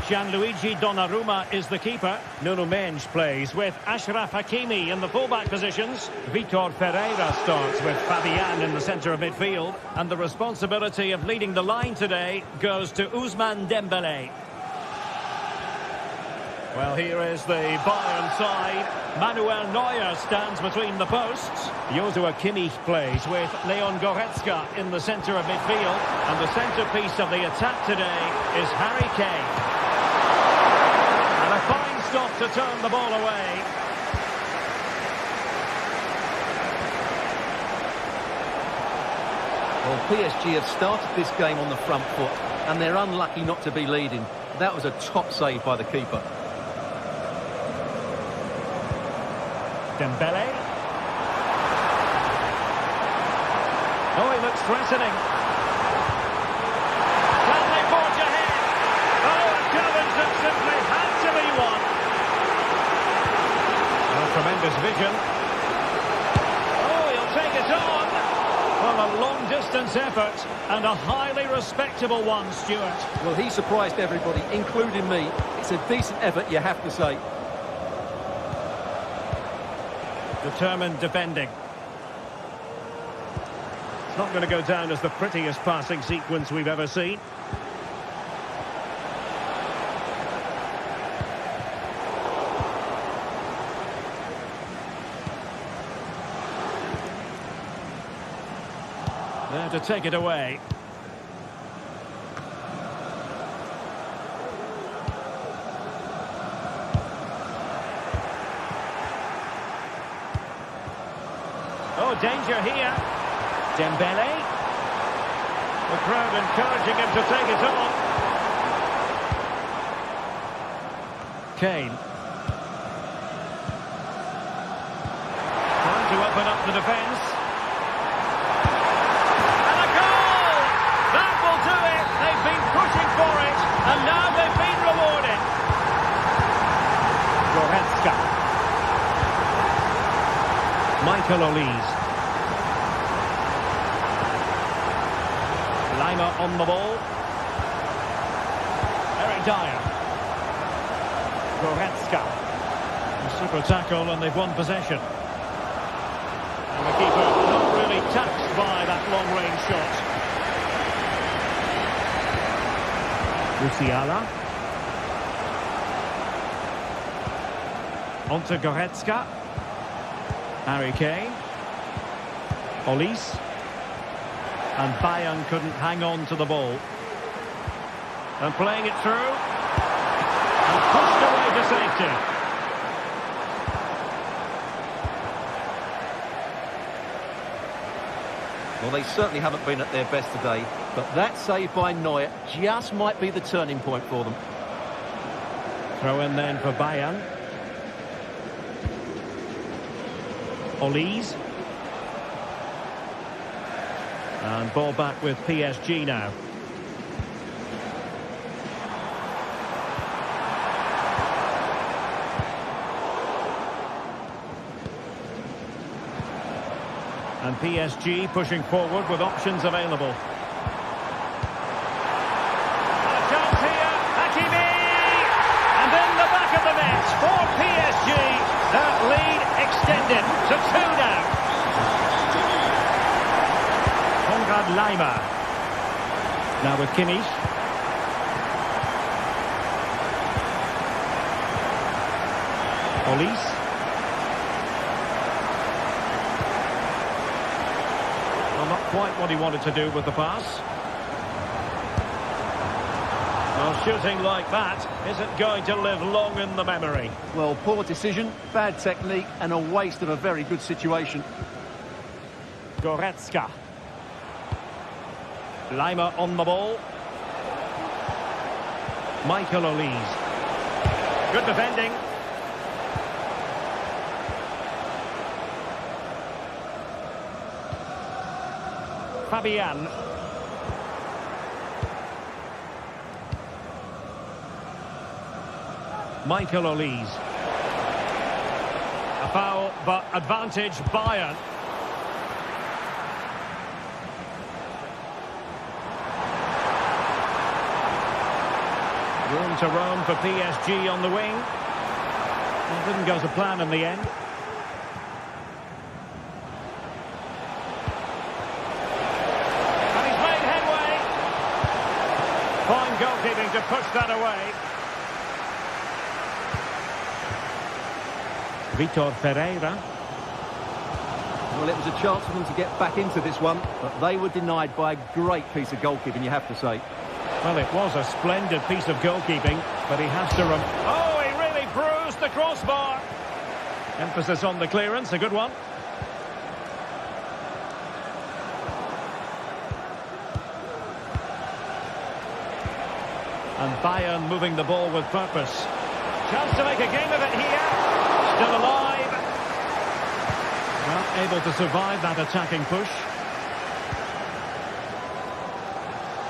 Gianluigi Donnarumma is the keeper. Nuno Mendes plays with Achraf Hakimi in the fullback positions. Vitor Ferreira starts with Fabian in the centre of midfield. And the responsibility of leading the line today goes to Ousmane Dembélé. Well, here is the Bayern side. Manuel Neuer stands between the posts. Joshua Kimmich plays with Leon Goretzka in the centre of midfield. And the centrepiece of the attack today is Harry Kane. And a fine stop to turn the ball away. Well, PSG have started this game on the front foot, and they're unlucky not to be leading. That was a top save by the keeper. Dembélé. Oh, he looks threatening. Can they forge ahead? Oh, a challenge that simply had to be won. Oh, tremendous vision. Oh, he'll take it on. Well, a long-distance effort and a highly respectable one, Stuart. Well, he surprised everybody, including me. It's a decent effort, you have to say. Determined defending. It's not going to go down as the prettiest passing sequence we've ever seen. There to take it away. Oh, danger here. Dembélé. The crowd encouraging him to take it on. Kane. Trying to open up the defence. And a goal! That will do it. They've been pushing for it, and now they've been rewarded. Goretzka. Michael Olise. Lima on the ball. Eric Dyer. Goretzka. A super tackle and they've won possession. And the keeper not really touched by that long-range shot. Musiala. On to Goretzka. Harry Kane. Olise. And Bayern couldn't hang on to the ball. And playing it through. And pushed away to safety. Well, they certainly haven't been at their best today, but that save by Neuer just might be the turning point for them. Throw in then for Bayern. Olise. And ball back with PSG now. And PSG pushing forward with options available. A chance here, Hakimi! And in the back of the net for PSG. That lead extended to 2 now. Lima. Now with Kimmich. Olise. Well, not quite what he wanted to do with the pass. Well, shooting like that isn't going to live long in the memory. Well, poor decision, bad technique, and a waste of a very good situation. Goretzka. Lima on the ball. Michael Olise. Good defending. Fabian. Michael Olise. A foul, but advantage Bayern. Well, room to roam for PSG on the wing. It didn't go to plan in the end. And he's made headway. Fine goalkeeping to push that away. Vitor Pereira. Well, it was a chance for them to get back into this one, but they were denied by a great piece of goalkeeping, you have to say. Well, it was a splendid piece of goalkeeping, but he has to Oh, he really bruised the crossbar. Emphasis on the clearance, a good one. And Bayern moving the ball with purpose. Chance to make a game of it here. Still alive. Well, able to survive that attacking push.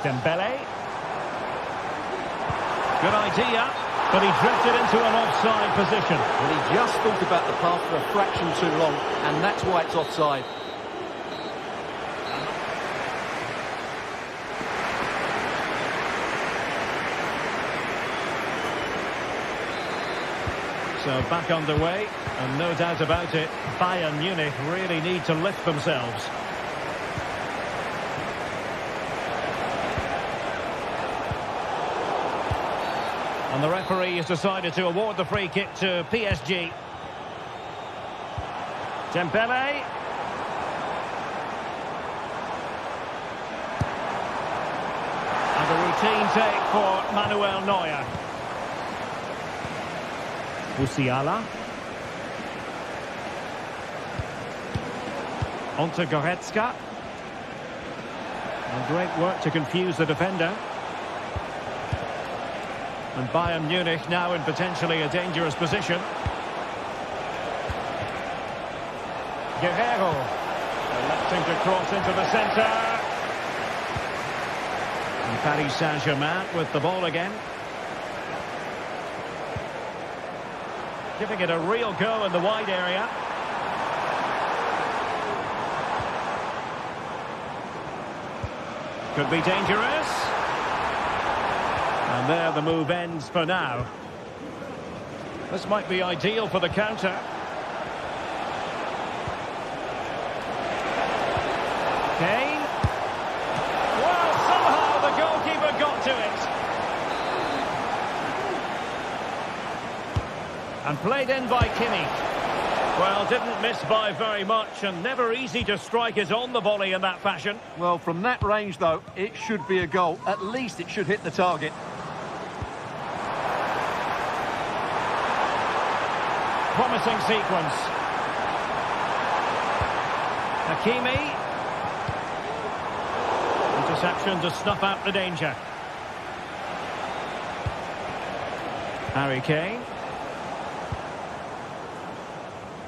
Dembele. Good idea, but he drifted into an offside position. Well, he just thought about the pass for a fraction too long, and that's why it's offside. So back underway, and no doubt about it, Bayern Munich really need to lift themselves. And the referee has decided to award the free kick to PSG. Dembele. And a routine take for Manuel Neuer. Musiala. Onto Goretzka. And great work to confuse the defender. And Bayern Munich now in potentially a dangerous position. Guerrero. Electing to cross into the centre. And Paris Saint-Germain with the ball again. Giving it a real go in the wide area. Could be dangerous. And there the move ends for now. This might be ideal for the counter. Kane. Well, somehow the goalkeeper got to it. And played in by Kimmich. Well, didn't miss by very much, and never easy to strike it on the volley in that fashion. Well, from that range, though, it should be a goal. At least it should hit the target. Promising sequence. Hakimi. Interception to snuff out the danger. Harry Kane.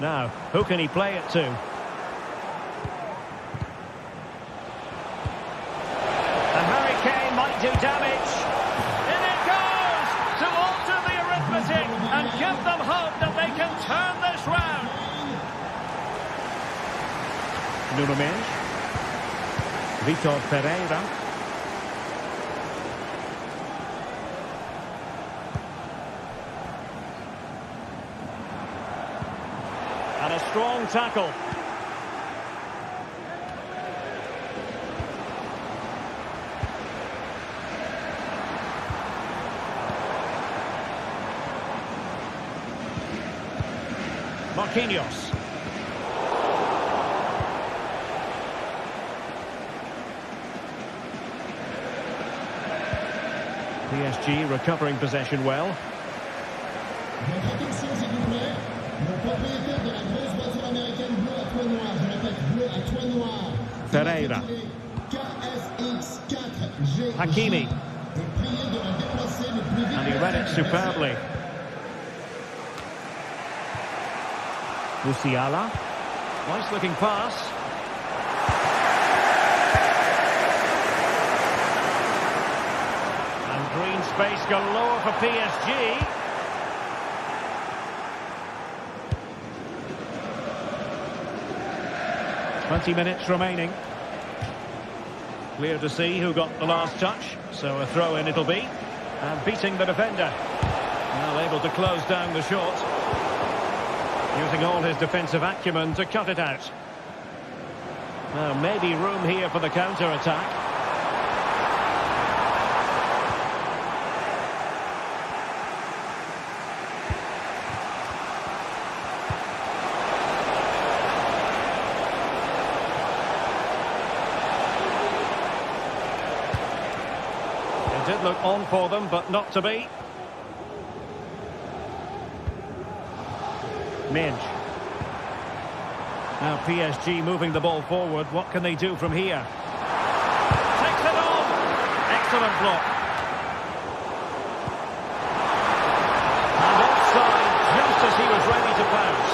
Now, who can he play it to? And Harry Kane might do damage. In it goes! To alter the arithmetic and give them hope that they can turn this round. Nuno Mendes. Vitor Pereira. And a strong tackle. Marquinhos. PSG recovering possession well. Pereira. Hakimi. And he read it superbly. Musiala. Nice looking pass. And green space galore for PSG. "20 minutes remaining. Clear to see who got the last touch, so a throw-in it'll be. And beating the defender. Well able to close down the shot. Using all his defensive acumen to cut it out. Well, maybe room here for the counter-attack. It did look on for them, but not to be. Midge. Now PSG moving the ball forward. What can they do from here? Takes it on. Excellent block. And offside just as he was ready to pounce.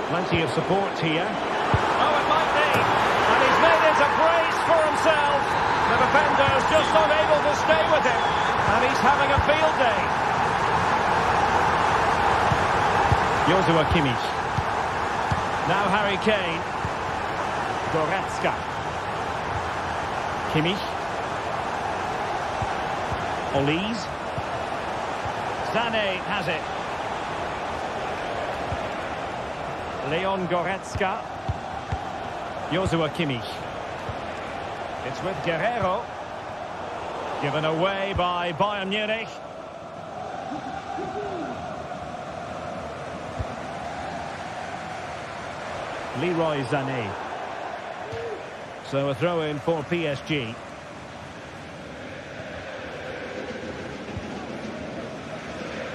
Plenty of support here. Oh, it might be. And he's made it a brace for himself. The defender's just unable to stay with him. And he's having a field day. Joshua Kimmich. Now Harry Kane. Goretzka. Kimmich. Olise. Sané has it. Leon Goretzka. Joshua Kimmich. It's with Guerrero. Given away by Bayern Munich. Leroy Sané. So a throw-in for PSG.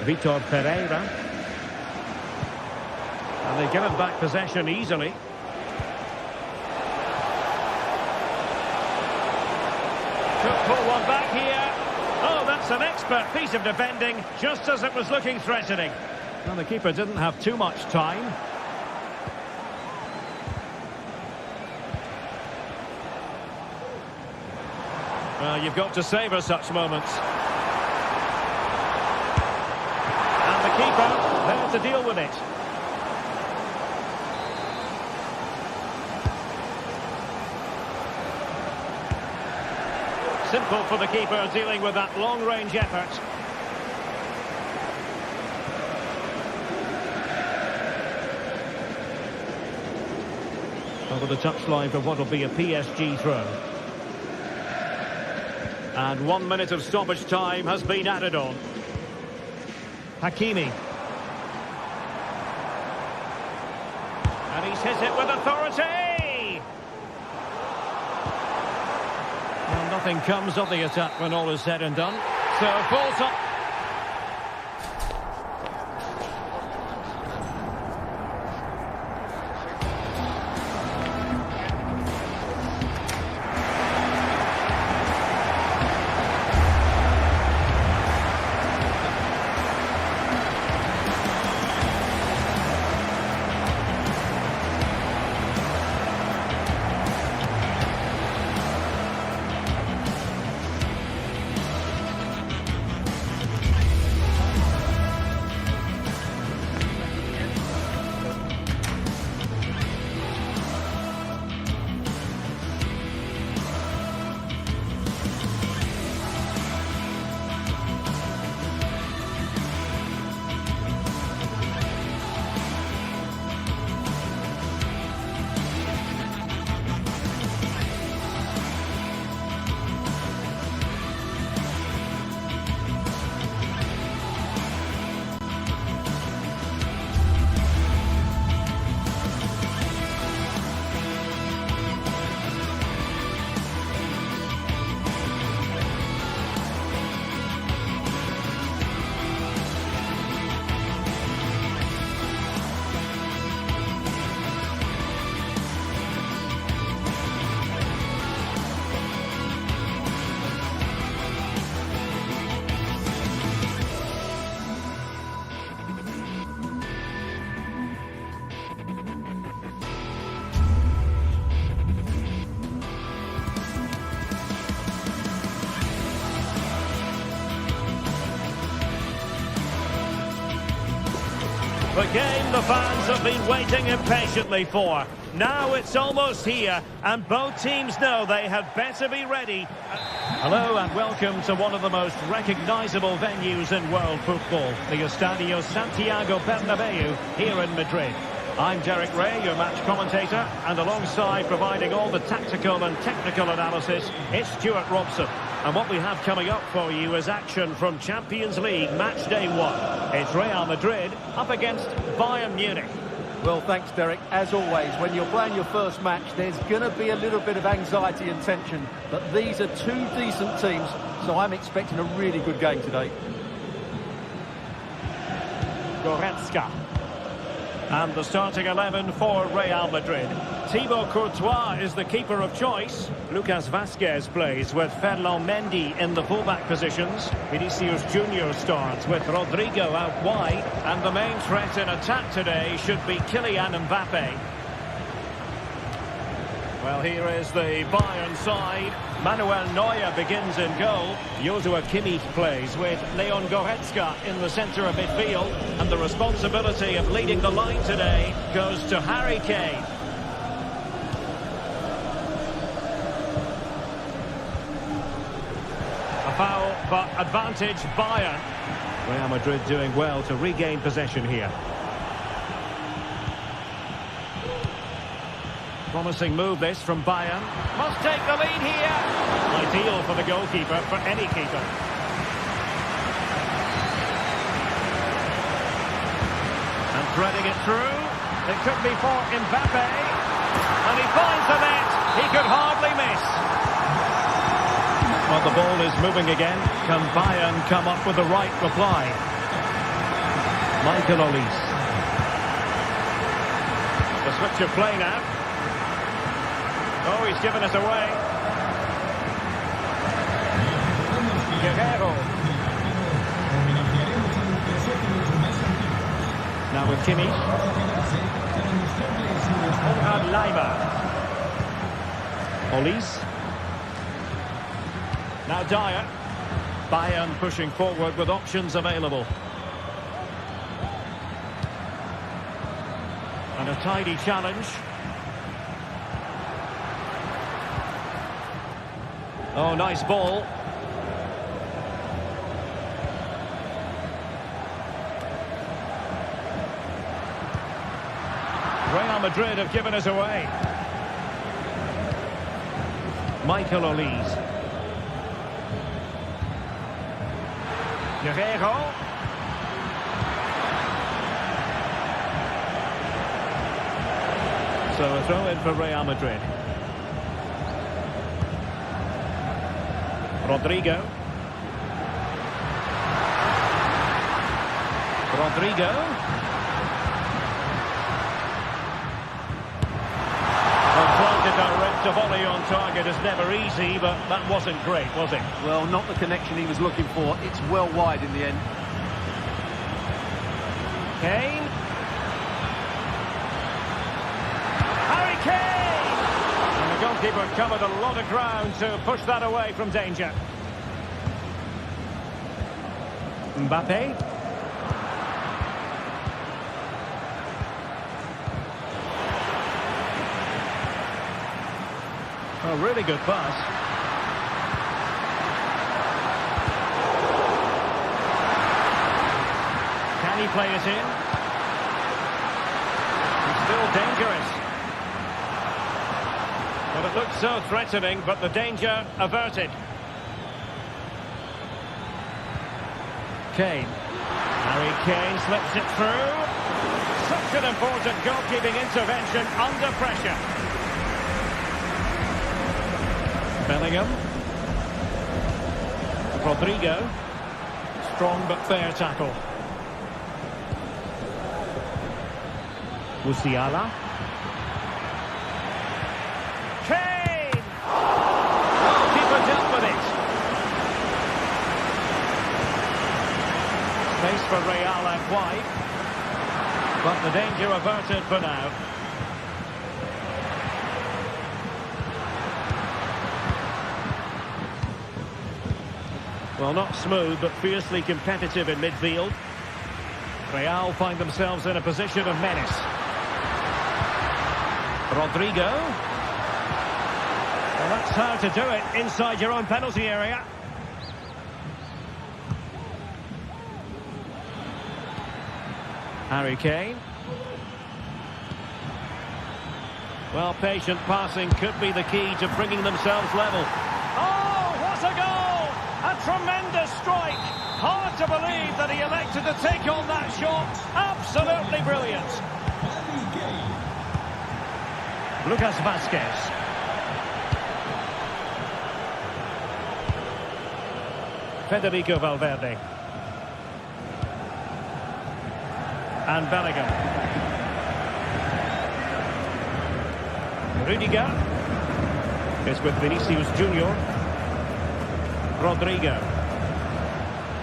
Vitor Pereira. And they give it back possession easily. Could pull one back here. Oh, that's an expert piece of defending, just as it was looking threatening. Well, the keeper didn't have too much time. Well, you've got to savour such moments. And the keeper there to deal with it. Simple for the keeper dealing with that long-range effort. Over the touchline for what will be a PSG throw. And 1 minute of stoppage time has been added on. Hakimi. And he's hit it with authority! Well, nothing comes of the attack when all is said and done. So full stop. game the fans have been waiting impatiently for. Now it's almost here, and both teams know they had better be ready. Hello and welcome to one of the most recognisable venues in world football, the Estadio Santiago Bernabeu here in Madrid. I'm Derek Ray, your match commentator, and alongside providing all the tactical and technical analysis, it's Stuart Robson. And what we have coming up for you is action from Champions League match day 1. It's Real Madrid up against Bayern Munich. Well, thanks, Derek. As always, when you're playing your first match, there's going to be a little bit of anxiety and tension. But these are two decent teams, so I'm expecting a really good game today. Goretzka. And the starting 11 for Real Madrid. Thibaut Courtois is the keeper of choice. Lucas Vazquez plays with Ferland Mendy in the fullback positions. Vinicius Junior starts with Rodrigo out wide. And the main threat in attack today should be Kylian Mbappe. Well, here is the Bayern side. Manuel Neuer begins in goal. Joshua Kimmich plays with Leon Goretzka in the centre of midfield. And the responsibility of leading the line today goes to Harry Kane. A foul, but advantage Bayern. Real Madrid doing well to regain possession here. Promising move this from Bayern. Must take the lead here. Ideal for the goalkeeper, for any keeper. And threading it through. It could be for Mbappe. And he finds the net. He could hardly miss. Well, the ball is moving again. Can Bayern come up with the right reply? Michael Olise. The switch of play now. Oh, he's given us away. Guerrero. Now with Kimmich. Konrad Leimer. Olise. Now Dyer. Bayern pushing forward with options available. And a tidy challenge. Oh, nice ball. Real Madrid have given us away. Michael Olise. Guerrero. So a throw in for Real Madrid. Rodrigo. Well, trying to direct a volley on target is never easy, but that wasn't great, was it? Well, not the connection he was looking for. It's well wide in the end. Kane. Harry Kane! And the goalkeeper covered a lot of ground to push that away from danger. Mbappe. A really good pass. Can he play it in? He's still dangerous. Well, it looked so threatening, but the danger averted. Kane. Harry Kane slips it through. Such an important goalkeeping intervention under pressure. Bellingham. Rodrigo. Strong but fair tackle. Musiala. Kane! Goalkeeper dealt with it. Space for Real out wide. But the danger averted for now. Well, not smooth, but fiercely competitive in midfield. Real find themselves in a position of menace. Rodrigo. Well, that's how to do it inside your own penalty area. Harry Kane. Well, patient passing could be the key to bringing themselves level. Oh, what a goal! A tremendous strike. Hard to believe that he elected to take on that shot. Absolutely brilliant. Lucas Vazquez. Federico Valverde. And Bellingham. Rudiger is with Vinicius Junior. Rodrigo.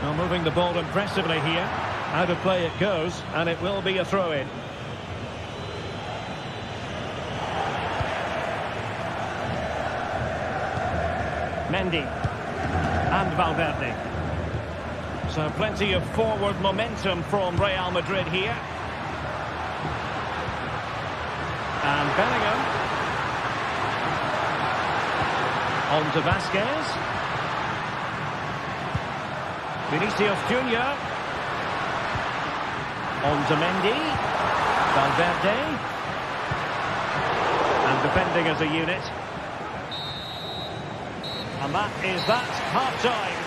Now moving the ball impressively here. Out of play it goes, and it will be a throw-in. Mendy. And Valverde. So plenty of forward momentum from Real Madrid here. And Bellingham. On to Vazquez. Vinicius Junior. On to Mendy. Valverde. And defending as a unit. And that is that half-time.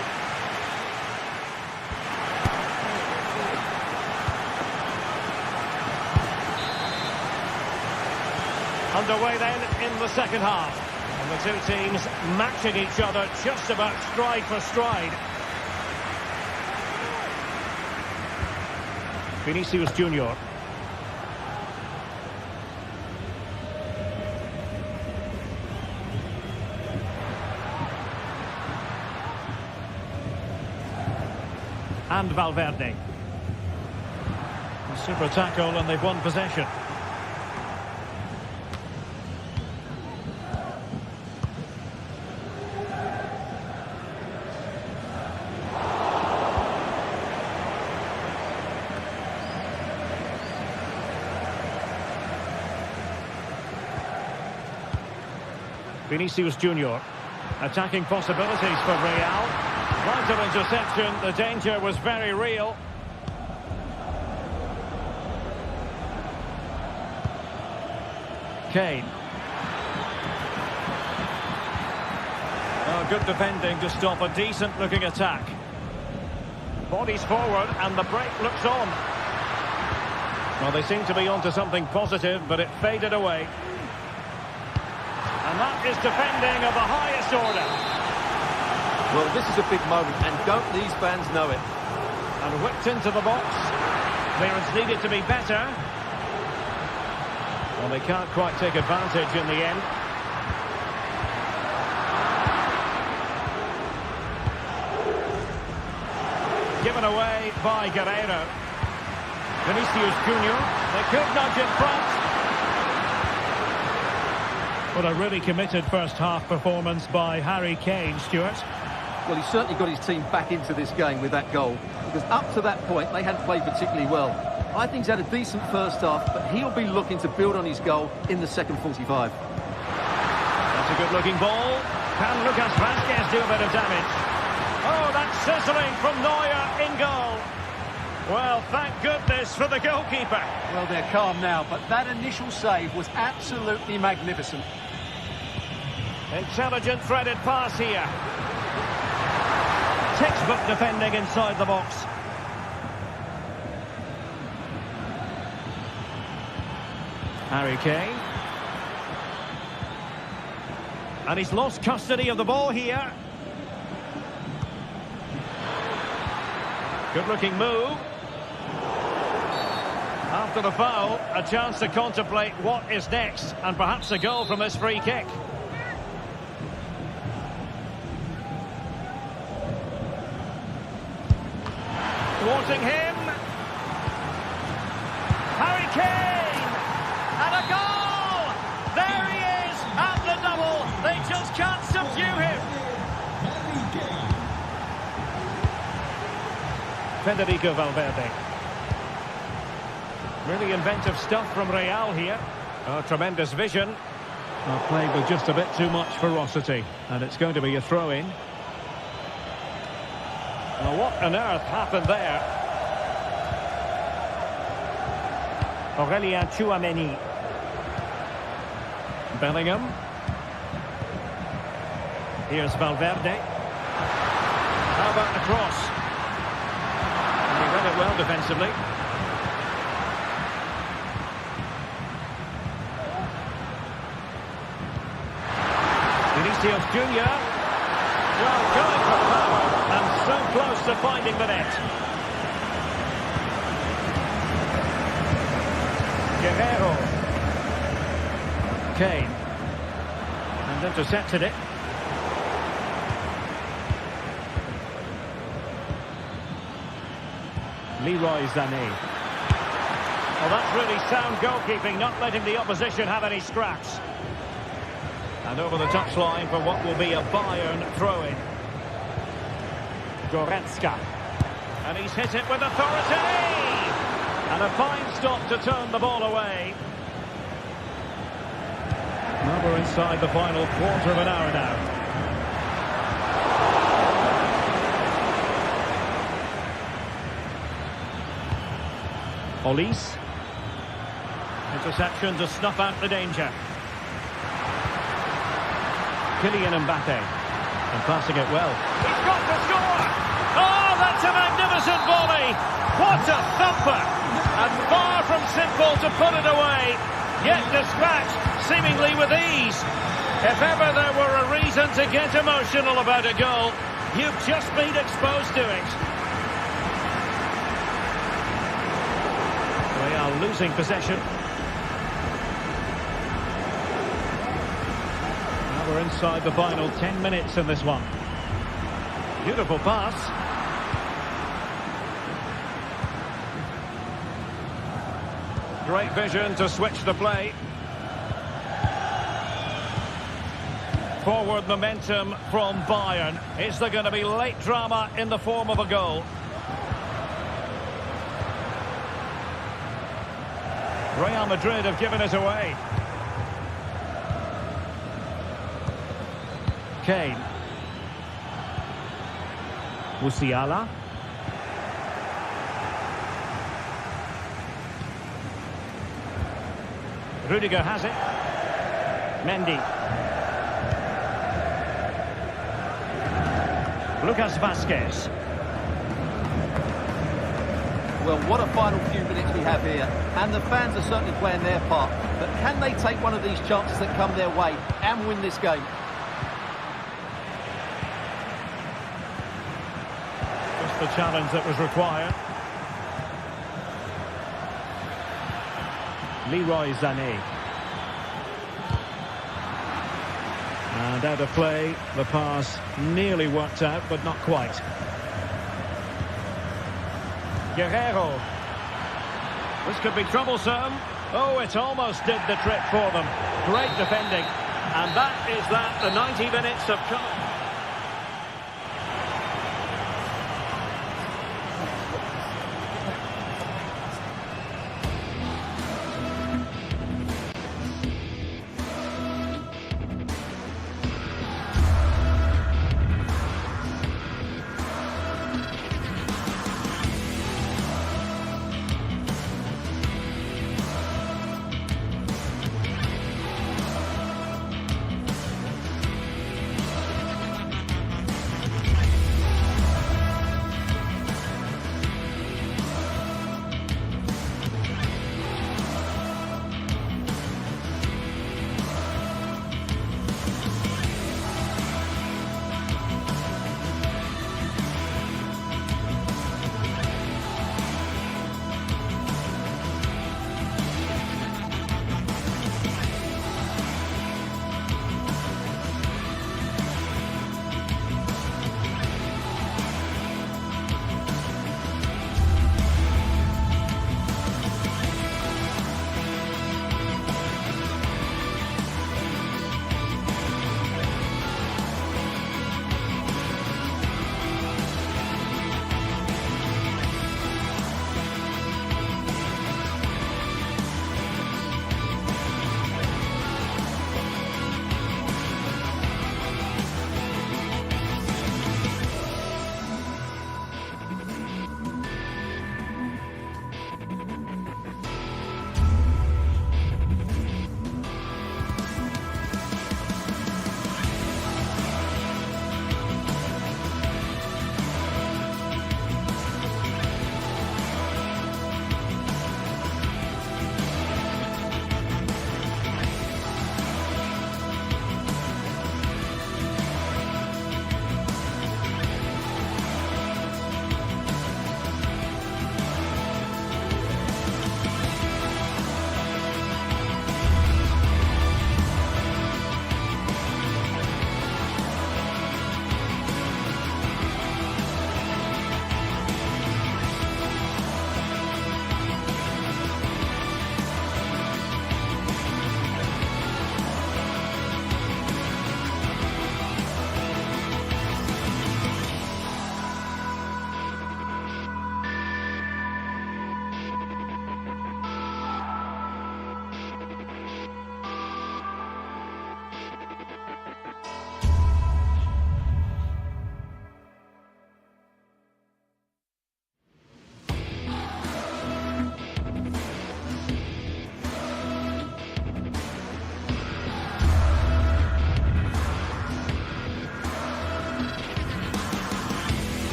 Underway then in the second half. And the two teams matching each other just about stride for stride. Vinicius Junior. And Valverde. A super tackle and they've won possession. Vinicius Junior. Attacking possibilities for Real. Right of interception, the danger was very real. Kane. Oh, good defending to stop a decent-looking attack. Bodies forward and the break looks on. Well, they seem to be onto something positive, but it faded away. And that is defending of the highest order. Well, this is a big moment, and don't these fans know it? And whipped into the box. Clearance needed to be better. Well, they can't quite take advantage in the end. Given away by Guerreiro. Vinicius Junior. They could nudge in front. What a really committed first half performance by Harry Kane, Stuart. Well, he certainly got his team back into this game with that goal, because up to that point they hadn't played particularly well. I think he's had a decent first half, but he'll be looking to build on his goal in the second 45. That's a good-looking ball. Can Lucas Vazquez do a bit of damage? Oh, that's sizzling from Neuer in goal. Well, thank goodness for the goalkeeper. Well, they're calm now, but that initial save was absolutely magnificent. Intelligent threaded pass here. Textbook defending inside the box. Harry Kane. And he's lost custody of the ball here. Good-looking move. After the foul, a chance to contemplate what is next, and perhaps a goal from this free kick. Thwarting him. Harry Kane! And a goal! There he is, at the double. They just can't subdue him. Federico Valverde. Really inventive stuff from Real here. Oh, tremendous vision. Well, played with just a bit too much ferocity. And it's going to be a throw-in. Well, what on earth happened there? Aurélien Tchouameni. Bellingham. Here's Valverde. How about the cross? And he read it well defensively. Vinicius Junior. Well, going for power and so close to finding the net. Guerrero. Kane. And intercepted it. Leroy Sané. Well, that's really sound goalkeeping, not letting the opposition have any scraps. And over the touchline for what will be a Bayern throw-in. Goretzka. And he's hit it with authority! And a fine stop to turn the ball away. Now we're inside the final quarter of an hour now. Olise. Interception to snuff out the danger. Kylian Mbappe. And passing it well. He's got to score! Oh, that's a magnificent volley! What a thumper! And far from simple to put it away. Yet dispatched, seemingly with ease. If ever there were a reason to get emotional about a goal, you've just been exposed to it. They are losing possession. Now we're inside the final 10 minutes in this one. Beautiful pass. Great vision to switch the play. Forward momentum from Bayern. Is there going to be late drama in the form of a goal? Real Madrid have given it away. Kane. Musiala. Rudiger has it. Mendy. Lucas Vazquez. Well, what a final few minutes we have here. And the fans are certainly playing their part. But can they take one of these chances that come their way and win this game? Just the challenge that was required. Leroy Sané. And out of play, the pass nearly worked out, but not quite. Guerrero. This could be troublesome. Oh, it almost did the trick for them. Great defending. And that is that. The 90 minutes have come.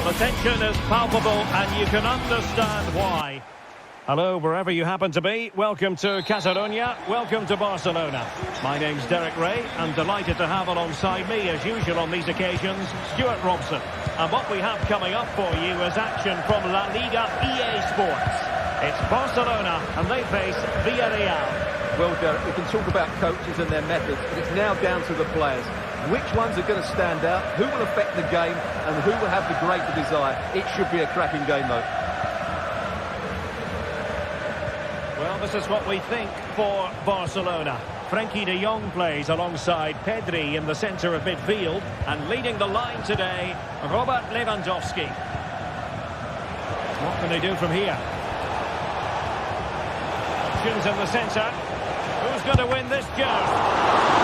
The tension is palpable and you can understand why. Hello, wherever you happen to be. Welcome to Catalonia. Welcome to Barcelona. My name's Derek Ray. I'm delighted to have alongside me, as usual on these occasions, Stuart Robson. And what we have coming up for you is action from La Liga EA Sports. It's Barcelona and they face Villarreal. Well, Derek, we can talk about coaches and their methods, but it's now down to the players. Which ones are going to stand out, who will affect the game, and who will have the greater desire? It should be a cracking game, though. Well, this is what we think for Barcelona. Frenkie de Jong plays alongside Pedri in the centre of midfield, and leading the line today, Robert Lewandowski. What can they do from here? Options in the centre. Who's going to win this joust?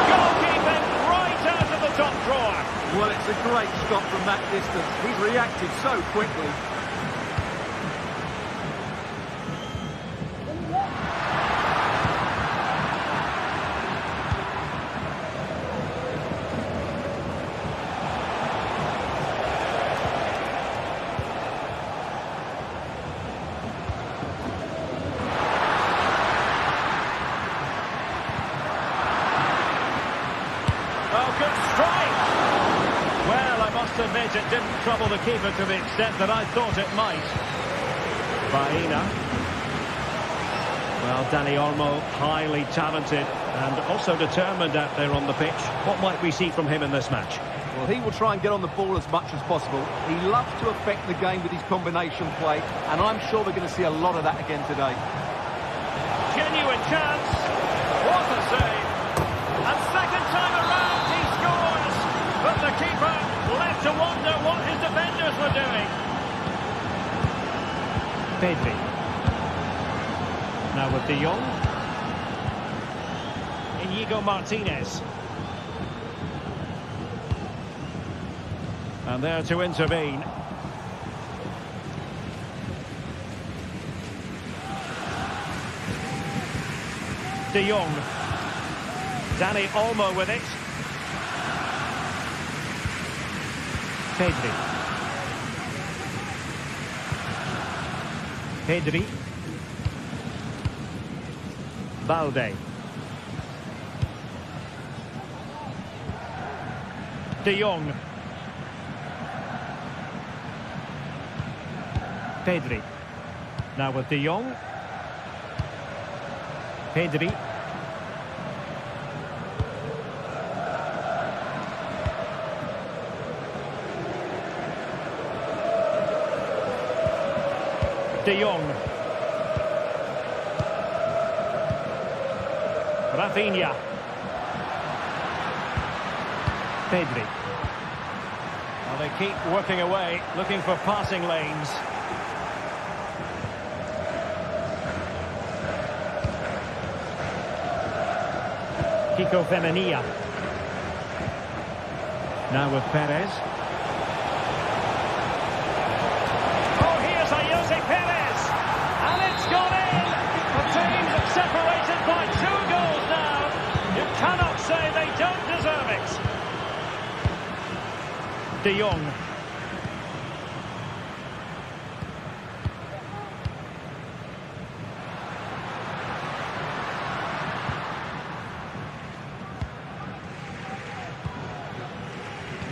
Goalkeeping right out of the top drawer. Well, it's a great stop from that distance. He's reacted so quickly. Admit it didn't trouble the keeper to the extent that I thought it might. Baena. Well, Dani Olmo, highly talented and also determined out there on the pitch. What might we see from him in this match? Well, he will try and get on the ball as much as possible. He loves to affect the game with his combination play, and I'm sure we're going to see a lot of that again today. Genuine chance. What a save. And second time around he scores. But the keeper left to wonder what his defenders were doing. Pedri. Now with De Jong. Inigo Martinez. And there to intervene. De Jong. Dani Olmo with it. Pedri. Pedri. Balde. De Jong. Pedri. Now with De Jong. Pedri. De Jong. Rafinha. Pedri. Well, they keep working away, looking for passing lanes. Kiko Femenia. Now with Perez. Separated by 2 goals now. You cannot say they don't deserve it. De Jong.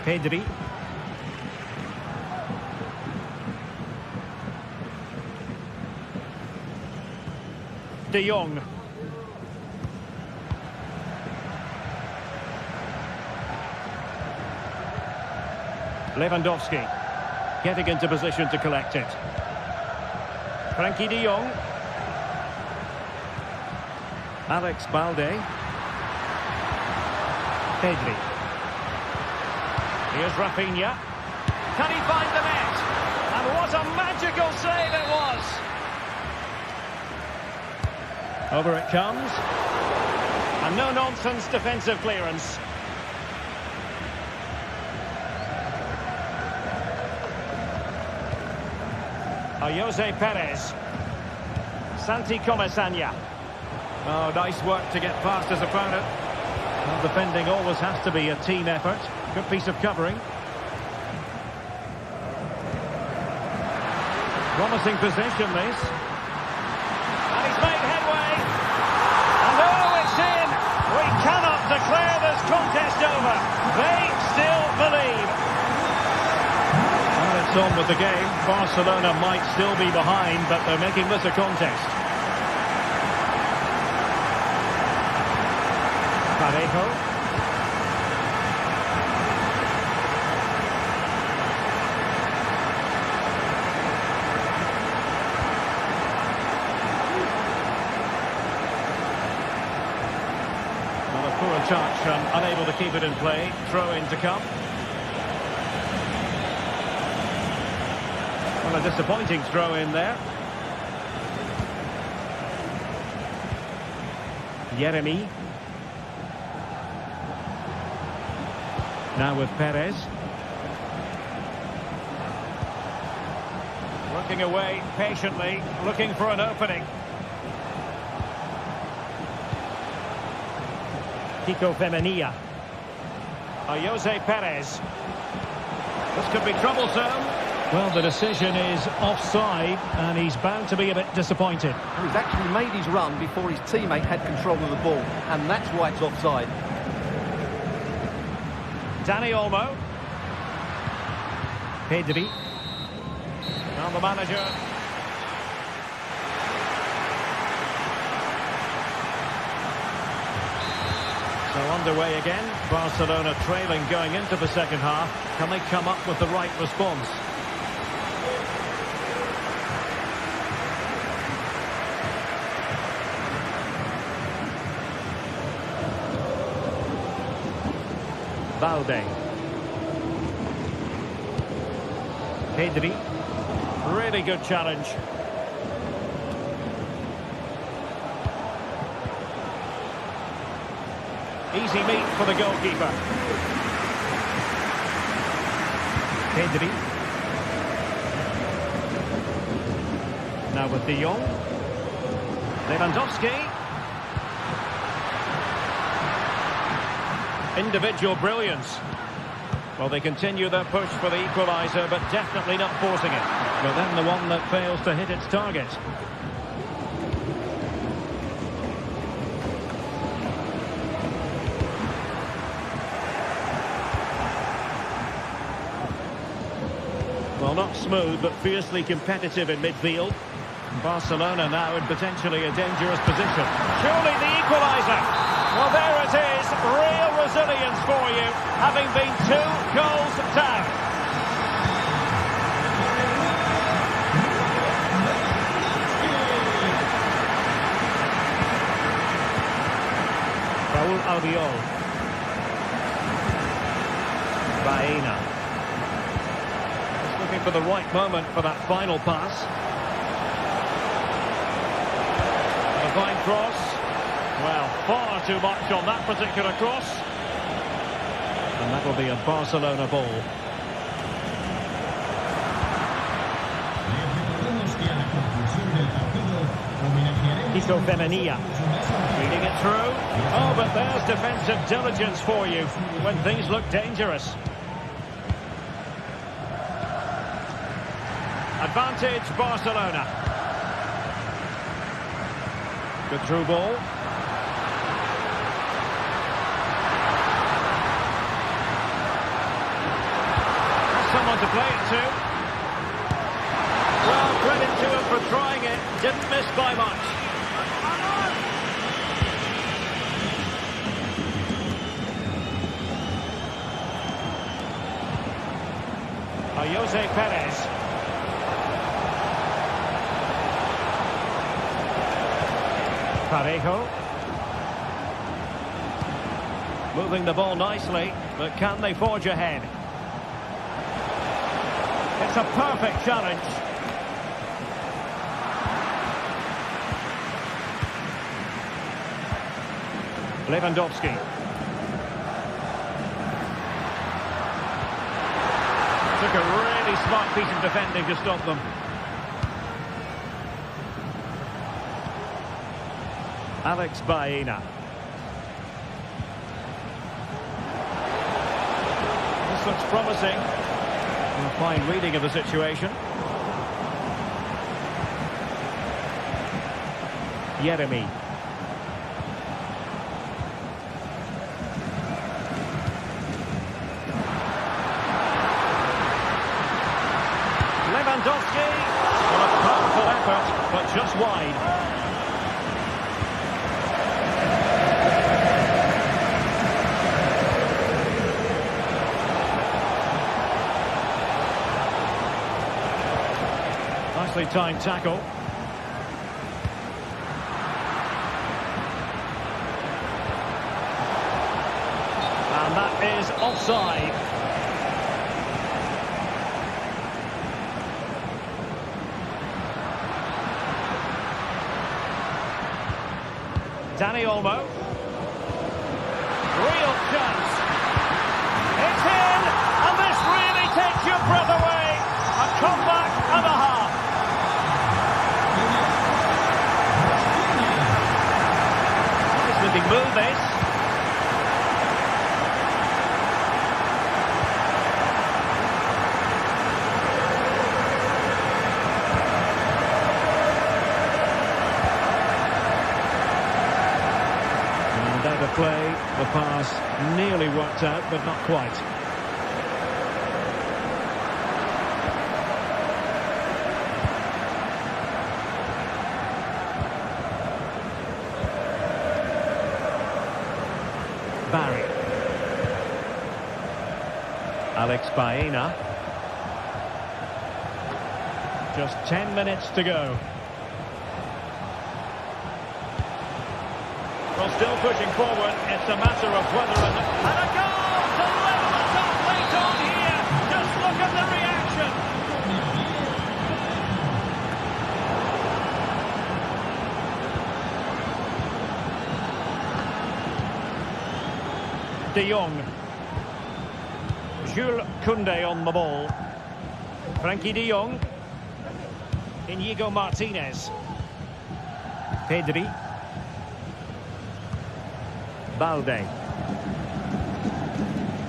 Pedri. De Jong. Lewandowski getting into position to collect it. Frenkie de Jong. Alex Balde. Pedri. Here's Rafinha. Can he find the net? And what a magical save it was! Over it comes. And no-nonsense defensive clearance. Jose Perez. Santi Comesaña. Oh, nice work to get past his opponent. Well, defending always has to be a team effort. Good piece of covering. Promising position, this. And he's made headway. And oh, it's in. We cannot declare this contest over. They still believe. Well, it's on with the game. Barcelona might still be behind, but they're making this a contest. Parejo. Poor touch and unable to keep it in play. Throw in to come. Well, a disappointing throw in there. Yeremy. Now with Perez. Working away patiently, looking for an opening. Kiko Femenia. Jose Perez. This could be troublesome. Well, the decision is offside, and he's bound to be a bit disappointed. He's actually made his run before his teammate had control of the ball, and that's why it's offside. Dani Olmo. Pedri. Now the manager. So underway again. Barcelona trailing going into the second half. Can they come up with the right response? Valde. Pedri. Really good challenge. Easy meet for the goalkeeper. Pedri. Now with De Jong. Lewandowski. Individual brilliance. Well, they continue their push for the equaliser, but definitely not forcing it. But then the one that fails to hit its target. Well, not smooth, but fiercely competitive in midfield. Barcelona now in potentially a dangerous position. Surely the equaliser. Well, there it is. Real resilience for you, having been 2 goals down. Raúl Albiol. Baena. Looking for the right moment for that final pass. A fine cross. Well, far too much on that particular cross. And that will be a Barcelona ball. Kiko Femenia. Reading it through. Oh, but there's defensive diligence for you when things look dangerous. Advantage Barcelona. Good through ball. Has someone to play it to. Well, credit to him for trying it. Didn't miss by much. Jose Perez. Parejo. Moving the ball nicely, but can they forge ahead? It's a perfect challenge. Lewandowski. Took a really smart piece of defending to stop them. Alex Baena. This looks promising. A fine reading of the situation. Yeremy. Lewandowski. Well, a powerful effort, but just wide. Nicely timed tackle. And that is offside. Dani Olmo. Real chance. It's in, and this really takes your breath away. A comeback and a half. Nicely big move, this. The play, the pass nearly worked out, but not quite. Barry. Alex Baena. Just 10 minutes to go. Well, still pushing forward. It's a matter of whether and a goal to level us up late on here. Just look at the reaction. De Jong. Jules Koundé on the ball. Frankie de Jong. Inigo Martinez. Pedri. Balde.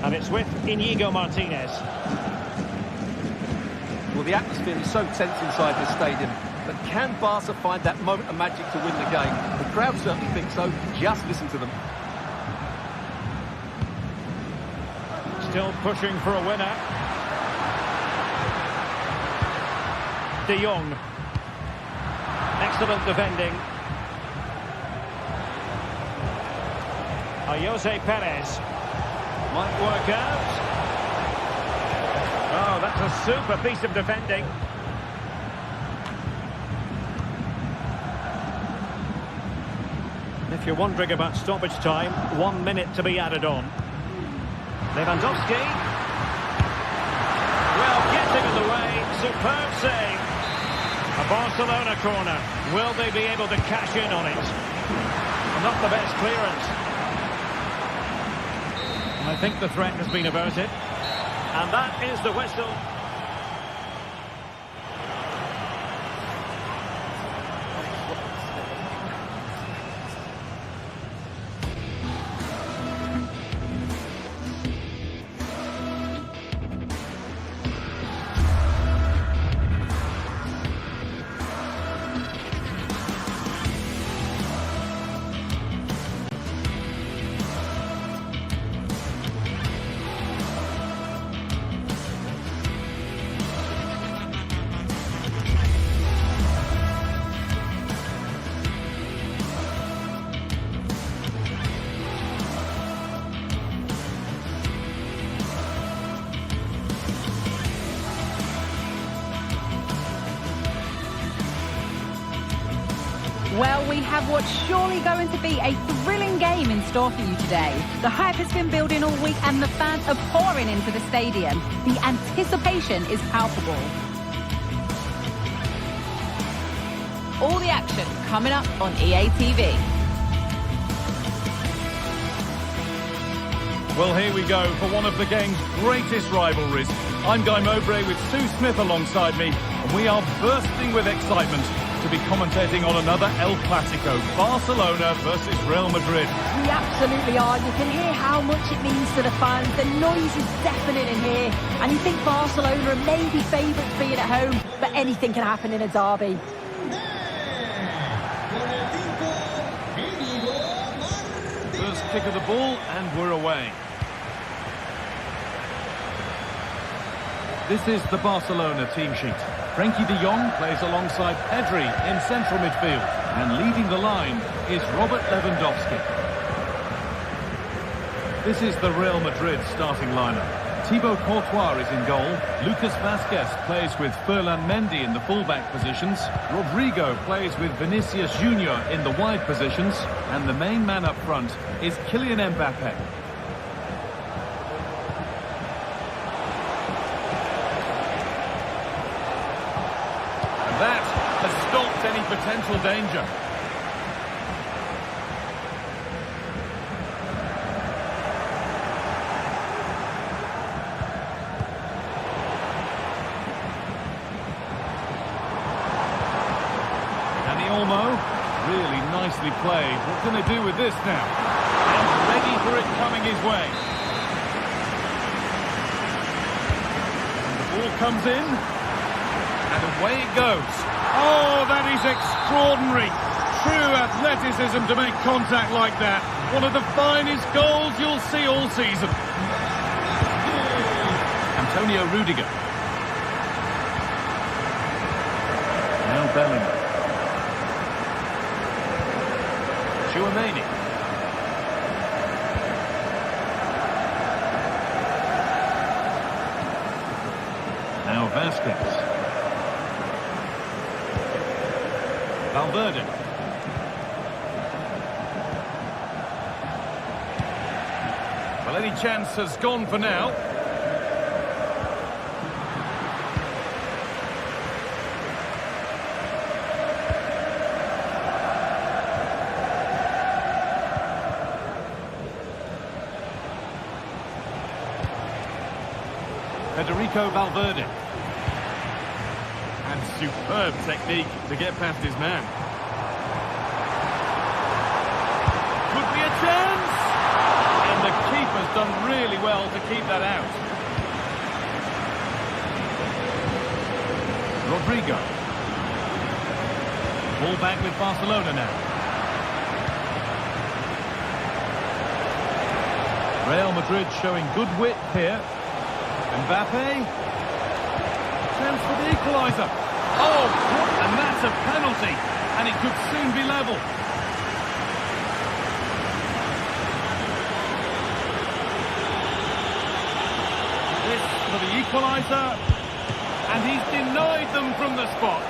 And it's with Inigo Martinez. Well, the atmosphere is so tense inside this stadium, but can Barca find that moment of magic to win the game? The crowd certainly think so. Just listen to them. Still pushing for a winner. De Jong. Excellent defending. Jose Perez might work out. Oh, that's a super piece of defending. If you're wondering about stoppage time, 1 minute to be added on. Lewandowski. Well, getting in the way. Superb save. A Barcelona corner. Will they be able to cash in on it? Not the best clearance. I think the threat has been averted. And that is the whistle. Well, we have what's surely going to be a thrilling game in store for you today. The hype has been building all week and the fans are pouring into the stadium. The anticipation is palpable. All the action coming up on EA TV. Well, here we go for one of the game's greatest rivalries. I'm Guy Mowbray with Sue Smith alongside me, and we are bursting with excitement to be commentating on another El Clasico, Barcelona versus Real Madrid. We absolutely are. You can hear how much it means to the fans. The noise is deafening in here. And you think Barcelona are maybe favourites being at home, but anything can happen in a derby. kick of the ball, and we're away. This is the Barcelona team sheet. Frankie de Jong plays alongside Pedri in central midfield. And leading the line is Robert Lewandowski. This is the Real Madrid starting lineup. Thibaut Courtois is in goal. Lucas Vazquez plays with Ferland Mendy in the fullback positions. Rodrigo plays with Vinicius Junior in the wide positions. And the main man up front is Kylian Mbappe. And that has stopped any potential danger. Really nicely played. What can they do with this now? And ready for it coming his way. And the ball comes in. And away it goes. Oh, that is extraordinary. True athleticism to make contact like that. One of the finest goals you'll see all season. Antonio Rudiger. Now Bellingham. Chouameni. Now Vazquez. Valverde. Well, any chance has gone for now. Federico Valverde. And superb technique to get past his man. Could be a chance! And the keeper's done really well to keep that out. Rodrigo. Ball back with Barcelona now. Real Madrid showing good width here. Mbappe, chance for the equaliser. Oh, and that's a penalty, and it could soon be level. This for the equaliser, and he's denied them from the spot.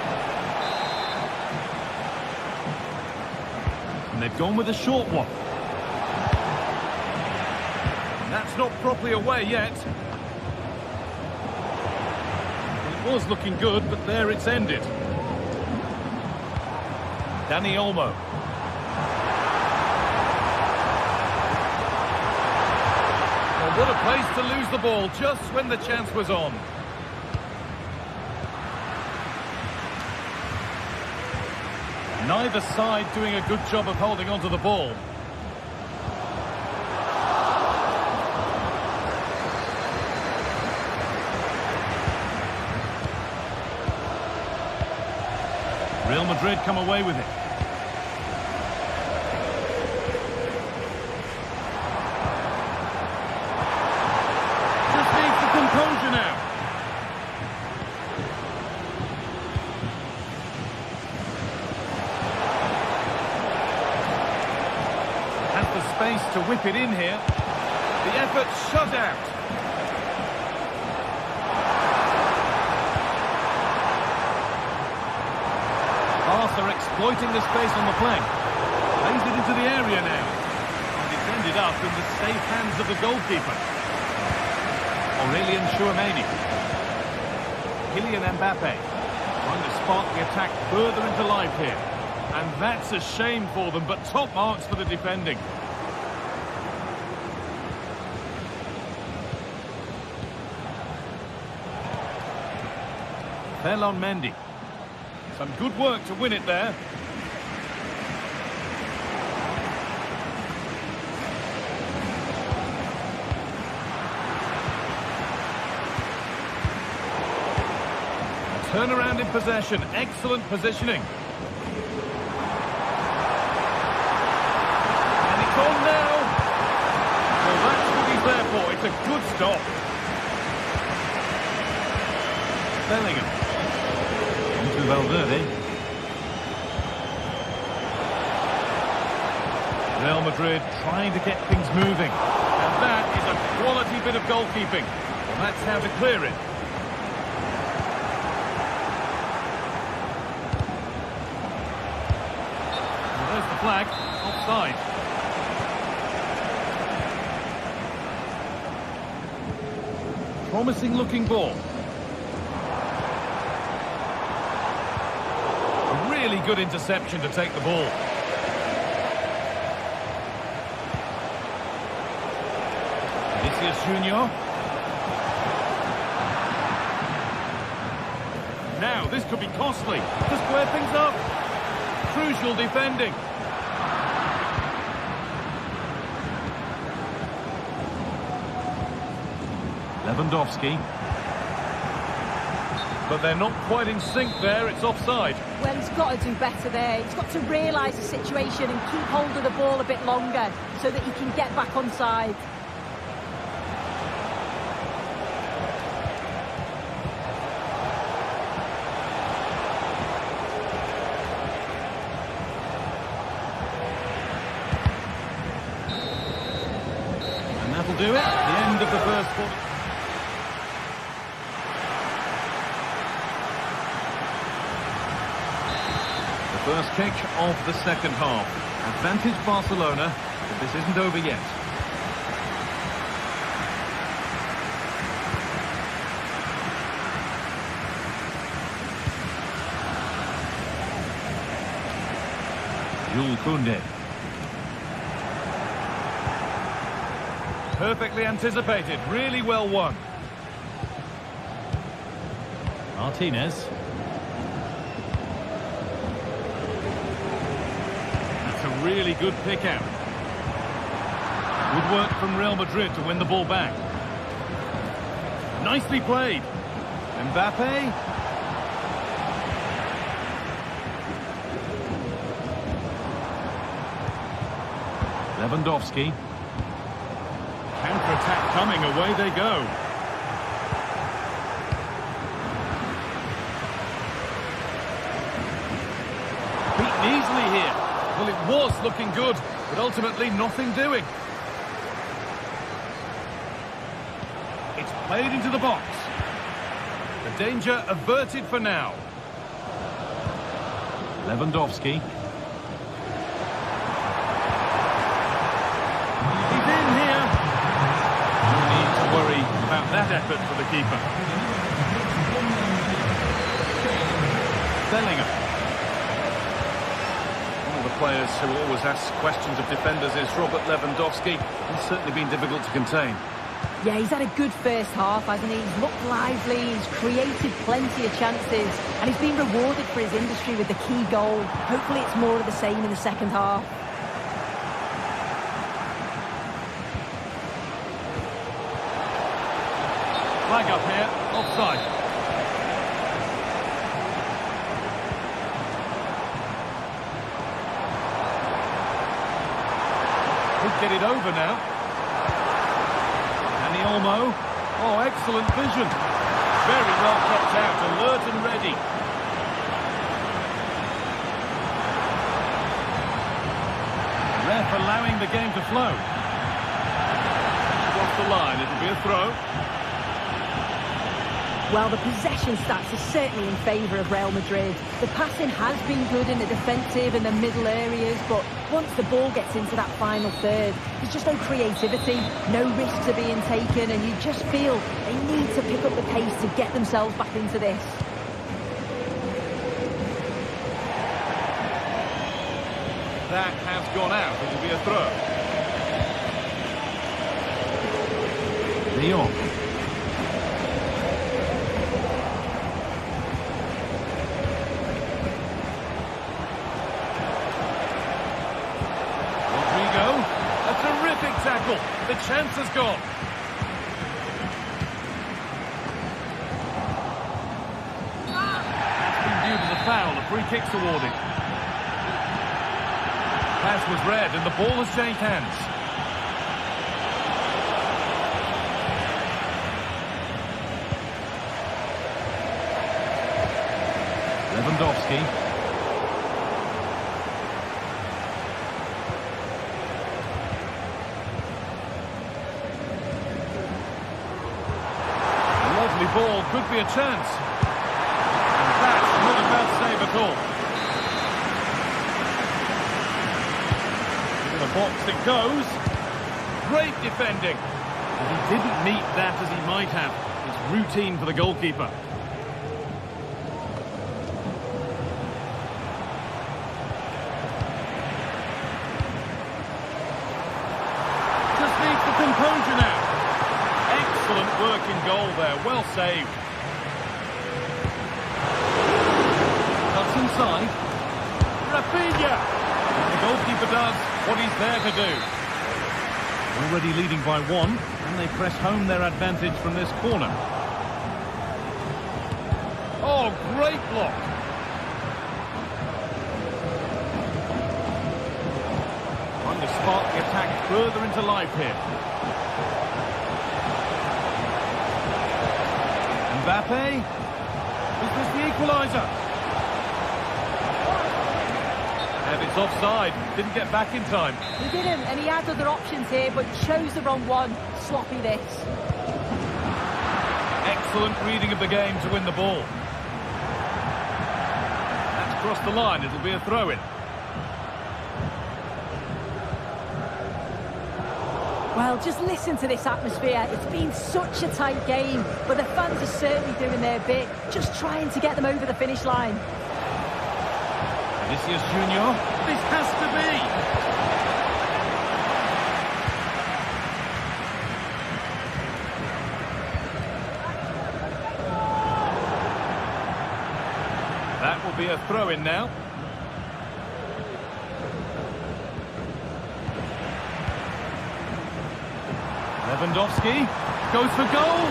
And they've gone with a short one. And that's not properly away yet. Was looking good, but there it's ended. Dani Olmo. Well, what a place to lose the ball just when the chance was on. Neither side doing a good job of holding onto the ball. Real Madrid come away with it. Just needs the composure now. Has the space to whip it in here. The effort shut out. Are exploiting the space on the flank. Plays it into the area now. And it's ended up in the safe hands of the goalkeeper. Aurelien Chouameni. Kylian Mbappe. Trying to spark the attack further into life here. And that's a shame for them, but top marks for the defending. Ferland Mendy. Some good work to win it there. Turnaround in possession. Excellent positioning. And it's on now. good stop. Bellingham. Into Valverde. Real Madrid trying to get things moving. And that is a quality bit of goalkeeping. Well, that's how to clear it. Well, there's the flag. Offside. Promising looking ball. A really good interception to take the ball. Vinicius Junior. Now, this could be costly to square things up. Crucial defending. Lewandowski. But they're not quite in sync there, it's offside. Well, he's got to do better there. He's got to realise the situation and keep hold of the ball a bit longer so that he can get back on side. And that'll do it. The end of the first quarter. First kick of the second half. Advantage Barcelona, but this isn't over yet. Jules Koundé. Perfectly anticipated, really well won. Martinez. Really good pick out. Good work from Real Madrid to win the ball back. Nicely played. Mbappe. Lewandowski. Counter-attack coming, away they go. Beaten easily here. Well, it was looking good, but ultimately nothing doing. It's played into the box. The danger averted for now. Lewandowski. He's in here. No need to worry about that effort for the keeper. Bellingham. Players who always ask questions of defenders is Robert Lewandowski. He's certainly been difficult to contain. Yeah, he's had a good first half, hasn't he? He's looked lively, he's created plenty of chances, and he's been rewarded for his industry with the key goal. Hopefully it's more of the same in the second half. Flag up here, offside. Get it over now. Dani Olmo. Oh, excellent vision. Very well kept out, alert and ready. Ref allowing the game to flow. Across the line, it'll be a throw. Well, the possession stats are certainly in favour of Real Madrid. The passing has been good in the defensive and the middle areas, but once the ball gets into that final third, there's just no creativity, no risks are being taken, and you just feel they need to pick up the pace to get themselves back into this. That has gone out. It'll be a throw. Lyon. Tackle. The chance has gone. That's been viewed as a foul. A free kick's awarded. Pass was read and the ball has changed hands. Lewandowski. Lovely ball, could be a chance. And that's not a bad save at all. Into the box it goes. Great defending. But he didn't meet that as he might have. It's routine for the goalkeeper. Just needs the composure now. Excellent work in goal there, well saved. Cuts inside. Rafinha! And the goalkeeper does what he's there to do. Already leading by one, and they press home their advantage from this corner. Oh, great block. Trying to spark the attack further into life here. Mbappe. Is this the equaliser? And it's offside. Didn't get back in time. He didn't, and he had other options here, but chose the wrong one. Sloppy this. Excellent reading of the game to win the ball. That's crossed the line. It'll be a throw-in. Well, just listen to this atmosphere. It's been such a tight game, but the fans are certainly doing their bit, just trying to get them over the finish line. Vinicius Junior. This has to be. That will be a throw-in now. Lewandowski goes for goal.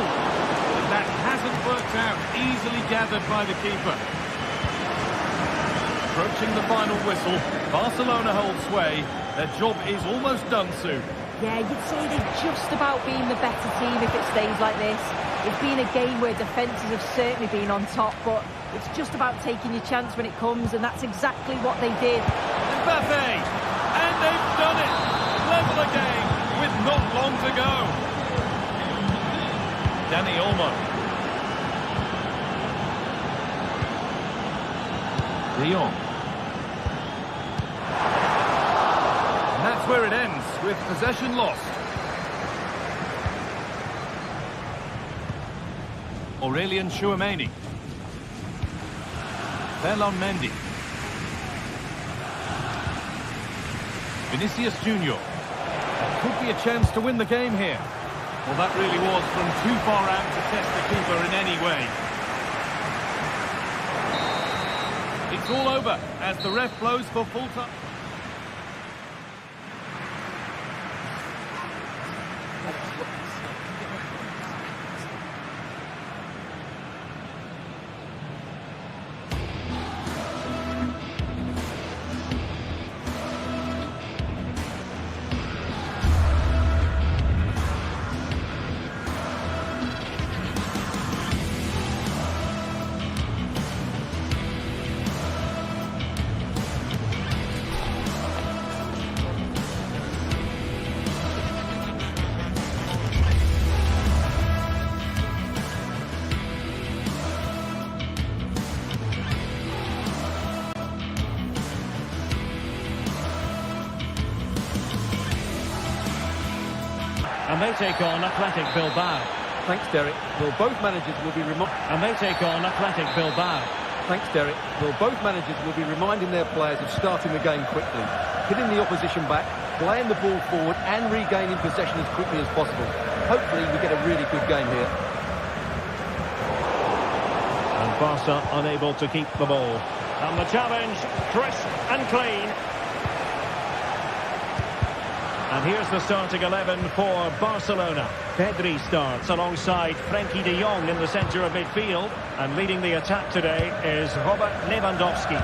But that hasn't worked out. Easily gathered by the keeper. Approaching the final whistle. Barcelona hold sway. Their job is almost done soon. Yeah, you'd say they're just about being the better team if it stays like this. It's been a game where defences have certainly been on top, but it's just about taking your chance when it comes, and that's exactly what they did. Mbappe! And they've done it! Level again with not long to go. Dani Olmo. De Jong. And that's where it ends, with possession lost. Aurelien Tchouameni. Ferland Mendy. Vinicius Junior. Could be a chance to win the game here. Well, that really was from too far out to test the keeper in any way. It's all over as the ref blows for full time. And they take on Athletic Bilbao. Thanks, Derek. Well, both managers will be And they take on Athletic Bilbao. Thanks, Derek. Well, both managers will be reminding their players of starting the game quickly, hitting the opposition back, playing the ball forward and regaining possession as quickly as possible. Hopefully we get a really good game here. And Barca unable to keep the ball. And the challenge, crisp and clean. And here's the starting 11 for Barcelona. Pedri starts alongside Frenkie de Jong in the centre of midfield. And leading the attack today is Robert Lewandowski.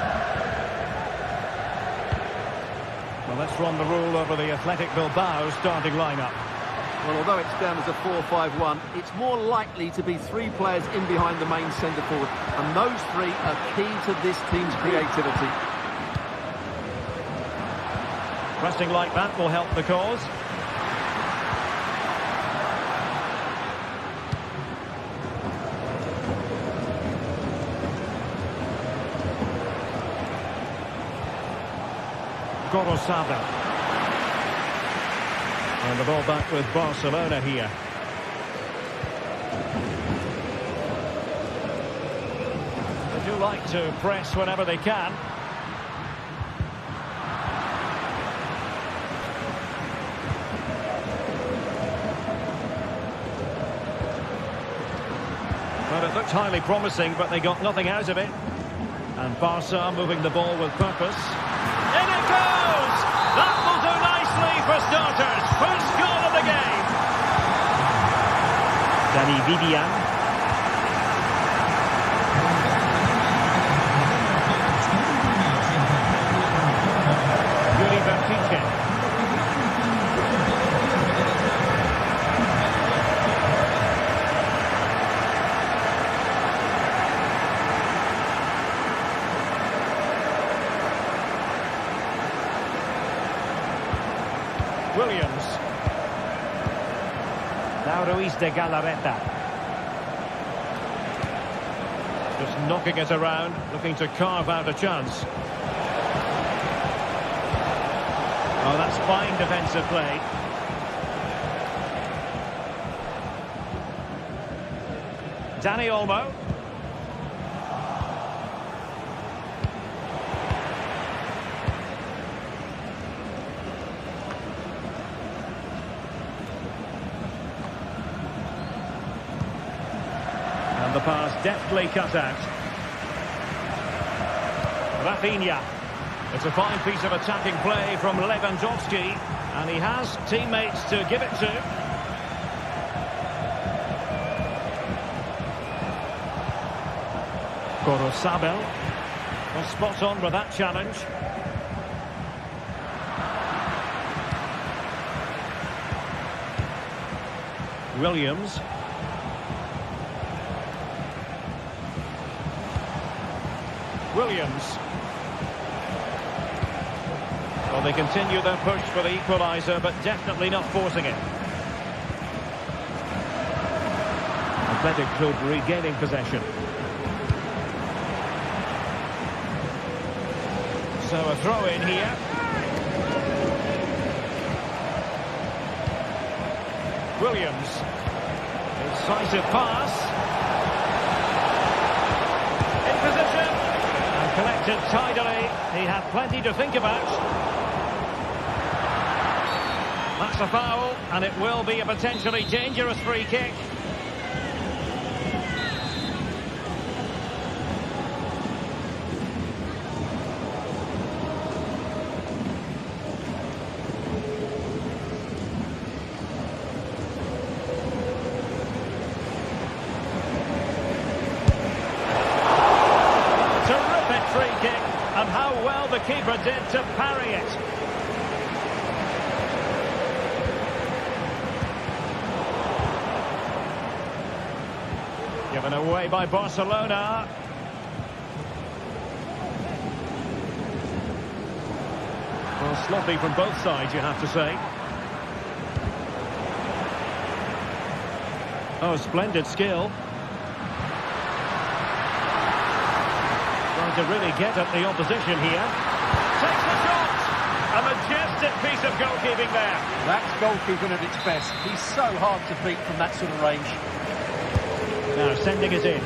Well, let's run the rule over the Athletic Bilbao starting lineup. Well, although it's down as a 4-5-1, it's more likely to be 3 players in behind the main centre forward. And those 3 are key to this team's creativity. Pressing like that will help the cause. Gorosada. And the ball back with Barcelona here. They do like to press whenever they can. Well, it looked highly promising, but they got nothing out of it. And Barca moving the ball with purpose. In it goes! That will do nicely for starters. First goal of the game. Danny Vivian. Yuri Vertice. Williams. Now Ruiz de Galarreta. Just knocking it around, looking to carve out a chance. Oh, that's fine defensive play. Dani Olmo. And the pass deftly cut out. Rafinha. It's a fine piece of attacking play from Lewandowski, and he has teammates to give it to. Gorosabel was spot on with that challenge. Williams. Williams. Well, they continue their push for the equaliser, but definitely not forcing it. Athletic Club regaining possession. So a throw in here. Williams. Incisive pass. In position. And collected tidily. He had plenty to think about. That's a foul, and it will be a potentially dangerous free kick. Terrific free kick, and how well the keeper did to parry it. Given away by Barcelona. Well, sloppy from both sides, you have to say. Oh, splendid skill. Trying to really get at the opposition here. Takes the shot! A majestic piece of goalkeeping there. That's goalkeeping at its best. He's so hard to beat from that sort of range. Now sending it in.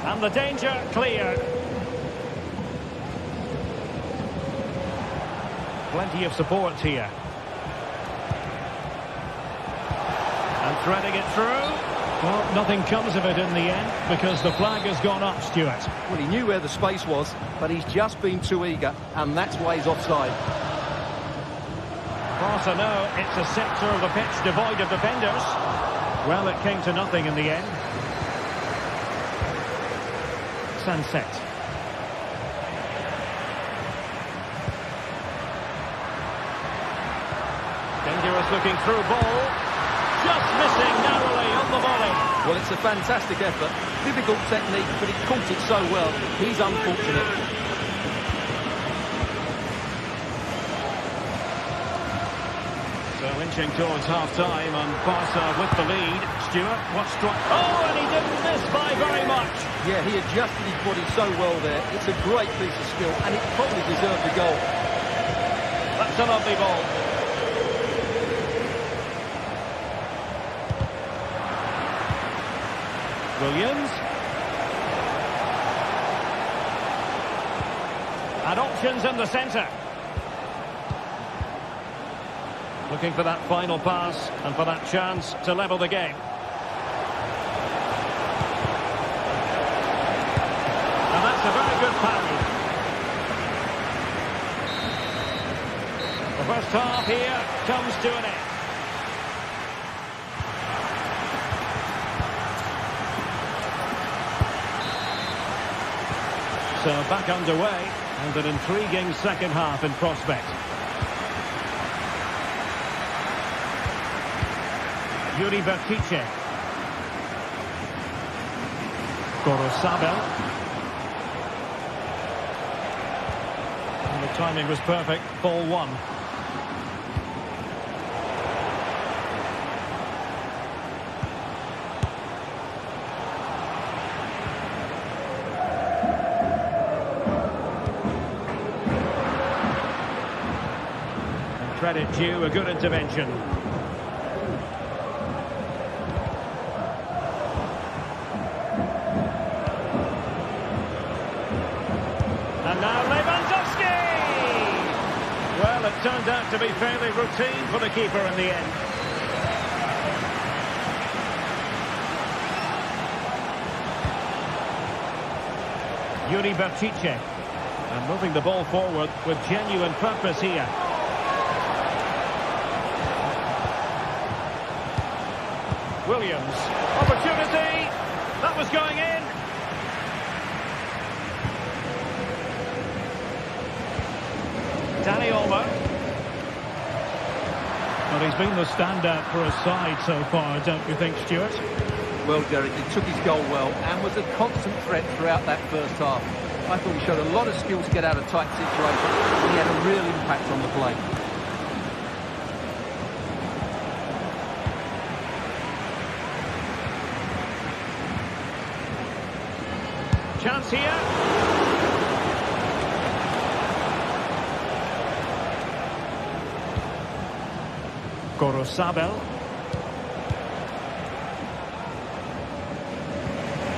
And the danger cleared. Plenty of support here. And threading it through. Well, nothing comes of it in the end because the flag has gone up, Stuart. Well, he knew where the space was, but he's just been too eager, and that's why he's offside. Barca know it's a sector of the pitch devoid of defenders. Well, it came to nothing in the end. Sunset. Dangerous looking through ball. just missing narrowly on the volley. Well, it's a fantastic effort. Difficult technique, but he caught it so well. He's unfortunate. So inching towards half-time and Barca with the lead. Stewart, what struck? Oh, and he didn't miss by very much. Yeah, he adjusted his body so well there. It's a great piece of skill, and it probably deserved a goal. That's a lovely ball. Williams. And options in the centre. Looking for that final pass and for that chance to level the game. And that's a very good parry. The first half here comes to an end. So back underway and an intriguing second half in prospect. Yuri Bertice. Gorosabel. And the timing was perfect. Ball one. And credit due, a good intervention. Well, it turned out to be fairly routine for the keeper in the end. Yuri Bertice. And moving the ball forward with genuine purpose here. Williams. Opportunity. That was going in. Danny Olmo. Well, he's been the standout for his side so far, don't you think, Stuart? Well, Derek, he took his goal well and was a constant threat throughout that first half. I thought he showed a lot of skill to get out of tight situations, and he had a real impact on the play. Chance here. Gorosabel.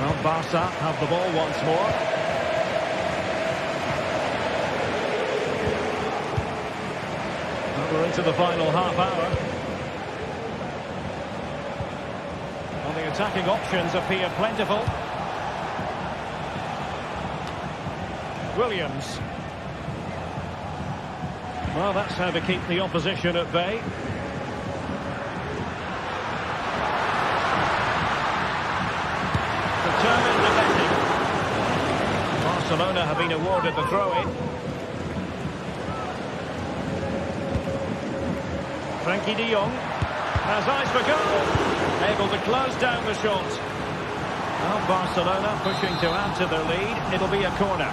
Well, Barca have the ball once more. Well, we're into the final half hour. Well, the attacking options appear plentiful. Williams. Well, that's how to keep the opposition at bay. Determined defending. Barcelona have been awarded the throw-in. Frankie de Jong has eyes for goal. Able to close down the shot. Well, Barcelona pushing to add to their lead. It'll be a corner.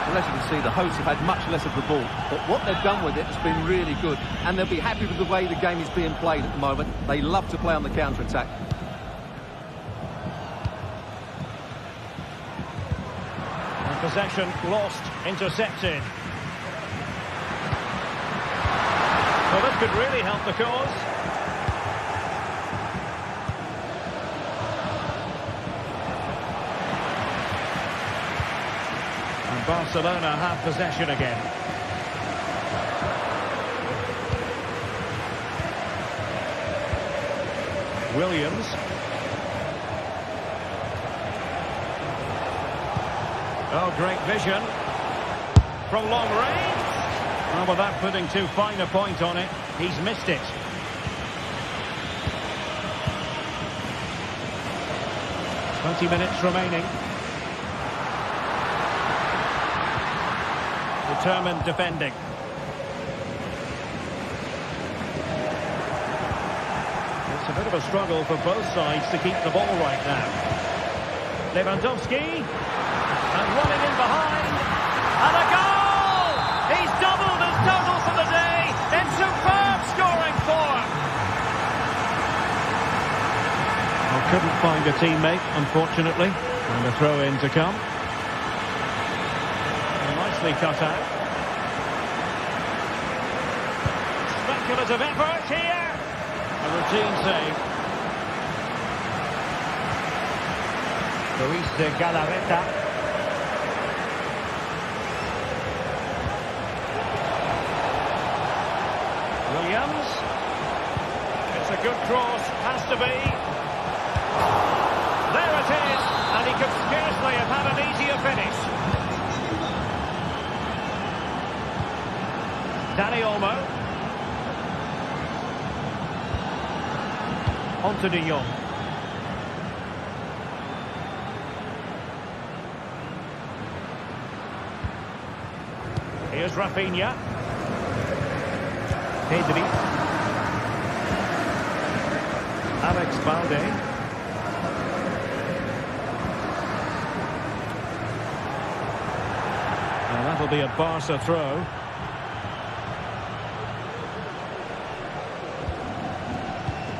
Well, as you can see, the hosts have had much less of the ball, but what they've done with it has been really good, and they'll be happy with the way the game is being played at the moment. They love to play on the counter-attack. And possession lost, intercepted. Well, this could really help the cause. Barcelona have possession again. Williams. Oh, great vision. From long range. Oh, without putting too fine a point on it, he's missed it. "20 minutes remaining. Determined defending. It's a bit of a struggle for both sides to keep the ball right now. Lewandowski, and running in behind, and a goal! He's doubled his total for the day in superb scoring form. Well, couldn't find a teammate, unfortunately, and the throw-in to come. Nicely cut out. Speculative effort here. A routine save. Luis de Galarreta. Williams. It's a good cross, has to be. There it is, and he could scarcely have had an easier finish. Danny Olmo. On to De Jong. Here's Rafinha. Pedri. Alex Balde. And that'll be a Barca throw.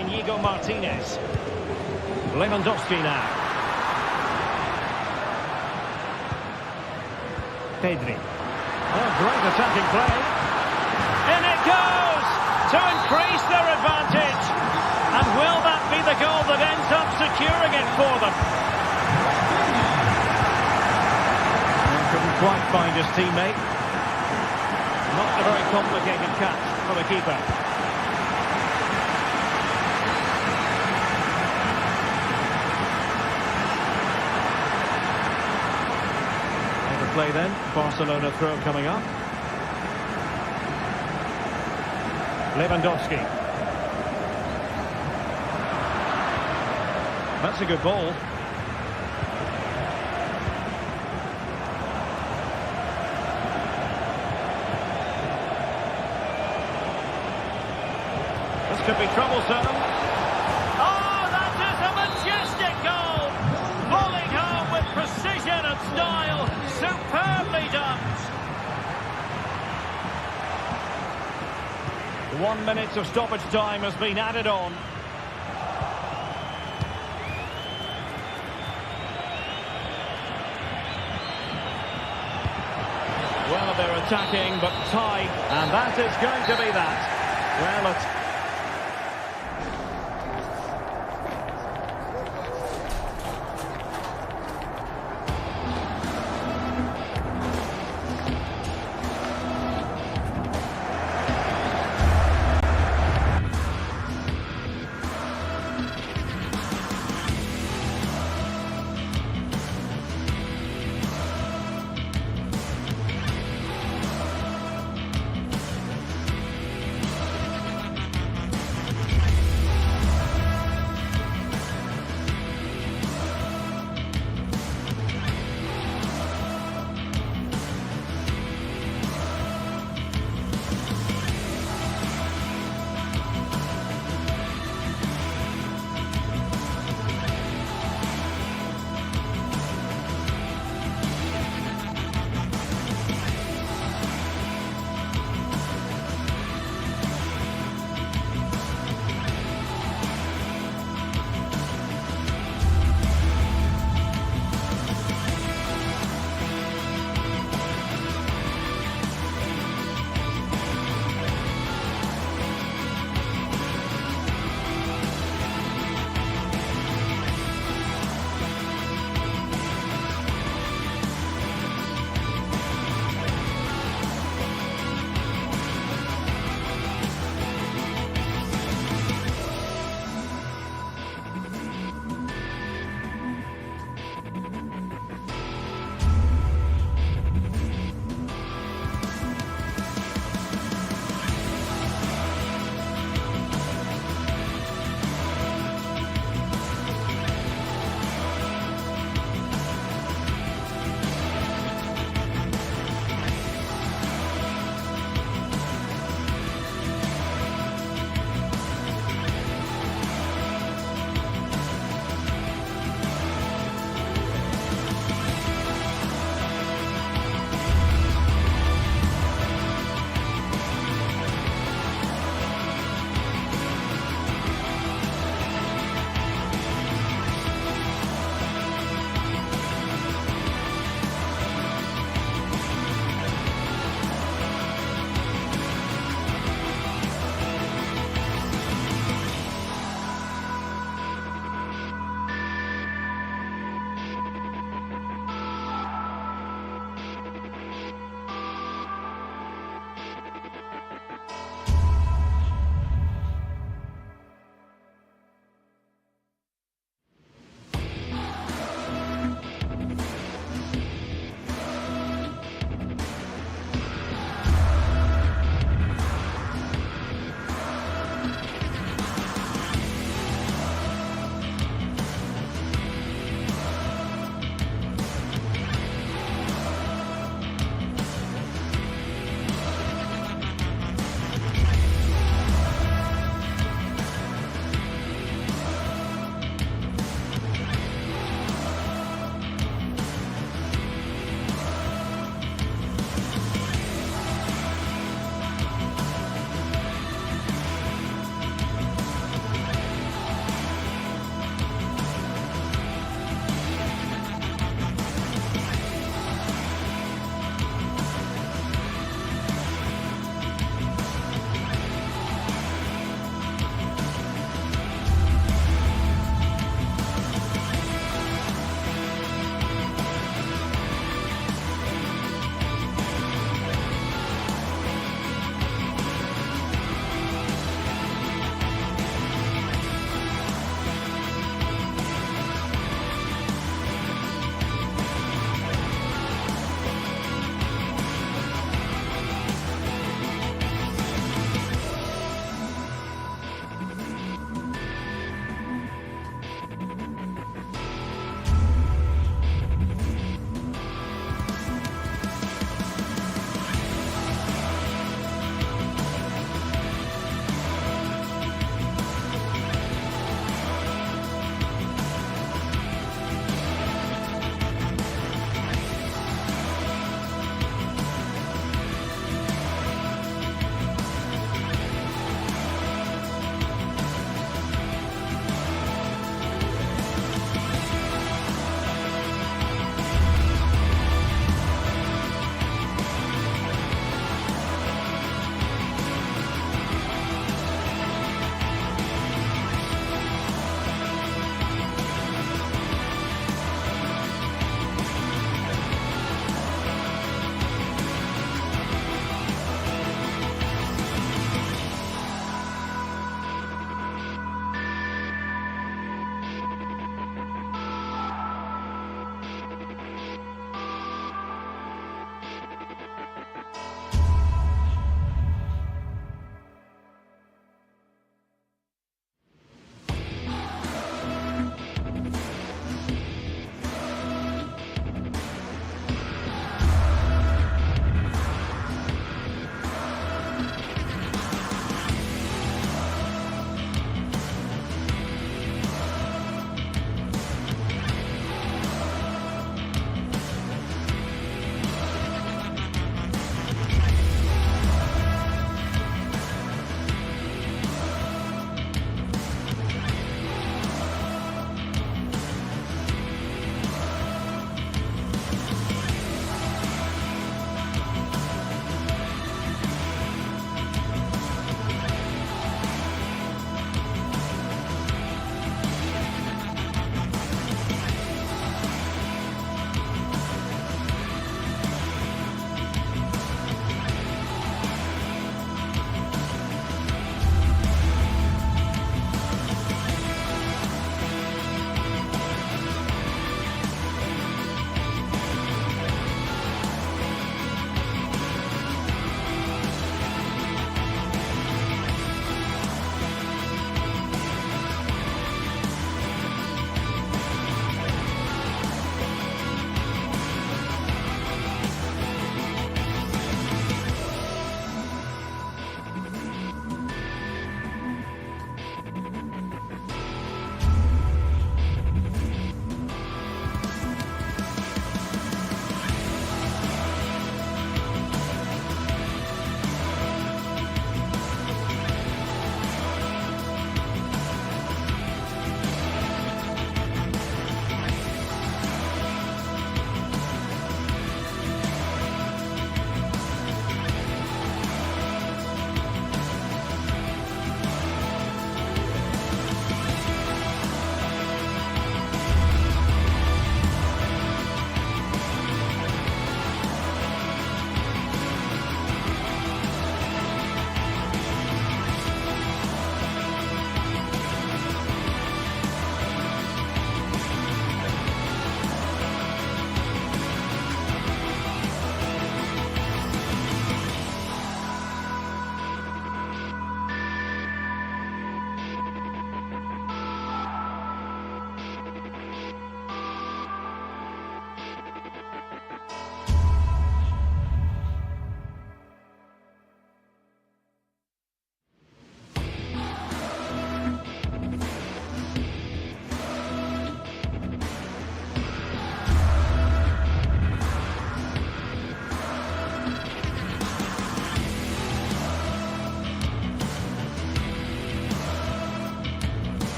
Inigo Martinez. Lewandowski now. Pedri. Oh, great attacking play. In it goes to increase their advantage. And will that be the goal that ends up securing it for them? Well, couldn't quite find his teammate. Not a very complicated catch for the keeper. Play then, Barcelona throw coming up. Lewandowski. That's a good ball. This could be troublesome. Oh, that is a majestic goal! Volleyed home with precision and style. Superbly done. 1 minute of stoppage time has been added on. Well, they're attacking, but tight, and that is going to be that. Well, it's...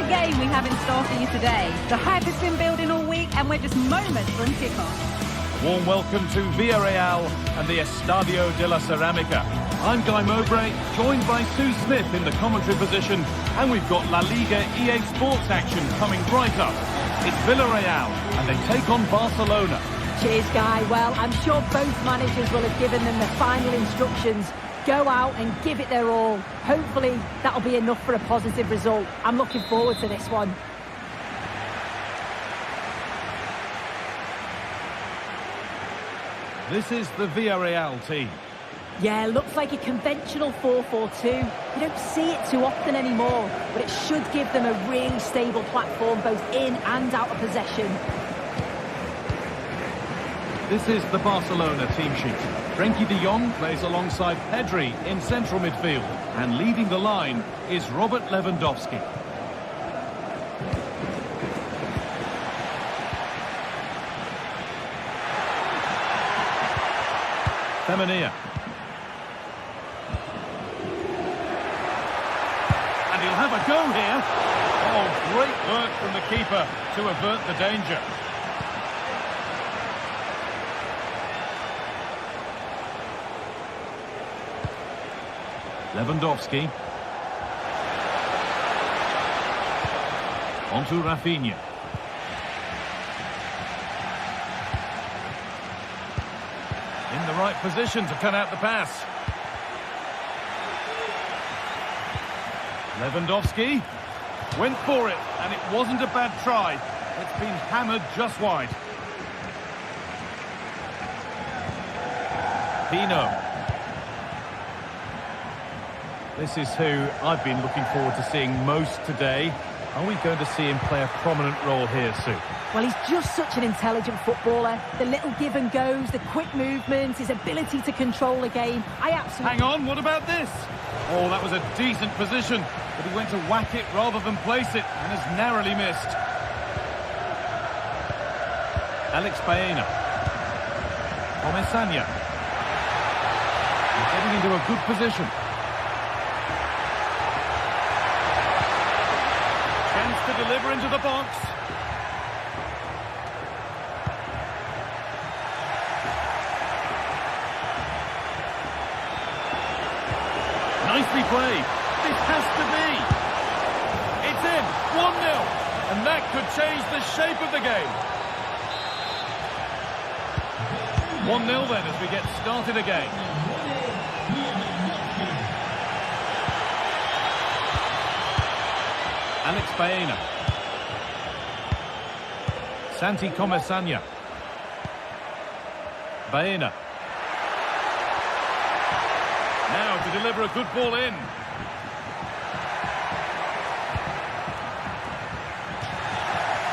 game we have in store for you today. The hype has been building all week and we're just moments from kickoff. Warm welcome to Villarreal and the Estadio de la Ceramica. I'm Guy Mowbray, joined by Sue Smith in the commentary position, and we've got La Liga EA Sports action coming right up. It's Villarreal and they take on Barcelona. Cheers, Guy. Well, I'm sure both managers will have given them the final instructions. Go out and give it their all. Hopefully, that'll be enough for a positive result. I'm looking forward to this one. This is the Villarreal team. Yeah, looks like a conventional 4-4-2. You don't see it too often anymore, but it should give them a really stable platform both in and out of possession. This is the Barcelona team sheet. Frenkie de Jong plays alongside Pedri in central midfield. And leading the line is Robert Lewandowski. Femenia. And he'll have a go here. Oh, great work from the keeper to avert the danger. Lewandowski. On to Rafinha. In the right position to cut out the pass. Lewandowski went for it, and it wasn't a bad try. It's been hammered just wide. Pino. This is who I've been looking forward to seeing most today. Are we going to see him play a prominent role here, Sue? Well, he's just such an intelligent footballer. The little give and goes, the quick movements, his ability to control the game. I absolutely... Hang on, what about this? Oh, that was a decent position, but he went to whack it rather than place it and has narrowly missed. Alex Baena. Comesanya. Getting into a good position. To deliver into the box. Nicely played. This has to be. It's in. 1-0. And that could change the shape of the game. 1-0 then as we get started again. Alex Baena. Santi Comesanya. Baena. Now to deliver a good ball in.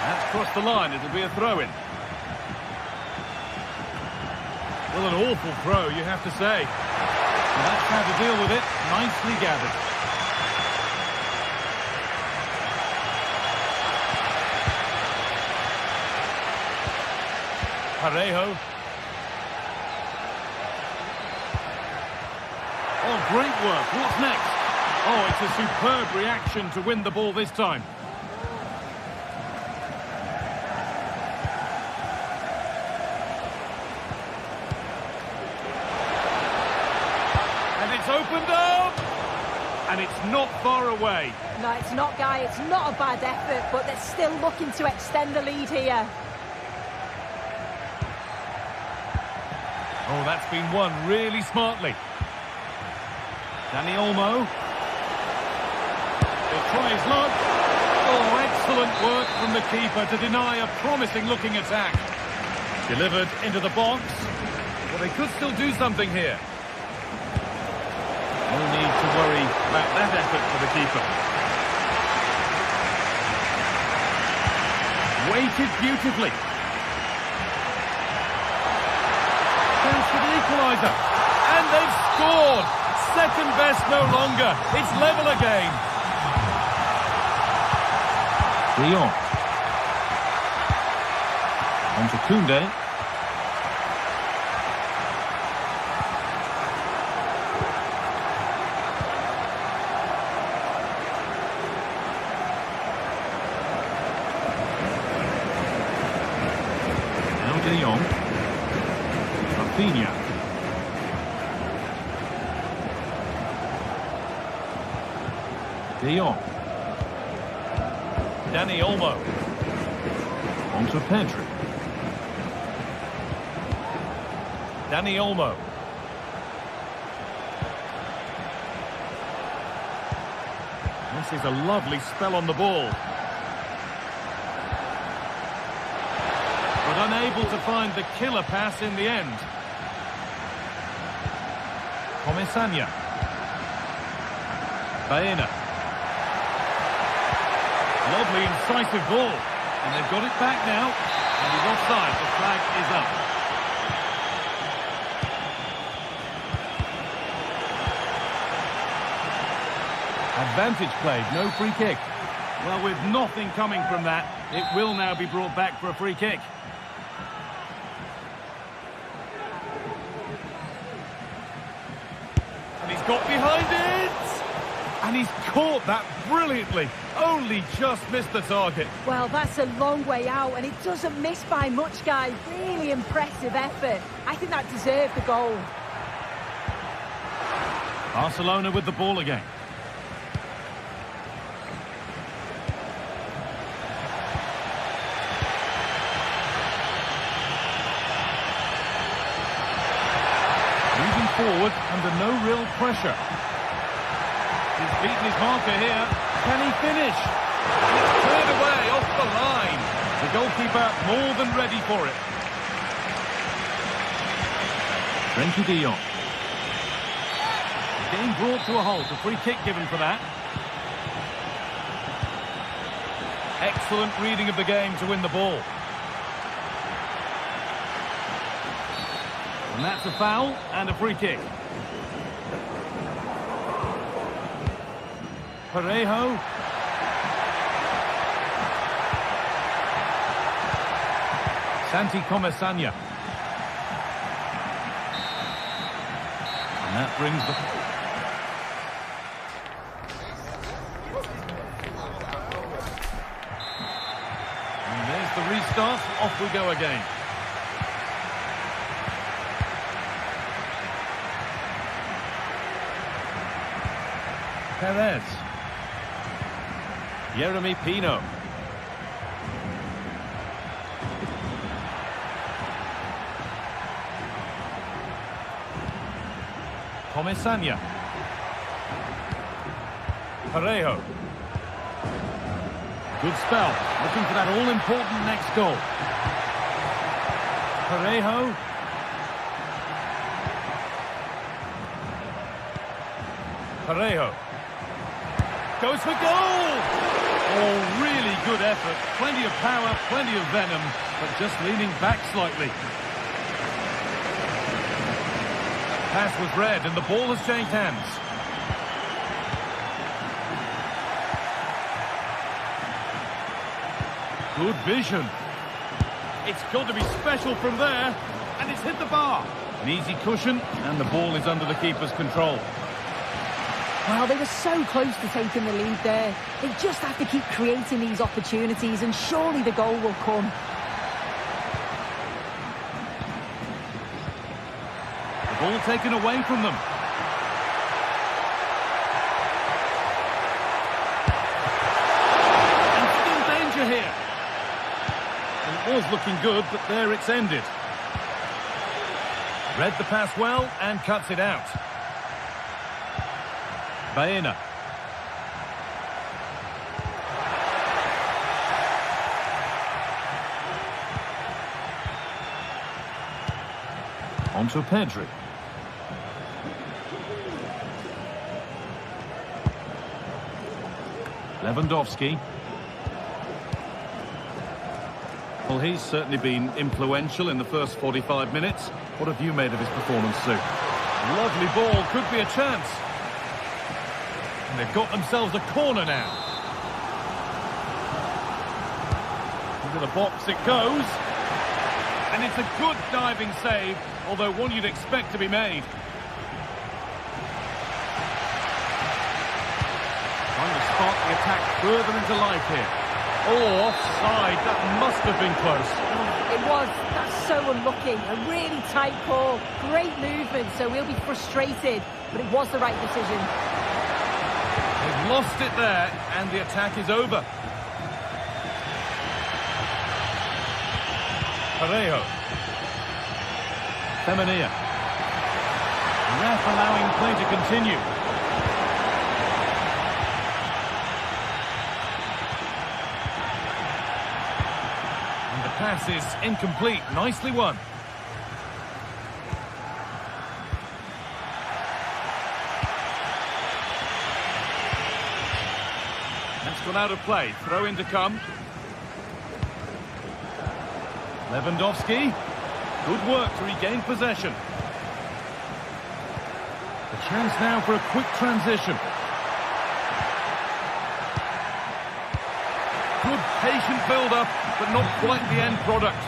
That's crossed the line. It'll be a throw-in. Well, an awful throw, you have to say. And that's how to deal with it. Nicely gathered. Parejo. Oh, great work. What's next? Oh, it's a superb reaction to win the ball this time. And it's opened up. And it's not far away. No, it's not, Guy. It's not a bad effort, but they're still looking to extend the lead here. Oh, that's been won really smartly. Dani Olmo. He'll try his luck. Oh, excellent work from the keeper to deny a promising-looking attack. Delivered into the box. Well, they could still do something here. No need to worry about that effort for the keeper. Weighted beautifully. Chance for the equaliser. And they've scored. Second best no longer. It's level again. Lyon. On to Koundé. Rafinha. De Jong. Dani Olmo. On to Pedri. Dani Olmo. This is a lovely spell on the ball. But unable to find the killer pass in the end. Comesaña. Baena. Lovely incisive ball. And they've got it back now. And he's offside. The flag is up. Advantage played, no free kick. Well, with nothing coming from that, it will now be brought back for a free kick. And he's got behind it! And he's caught that brilliantly. Only just missed the target. Well, that's a long way out, and it doesn't miss by much, guys. Really impressive effort. I think that deserved the goal. Barcelona with the ball again. Moving forward under no real pressure. He's beaten his marker here. Can he finish? And it's turned away off the line. The goalkeeper more than ready for it. Frenkie de Jong. Game brought to a halt. A free kick given for that. Excellent reading of the game to win the ball. And that's a foul and a free kick. Parejo. Santi Comesaña. And that brings the... And there's the restart. Off we go again. Perez. Jeremy Pino. Comesaña. Parejo. Good spell. Looking for that all-important next goal. Parejo. Parejo. Goes for goal! Oh, really good effort. Plenty of power, plenty of venom, but just leaning back slightly. Pass was read, and the ball has changed hands. Good vision. It's got to be special from there, and it's hit the bar. An easy cushion, and the ball is under the keeper's control. Well, they were so close to taking the lead there. They just have to keep creating these opportunities, and surely the goal will come. The ball taken away from them. And still danger here. And it was looking good, but there it's ended. Read the pass well and cuts it out. Baena. On to Pedri. Lewandowski. Well, he's certainly been influential in the first 45 minutes. What have you made of his performance, Sue? Lovely ball, could be a chance. And they've got themselves a corner now. Into the box it goes. And it's a good diving save, although one you'd expect to be made. Trying to spark the attack further into life here. Oh, offside. That must have been close. It was. That's so unlucky. A really tight call, great movement, so we'll be frustrated, but it was the right decision. They've lost it there, and the attack is over. Parejo. Femenia. Ref allowing play to continue. And the pass is incomplete. Nicely won. That's gone out of play. Throw in to come. Lewandowski. Good work to regain possession. A chance now for a quick transition. Good patient build-up, but not quite the end product.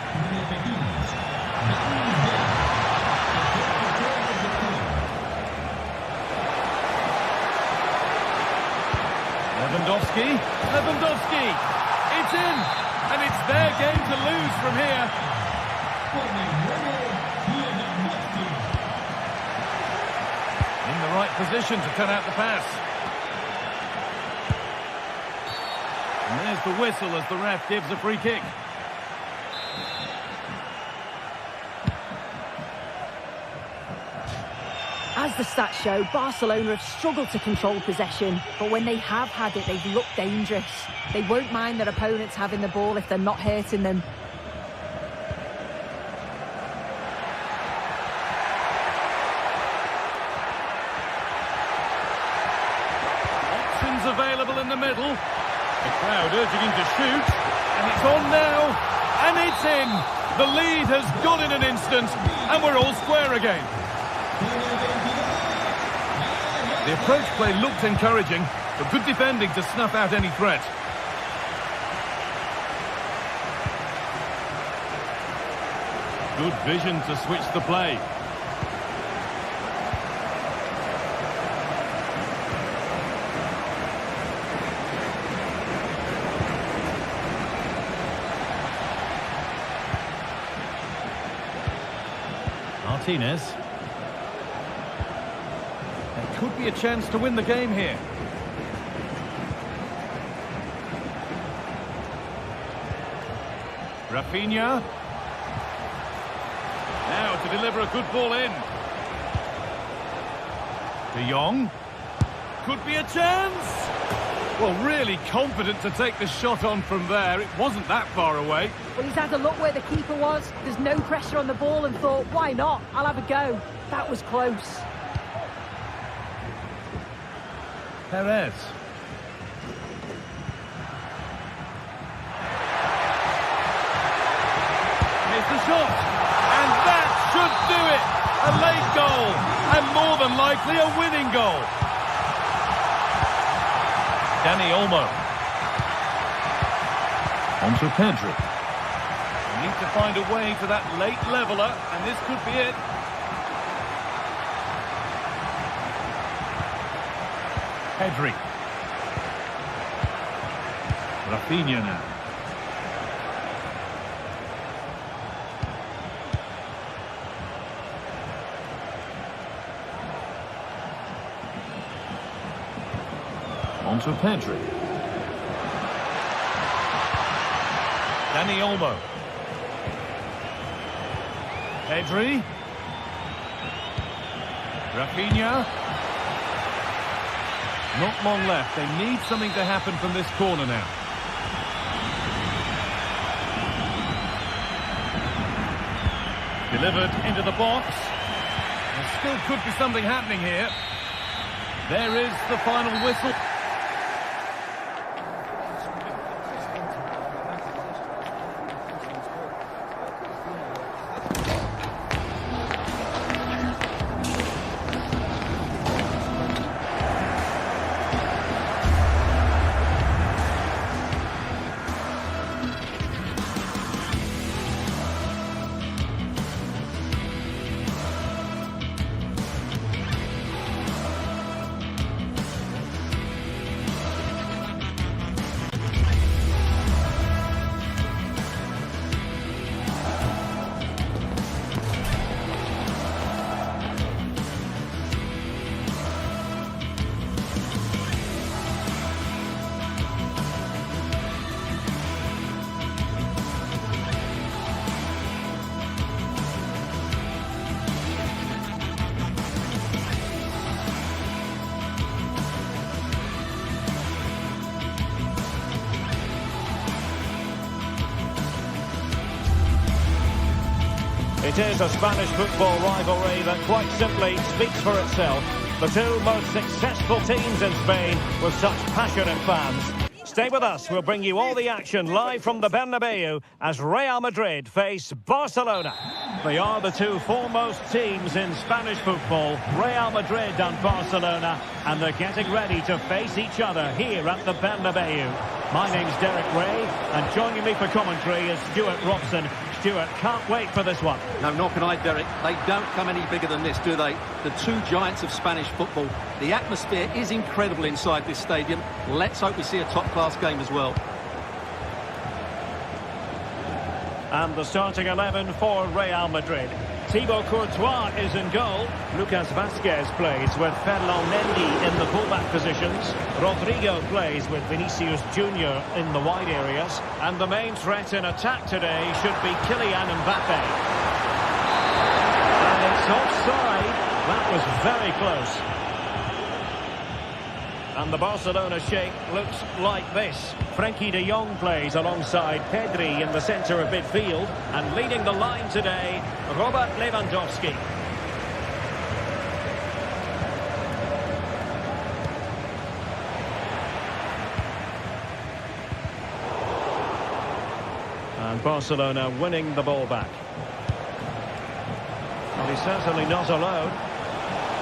Lewandowski. It's in, and it's their game to lose from here. In the right position to turn out the pass. And there's the whistle as the ref gives a free kick. As the stats show, Barcelona have struggled to control possession, but when they have had it, they've looked dangerous. They won't mind their opponents having the ball if they're not hurting them. Options available in the middle. The crowd urging him to shoot, and it's on now, and it's in. The lead has gone in an instant, and we're all square again. The approach play looked encouraging, but good defending to snuff out any threat. Good vision to switch the play. Martinez. There could be a chance to win the game here. Rafinha. Now to deliver a good ball in. De Jong. Could be a chance. Well, really confident to take the shot on from there. It wasn't that far away. Well, he's had a look where the keeper was. There's no pressure on the ball and thought, why not? I'll have a go. That was close. Perez. Here's the shot. And that should do it. A late goal. And more than likely a winning goal. Dani Olmo. On to Pedri. They need to find a way to that late leveller, and this could be it. Pedri. Rafinha now. On to Pedri. Dani Olmo. Pedri. Rafinha. Not long left. They need something to happen from this corner now. Delivered into the box. There still could be something happening here. There is the final whistle. It is a Spanish football rivalry that quite simply speaks for itself. The two most successful teams in Spain with such passionate fans. Stay with us, we'll bring you all the action live from the Bernabeu as Real Madrid face Barcelona. They are the two foremost teams in Spanish football, Real Madrid and Barcelona, and they're getting ready to face each other here at the Bernabeu. My name's Derek Ray, and joining me for commentary is Stuart Robson. Stuart, can't wait for this one. No, nor can I, Derek. They don't come any bigger than this, do they? The two giants of Spanish football. The atmosphere is incredible inside this stadium. Let's hope we see a top-class game as well. And the starting 11 for Real Madrid. Thibaut Courtois is in goal. Lucas Vazquez plays with Ferland Mendy in the fullback positions. Rodrigo plays with Vinicius Junior in the wide areas. And the main threat in attack today should be Kylian Mbappe. And it's offside. That was very close. And the Barcelona shape looks like this. Frenkie de Jong plays alongside Pedri in the centre of midfield. And leading the line today, Robert Lewandowski. And Barcelona winning the ball back. Well, he's certainly not alone.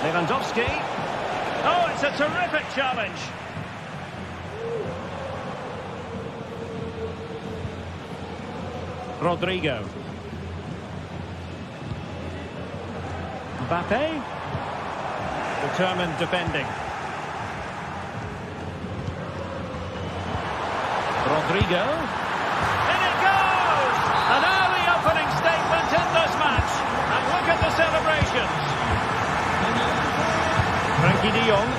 Lewandowski. Oh, it's a terrific challenge. Rodrigo. Mbappe. Determined defending. Rodrigo. In it goes! An early opening statement in this match. And look at the celebrations. Frenkie de Jong.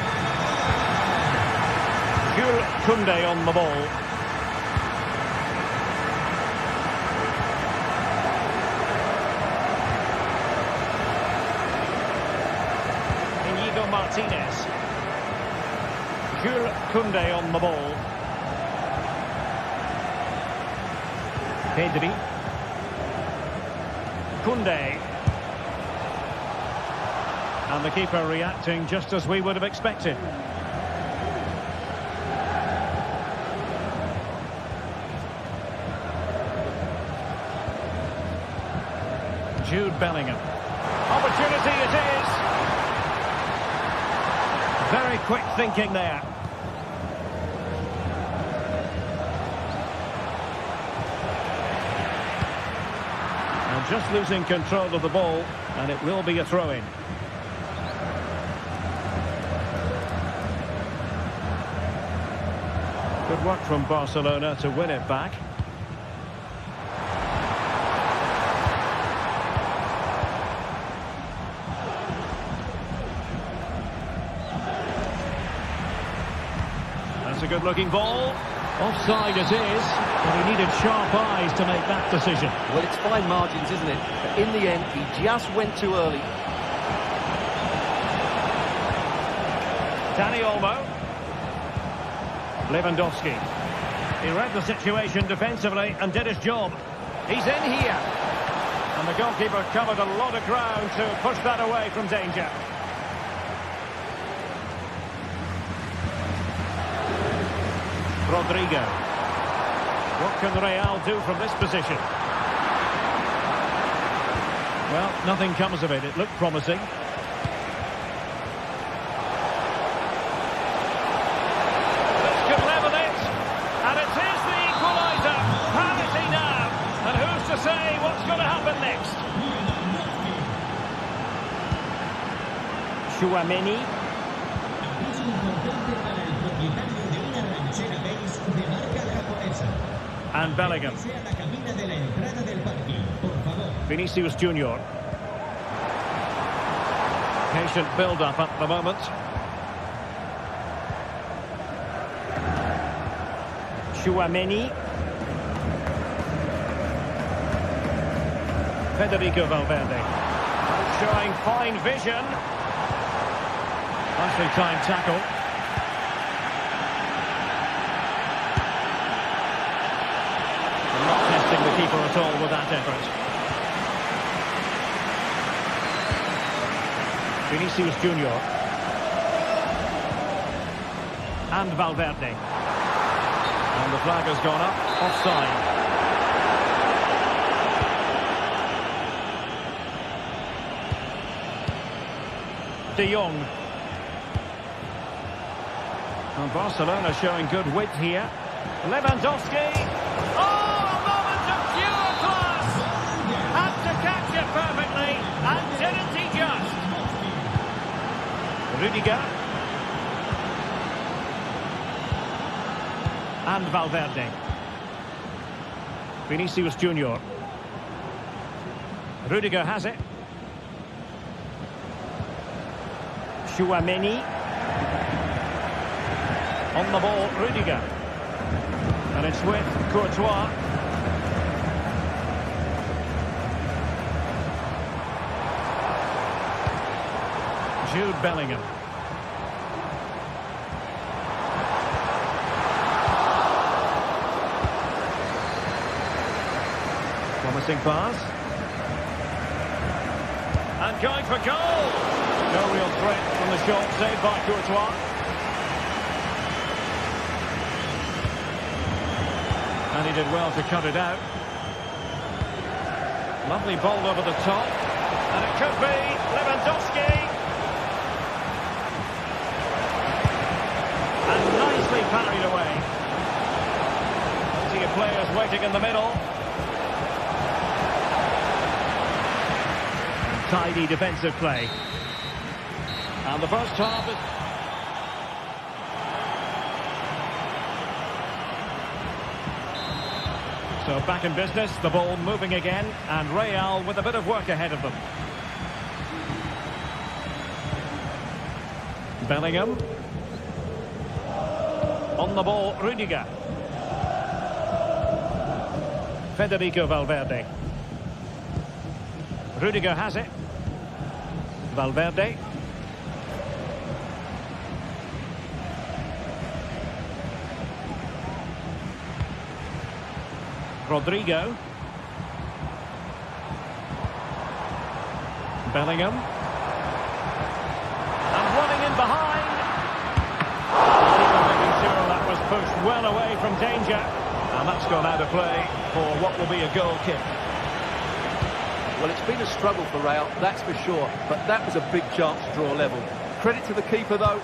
Jules Koundé on the ball. Inigo Martinez. Jules Koundé on the ball. Pedri. Koundé. And the keeper reacting just as we would have expected. Jude Bellingham. Opportunity it is. Very quick thinking there. And just losing control of the ball, and it will be a throw-in. Good work from Barcelona to win it back. That's a good-looking ball. Offside it is, but he needed sharp eyes to make that decision. Well, it's fine margins, isn't it? But in the end, he just went too early. Dani Olmo. Lewandowski. He read the situation defensively and did his job. He's in here. And the goalkeeper covered a lot of ground to push that away from danger. Rodrigo. What can Real do from this position? Well, nothing comes of it. It looked promising. Say what's going to happen next. Chouameni. And Bellingham. Vinicius Junior. Patient build-up at the moment. Chouameni. Federico Valverde. Showing fine vision. Nicely timed tackle. Not testing the keeper at all with that effort. Vinicius Junior. And Valverde. And the flag has gone up. Offside. De Jong. And Barcelona showing good width here. Lewandowski. Oh, a moment of pure class. Had to catch it perfectly. And didn't he just? Rudiger. And Valverde. Vinicius Junior. Rudiger has it. Chouameni. On the ball, Rudiger. And it's with Courtois. Jude Bellingham. Promising pass. And going for goal. No real threat from the shot, saved by Courtois. And he did well to cut it out. Lovely ball over the top. And it could be Lewandowski. And nicely parried away. Plenty of players waiting in the middle. Tidy defensive play. And the first half is... So back in business, the ball moving again, and Real with a bit of work ahead of them. Bellingham. On the ball, Rudiger. Federico Valverde. Rudiger has it. Valverde. Rodrigo. Bellingham. And running in behind. Making sure that was pushed well away from danger. And that's gone out of play for what will be a goal kick. Well, it's been a struggle for Real, that's for sure, but that was a big chance to draw level. Credit to the keeper, though.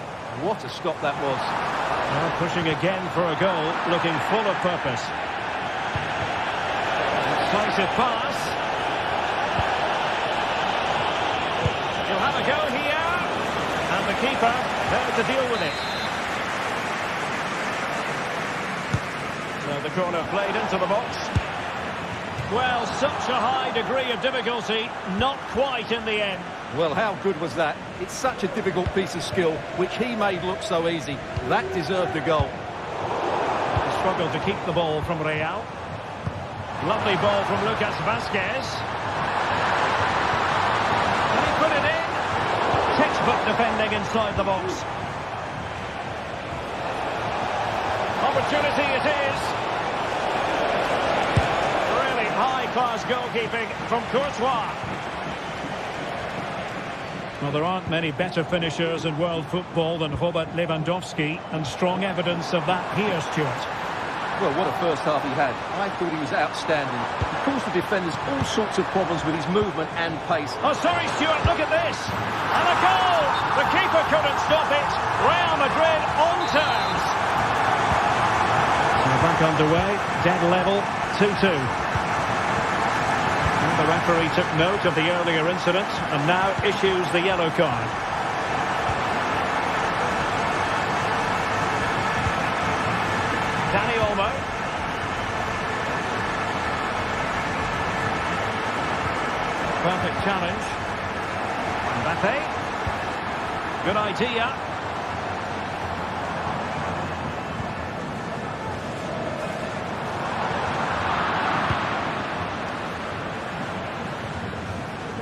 What a stop that was. Well, pushing again for a goal, looking full of purpose. Decisive pass. He'll have a go here. And the keeper there to deal with it. So the corner played into the box. Well, such a high degree of difficulty, not quite in the end. Well, how good was that? It's such a difficult piece of skill, which he made look so easy. That deserved a goal. He struggled to keep the ball from Real. Lovely ball from Lucas Vazquez. And he put it in. Textbook defending inside the box. Opportunity it is. High-class goalkeeping from Courtois. Well, there aren't many better finishers in world football than Robert Lewandowski, and strong evidence of that here, Stuart. Well, what a first half he had. I thought he was outstanding. He caused the defenders all sorts of problems with his movement and pace. Oh, sorry, Stuart, look at this. And a goal! The keeper couldn't stop it. Real Madrid on terms. So back underway, dead level, 2-2. The referee took note of the earlier incident and now issues the yellow card. Dani Olmo. Perfect challenge. Mbappe. Good idea.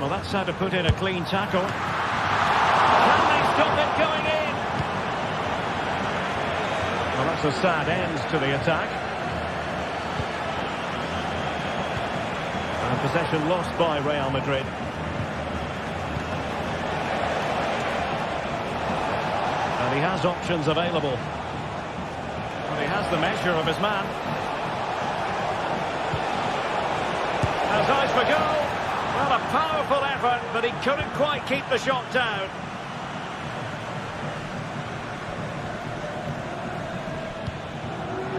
Well, that's how to put in a clean tackle. Can they stop it going in? Well, that's a sad end to the attack. And possession lost by Real Madrid. And he has options available. But he has the measure of his man. Has eyes for goal. Well, a powerful effort, but he couldn't quite keep the shot down.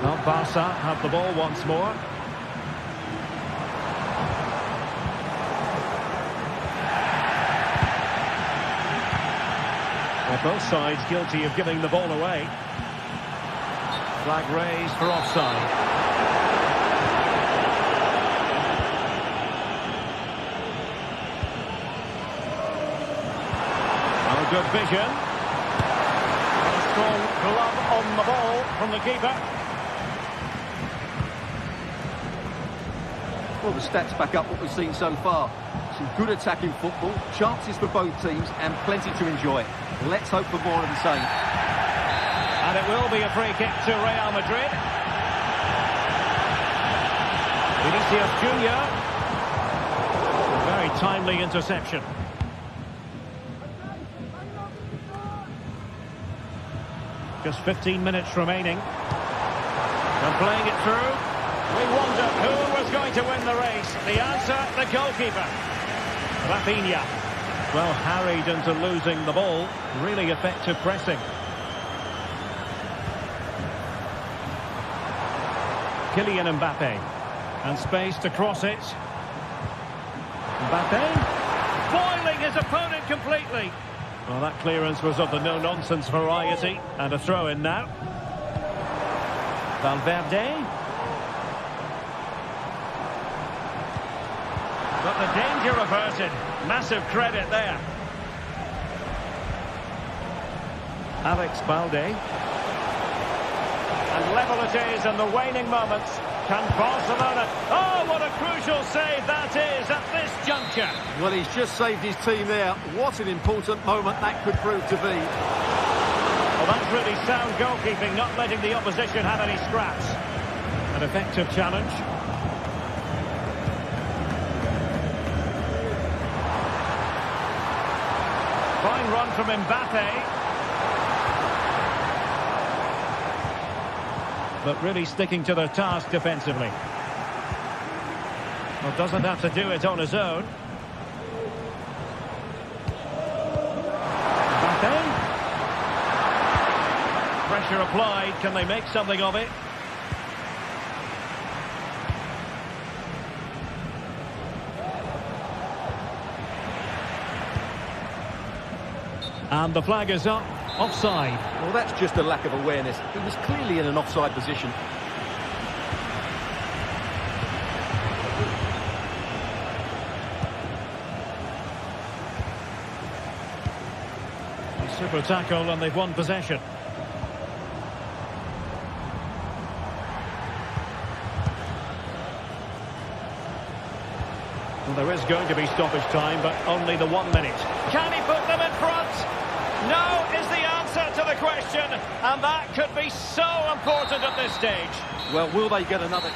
Well, Barca have the ball once more. Well, both sides guilty of giving the ball away. Flag raised for offside. Oh, good vision. A strong glove on the ball from the keeper. Well, the stats back up what we've seen so far. Some good attacking football, chances for both teams, and plenty to enjoy. Let's hope for more of the same. And it will be a free kick to Real Madrid. Vinicius Junior. Very timely interception. Just 15 minutes remaining. And playing it through. We wonder who was going to win the race. The answer, the goalkeeper. Rafinha. Well, harried into losing the ball. Really effective pressing. Kylian Mbappe. And space to cross it. Mbappe. Foiling his opponent completely. Well, that clearance was of the no-nonsense variety. And a throw-in now. Valverde. But the danger averted. Massive credit there. Alex Balde. And level it is in the waning moments. Can Barcelona... Oh, what a crucial save that is at this juncture. Well, he's just saved his team there. What an important moment that could prove to be. Well, that's really sound goalkeeping, not letting the opposition have any scraps. An effective challenge. Fine run from Mbappe. But really sticking to their task defensively. Well, doesn't have to do it on his own. Mbappe. Pressure applied. Can they make something of it? And the flag is up. Offside. Well, that's just a lack of awareness. He was clearly in an offside position. A super tackle and they've won possession. Well, there is going to be stoppage time, but only the 1 minute. Can he put them in front? No is the answer to the question, and that could be so important at this stage. Well, will they get another...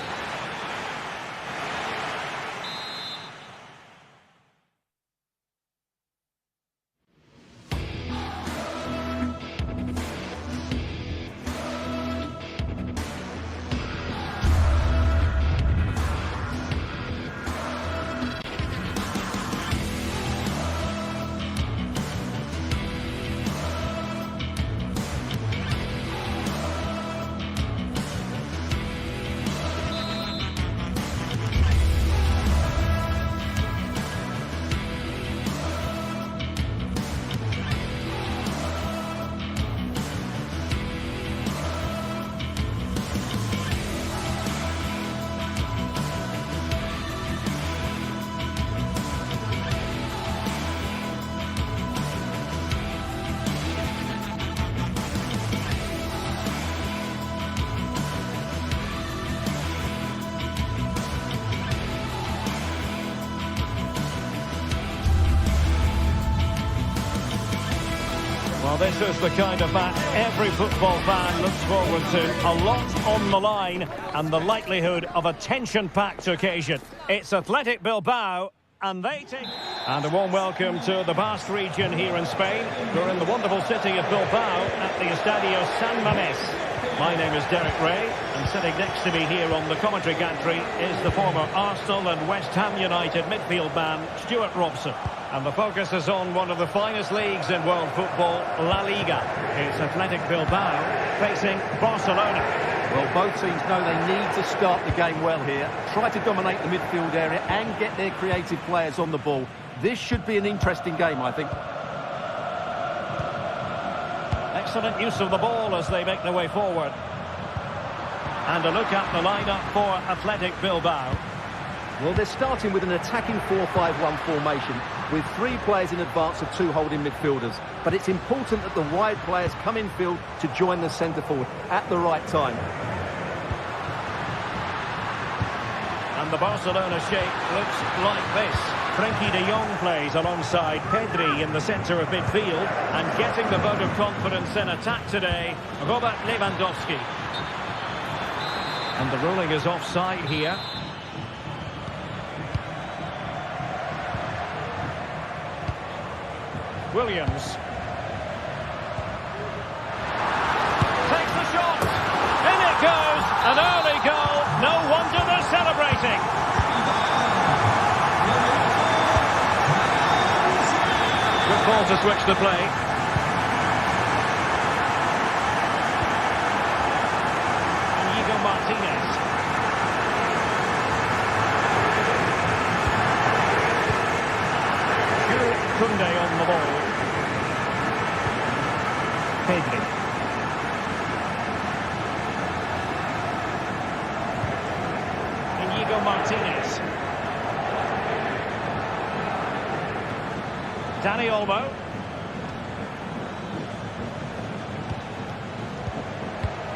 Well, this is the kind of match every football fan looks forward to. A lot on the line and the likelihood of a tension-packed occasion. It's Athletic Bilbao and they take... And a warm welcome to the Basque region here in Spain. We're in the wonderful city of Bilbao at the Estadio San Mamés. My name is Derek Ray, and sitting next to me here on the commentary gantry is the former Arsenal and West Ham United midfield man, Stuart Robson. And the focus is on one of the finest leagues in world football, La Liga. It's Athletic Bilbao facing Barcelona. Well, both teams know they need to start the game well here. Try to dominate the midfield area and get their creative players on the ball. This should be an interesting game, I think. Excellent use of the ball as they make their way forward. And a look at the lineup for Athletic Bilbao. Well, they're starting with an attacking 4-5-1 formation with 3 players in advance of 2 holding midfielders. But it's important that the wide players come in field to join the centre forward at the right time. And the Barcelona shape looks like this. Frenkie de Jong plays alongside Pedri in the centre of midfield, and getting the vote of confidence in attack today, Robert Lewandowski. And the ruling is offside here. Williams takes the shot. In it goes. An early goal. No wonder they're celebrating. Good ball to switch the play. Inigo Martinez. Kunde on the ball. Pedri. Inigo Martinez. Dani Olmo.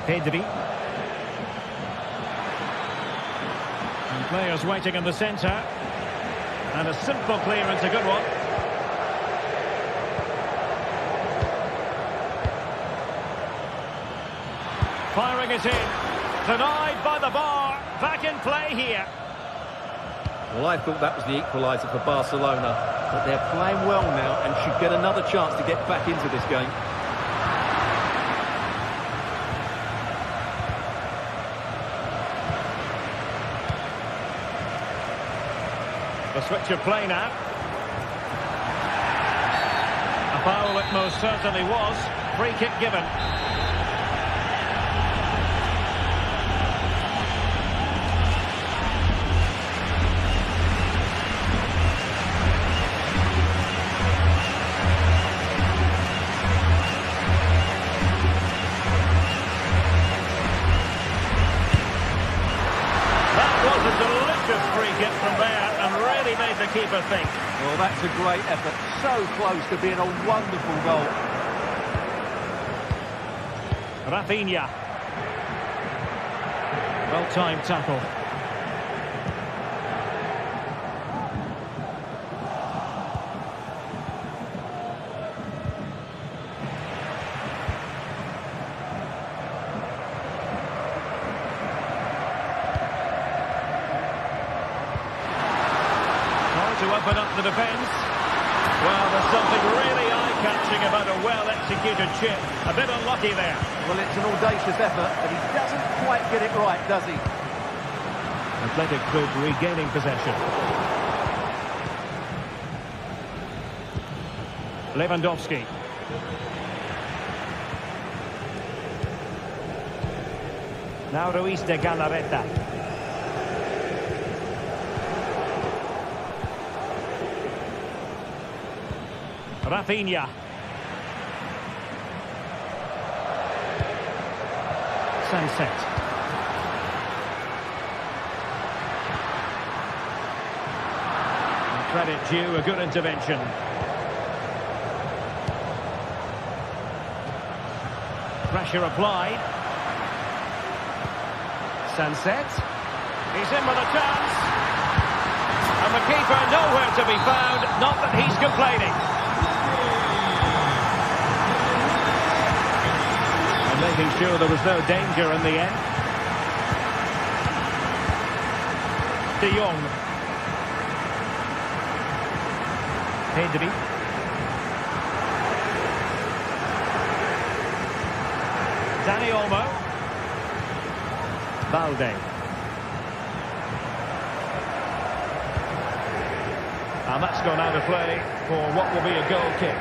Pedri. And players waiting in the centre. And a simple clearance, a good one. Firing it in. Denied by the bar. Back in play here. Well, I thought that was the equaliser for Barcelona. But they're playing well now and should get another chance to get back into this game. The switch of play now. A foul it most certainly was. Free kick given. From there and really made the keeper think. Well, that's a great effort. So close to being a wonderful goal. Rafinha. Well-timed tackle. To open up the defence. Well, there's something really eye-catching about a well-executed chip. A bit unlucky there. Well, it's an audacious effort, but he doesn't quite get it right, does he? Athletic Club regaining possession. Lewandowski. Now Ruiz de Galarreta. Rafinha. Sunset. And credit due, a good intervention. Pressure applied. Sunset. He's in with a chance. And the keeper nowhere to be found. Not that he's complaining. Making sure there was no danger in the end. De Jong. Pedri. Dani Olmo. Balde. And that's gone out of play for what will be a goal kick.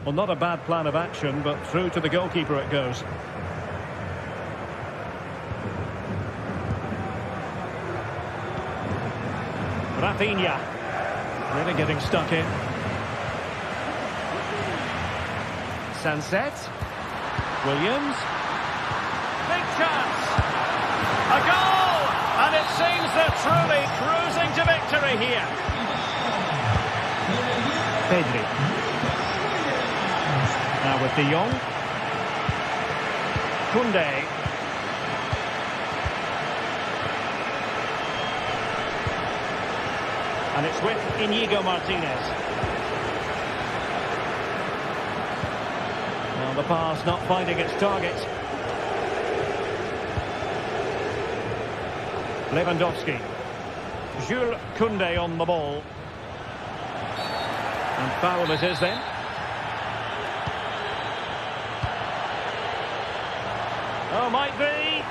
Well, not a bad plan of action, but through to the goalkeeper it goes. Rafinha. Really getting stuck in. Sunset. Williams. Big chance. A goal! And it seems they're truly cruising to victory here. Pedri. Now with De Jong. Koundé. And it's with Inigo Martinez. Now the pass not finding its target. Lewandowski. Jules Koundé on the ball. And foul it is then. Oh, might be.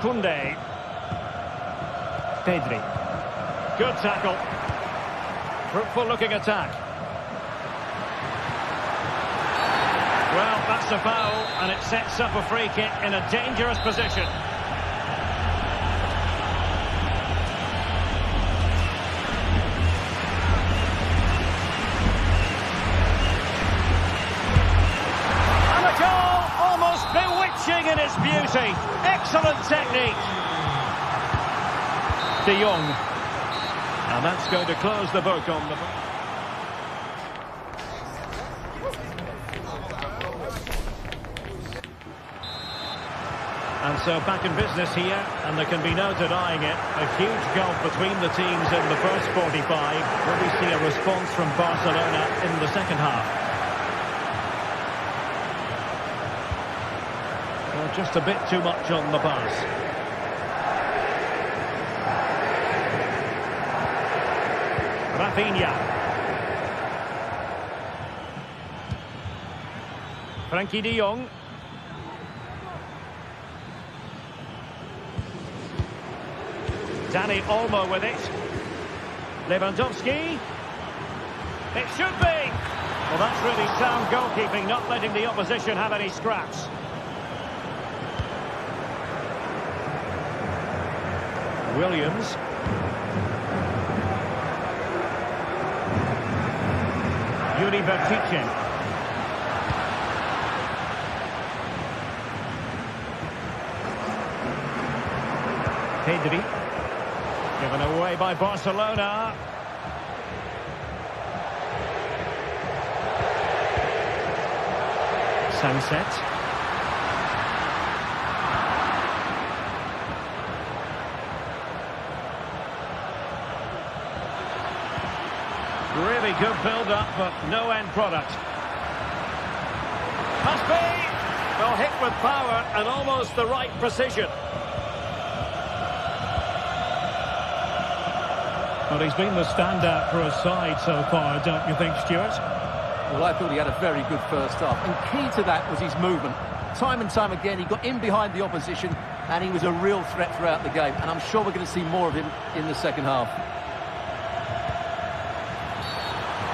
Koundé. Pedri. Good tackle. Fruitful looking attack. Well, that's a foul, and it sets up a free kick in a dangerous position. In its beauty, excellent technique. De Jong, and that's going to close the book on the. And so back in business here, and there can be no denying it. A huge gulf between the teams in the first 45. Will we see a response from Barcelona in the second half? Just a bit too much on the pass. Rafinha. Frankie de Jong. Dani Olmo with it. Lewandowski. It should be. Well, that's really sound goalkeeping, not letting the opposition have any scraps. Williams. Yuri Vertichin. Pedri. Given away by Barcelona. Sunset. Really good build-up, but no end product. Must be! Well, hit with power and almost the right precision. Well, he's been the standout for his side so far, don't you think, Stuart? Well, I thought he had a very good first half, and key to that was his movement. Time and time again, he got in behind the opposition, and he was a real threat throughout the game, and I'm sure we're going to see more of him in the second half.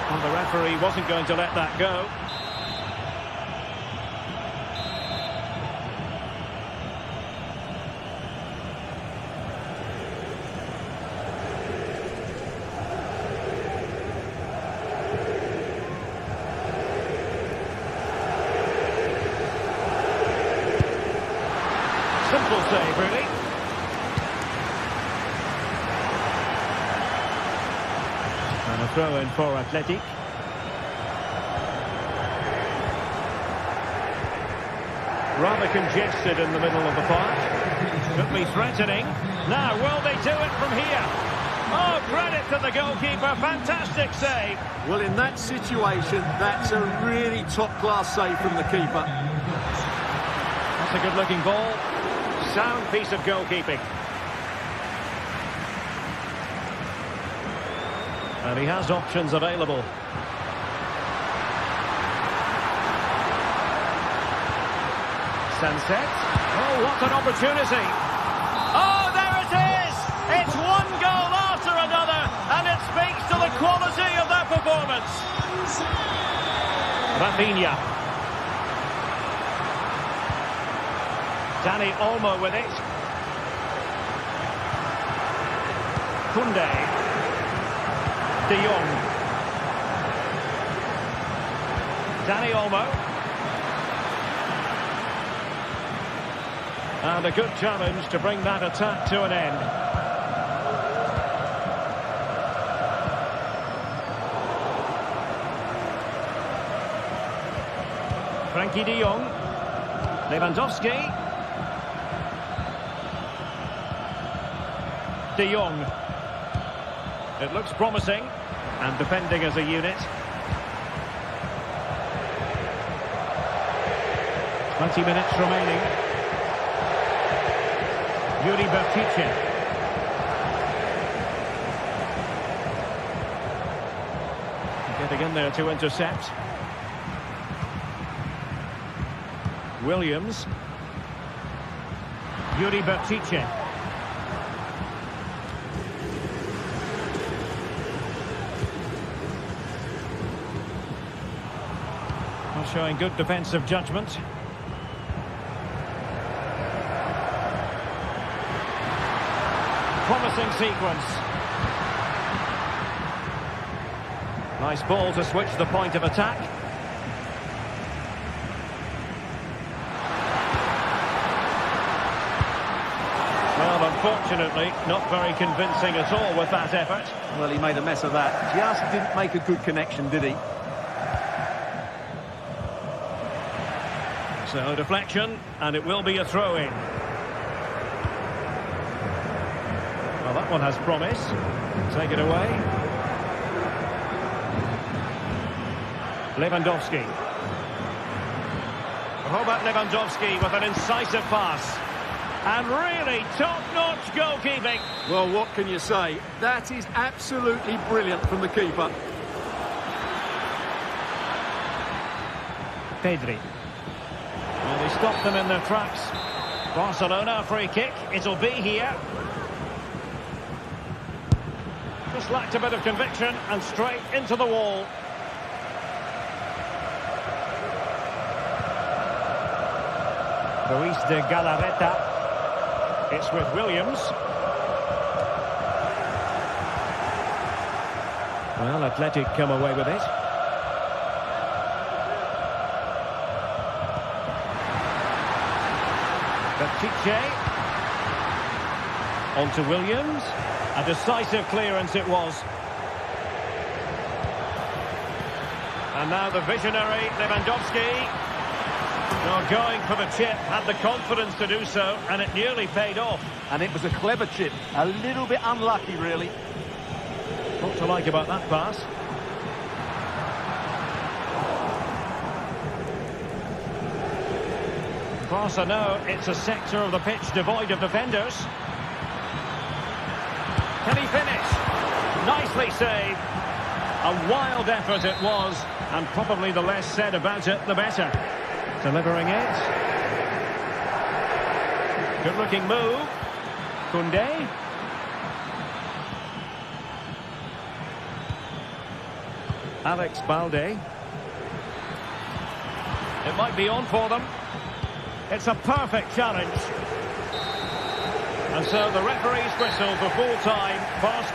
And the referee wasn't going to let that go. Simple save, really. And a throw in for Athletic. Rather congested in the middle of the park. Could be threatening. Now, will they do it from here? Oh, credit to the goalkeeper. Fantastic save. Well, in that situation, that's a really top-class save from the keeper. That's a good-looking ball. Sound piece of goalkeeping. And he has options available. Sunset. Oh, what an opportunity. Oh, there it is! It's one goal after another, and it speaks to the quality of that performance. Rafinha. Dani Olmo with it. Koundé. De Jong. Dani Olmo. And a good challenge to bring that attack to an end. Frankie de Jong. Lewandowski. De Jong. It looks promising. And defending as a unit. 20 minutes remaining. Yuri Bertice. Getting in there to intercept. Williams. Yuri Bertice. Showing good defensive judgment. Promising sequence. Nice ball to switch the point of attack. Well, unfortunately, not very convincing at all with that effort. Well, he made a mess of that. Just didn't make a good connection, did he? So, deflection, and it will be a throw-in. Well, that one has promise. Take it away. Lewandowski. Robert Lewandowski with an incisive pass. And really top-notch goalkeeping. Well, what can you say? That is absolutely brilliant from the keeper. Pedri. Well, they stopped them in their tracks. Barcelona, free kick. It'll be here. Just lacked a bit of conviction and straight into the wall. Luis de Galarreta. It's with Williams. Well, Athletic come away with it. Bertice. On to Williams. A decisive clearance it was. And now the visionary Lewandowski. Well, going for the chip, had the confidence to do so, and it nearly paid off. And it was a clever chip. A little bit unlucky, really. What to like about that pass? Barca know it's a sector of the pitch devoid of defenders. Can he finish? Nicely saved. A wild effort it was, and probably the less said about it, the better. Delivering it. Good-looking move. Koundé. Alex Balde. It might be on for them. It's a perfect challenge. And so the referee's whistle for full time. Fast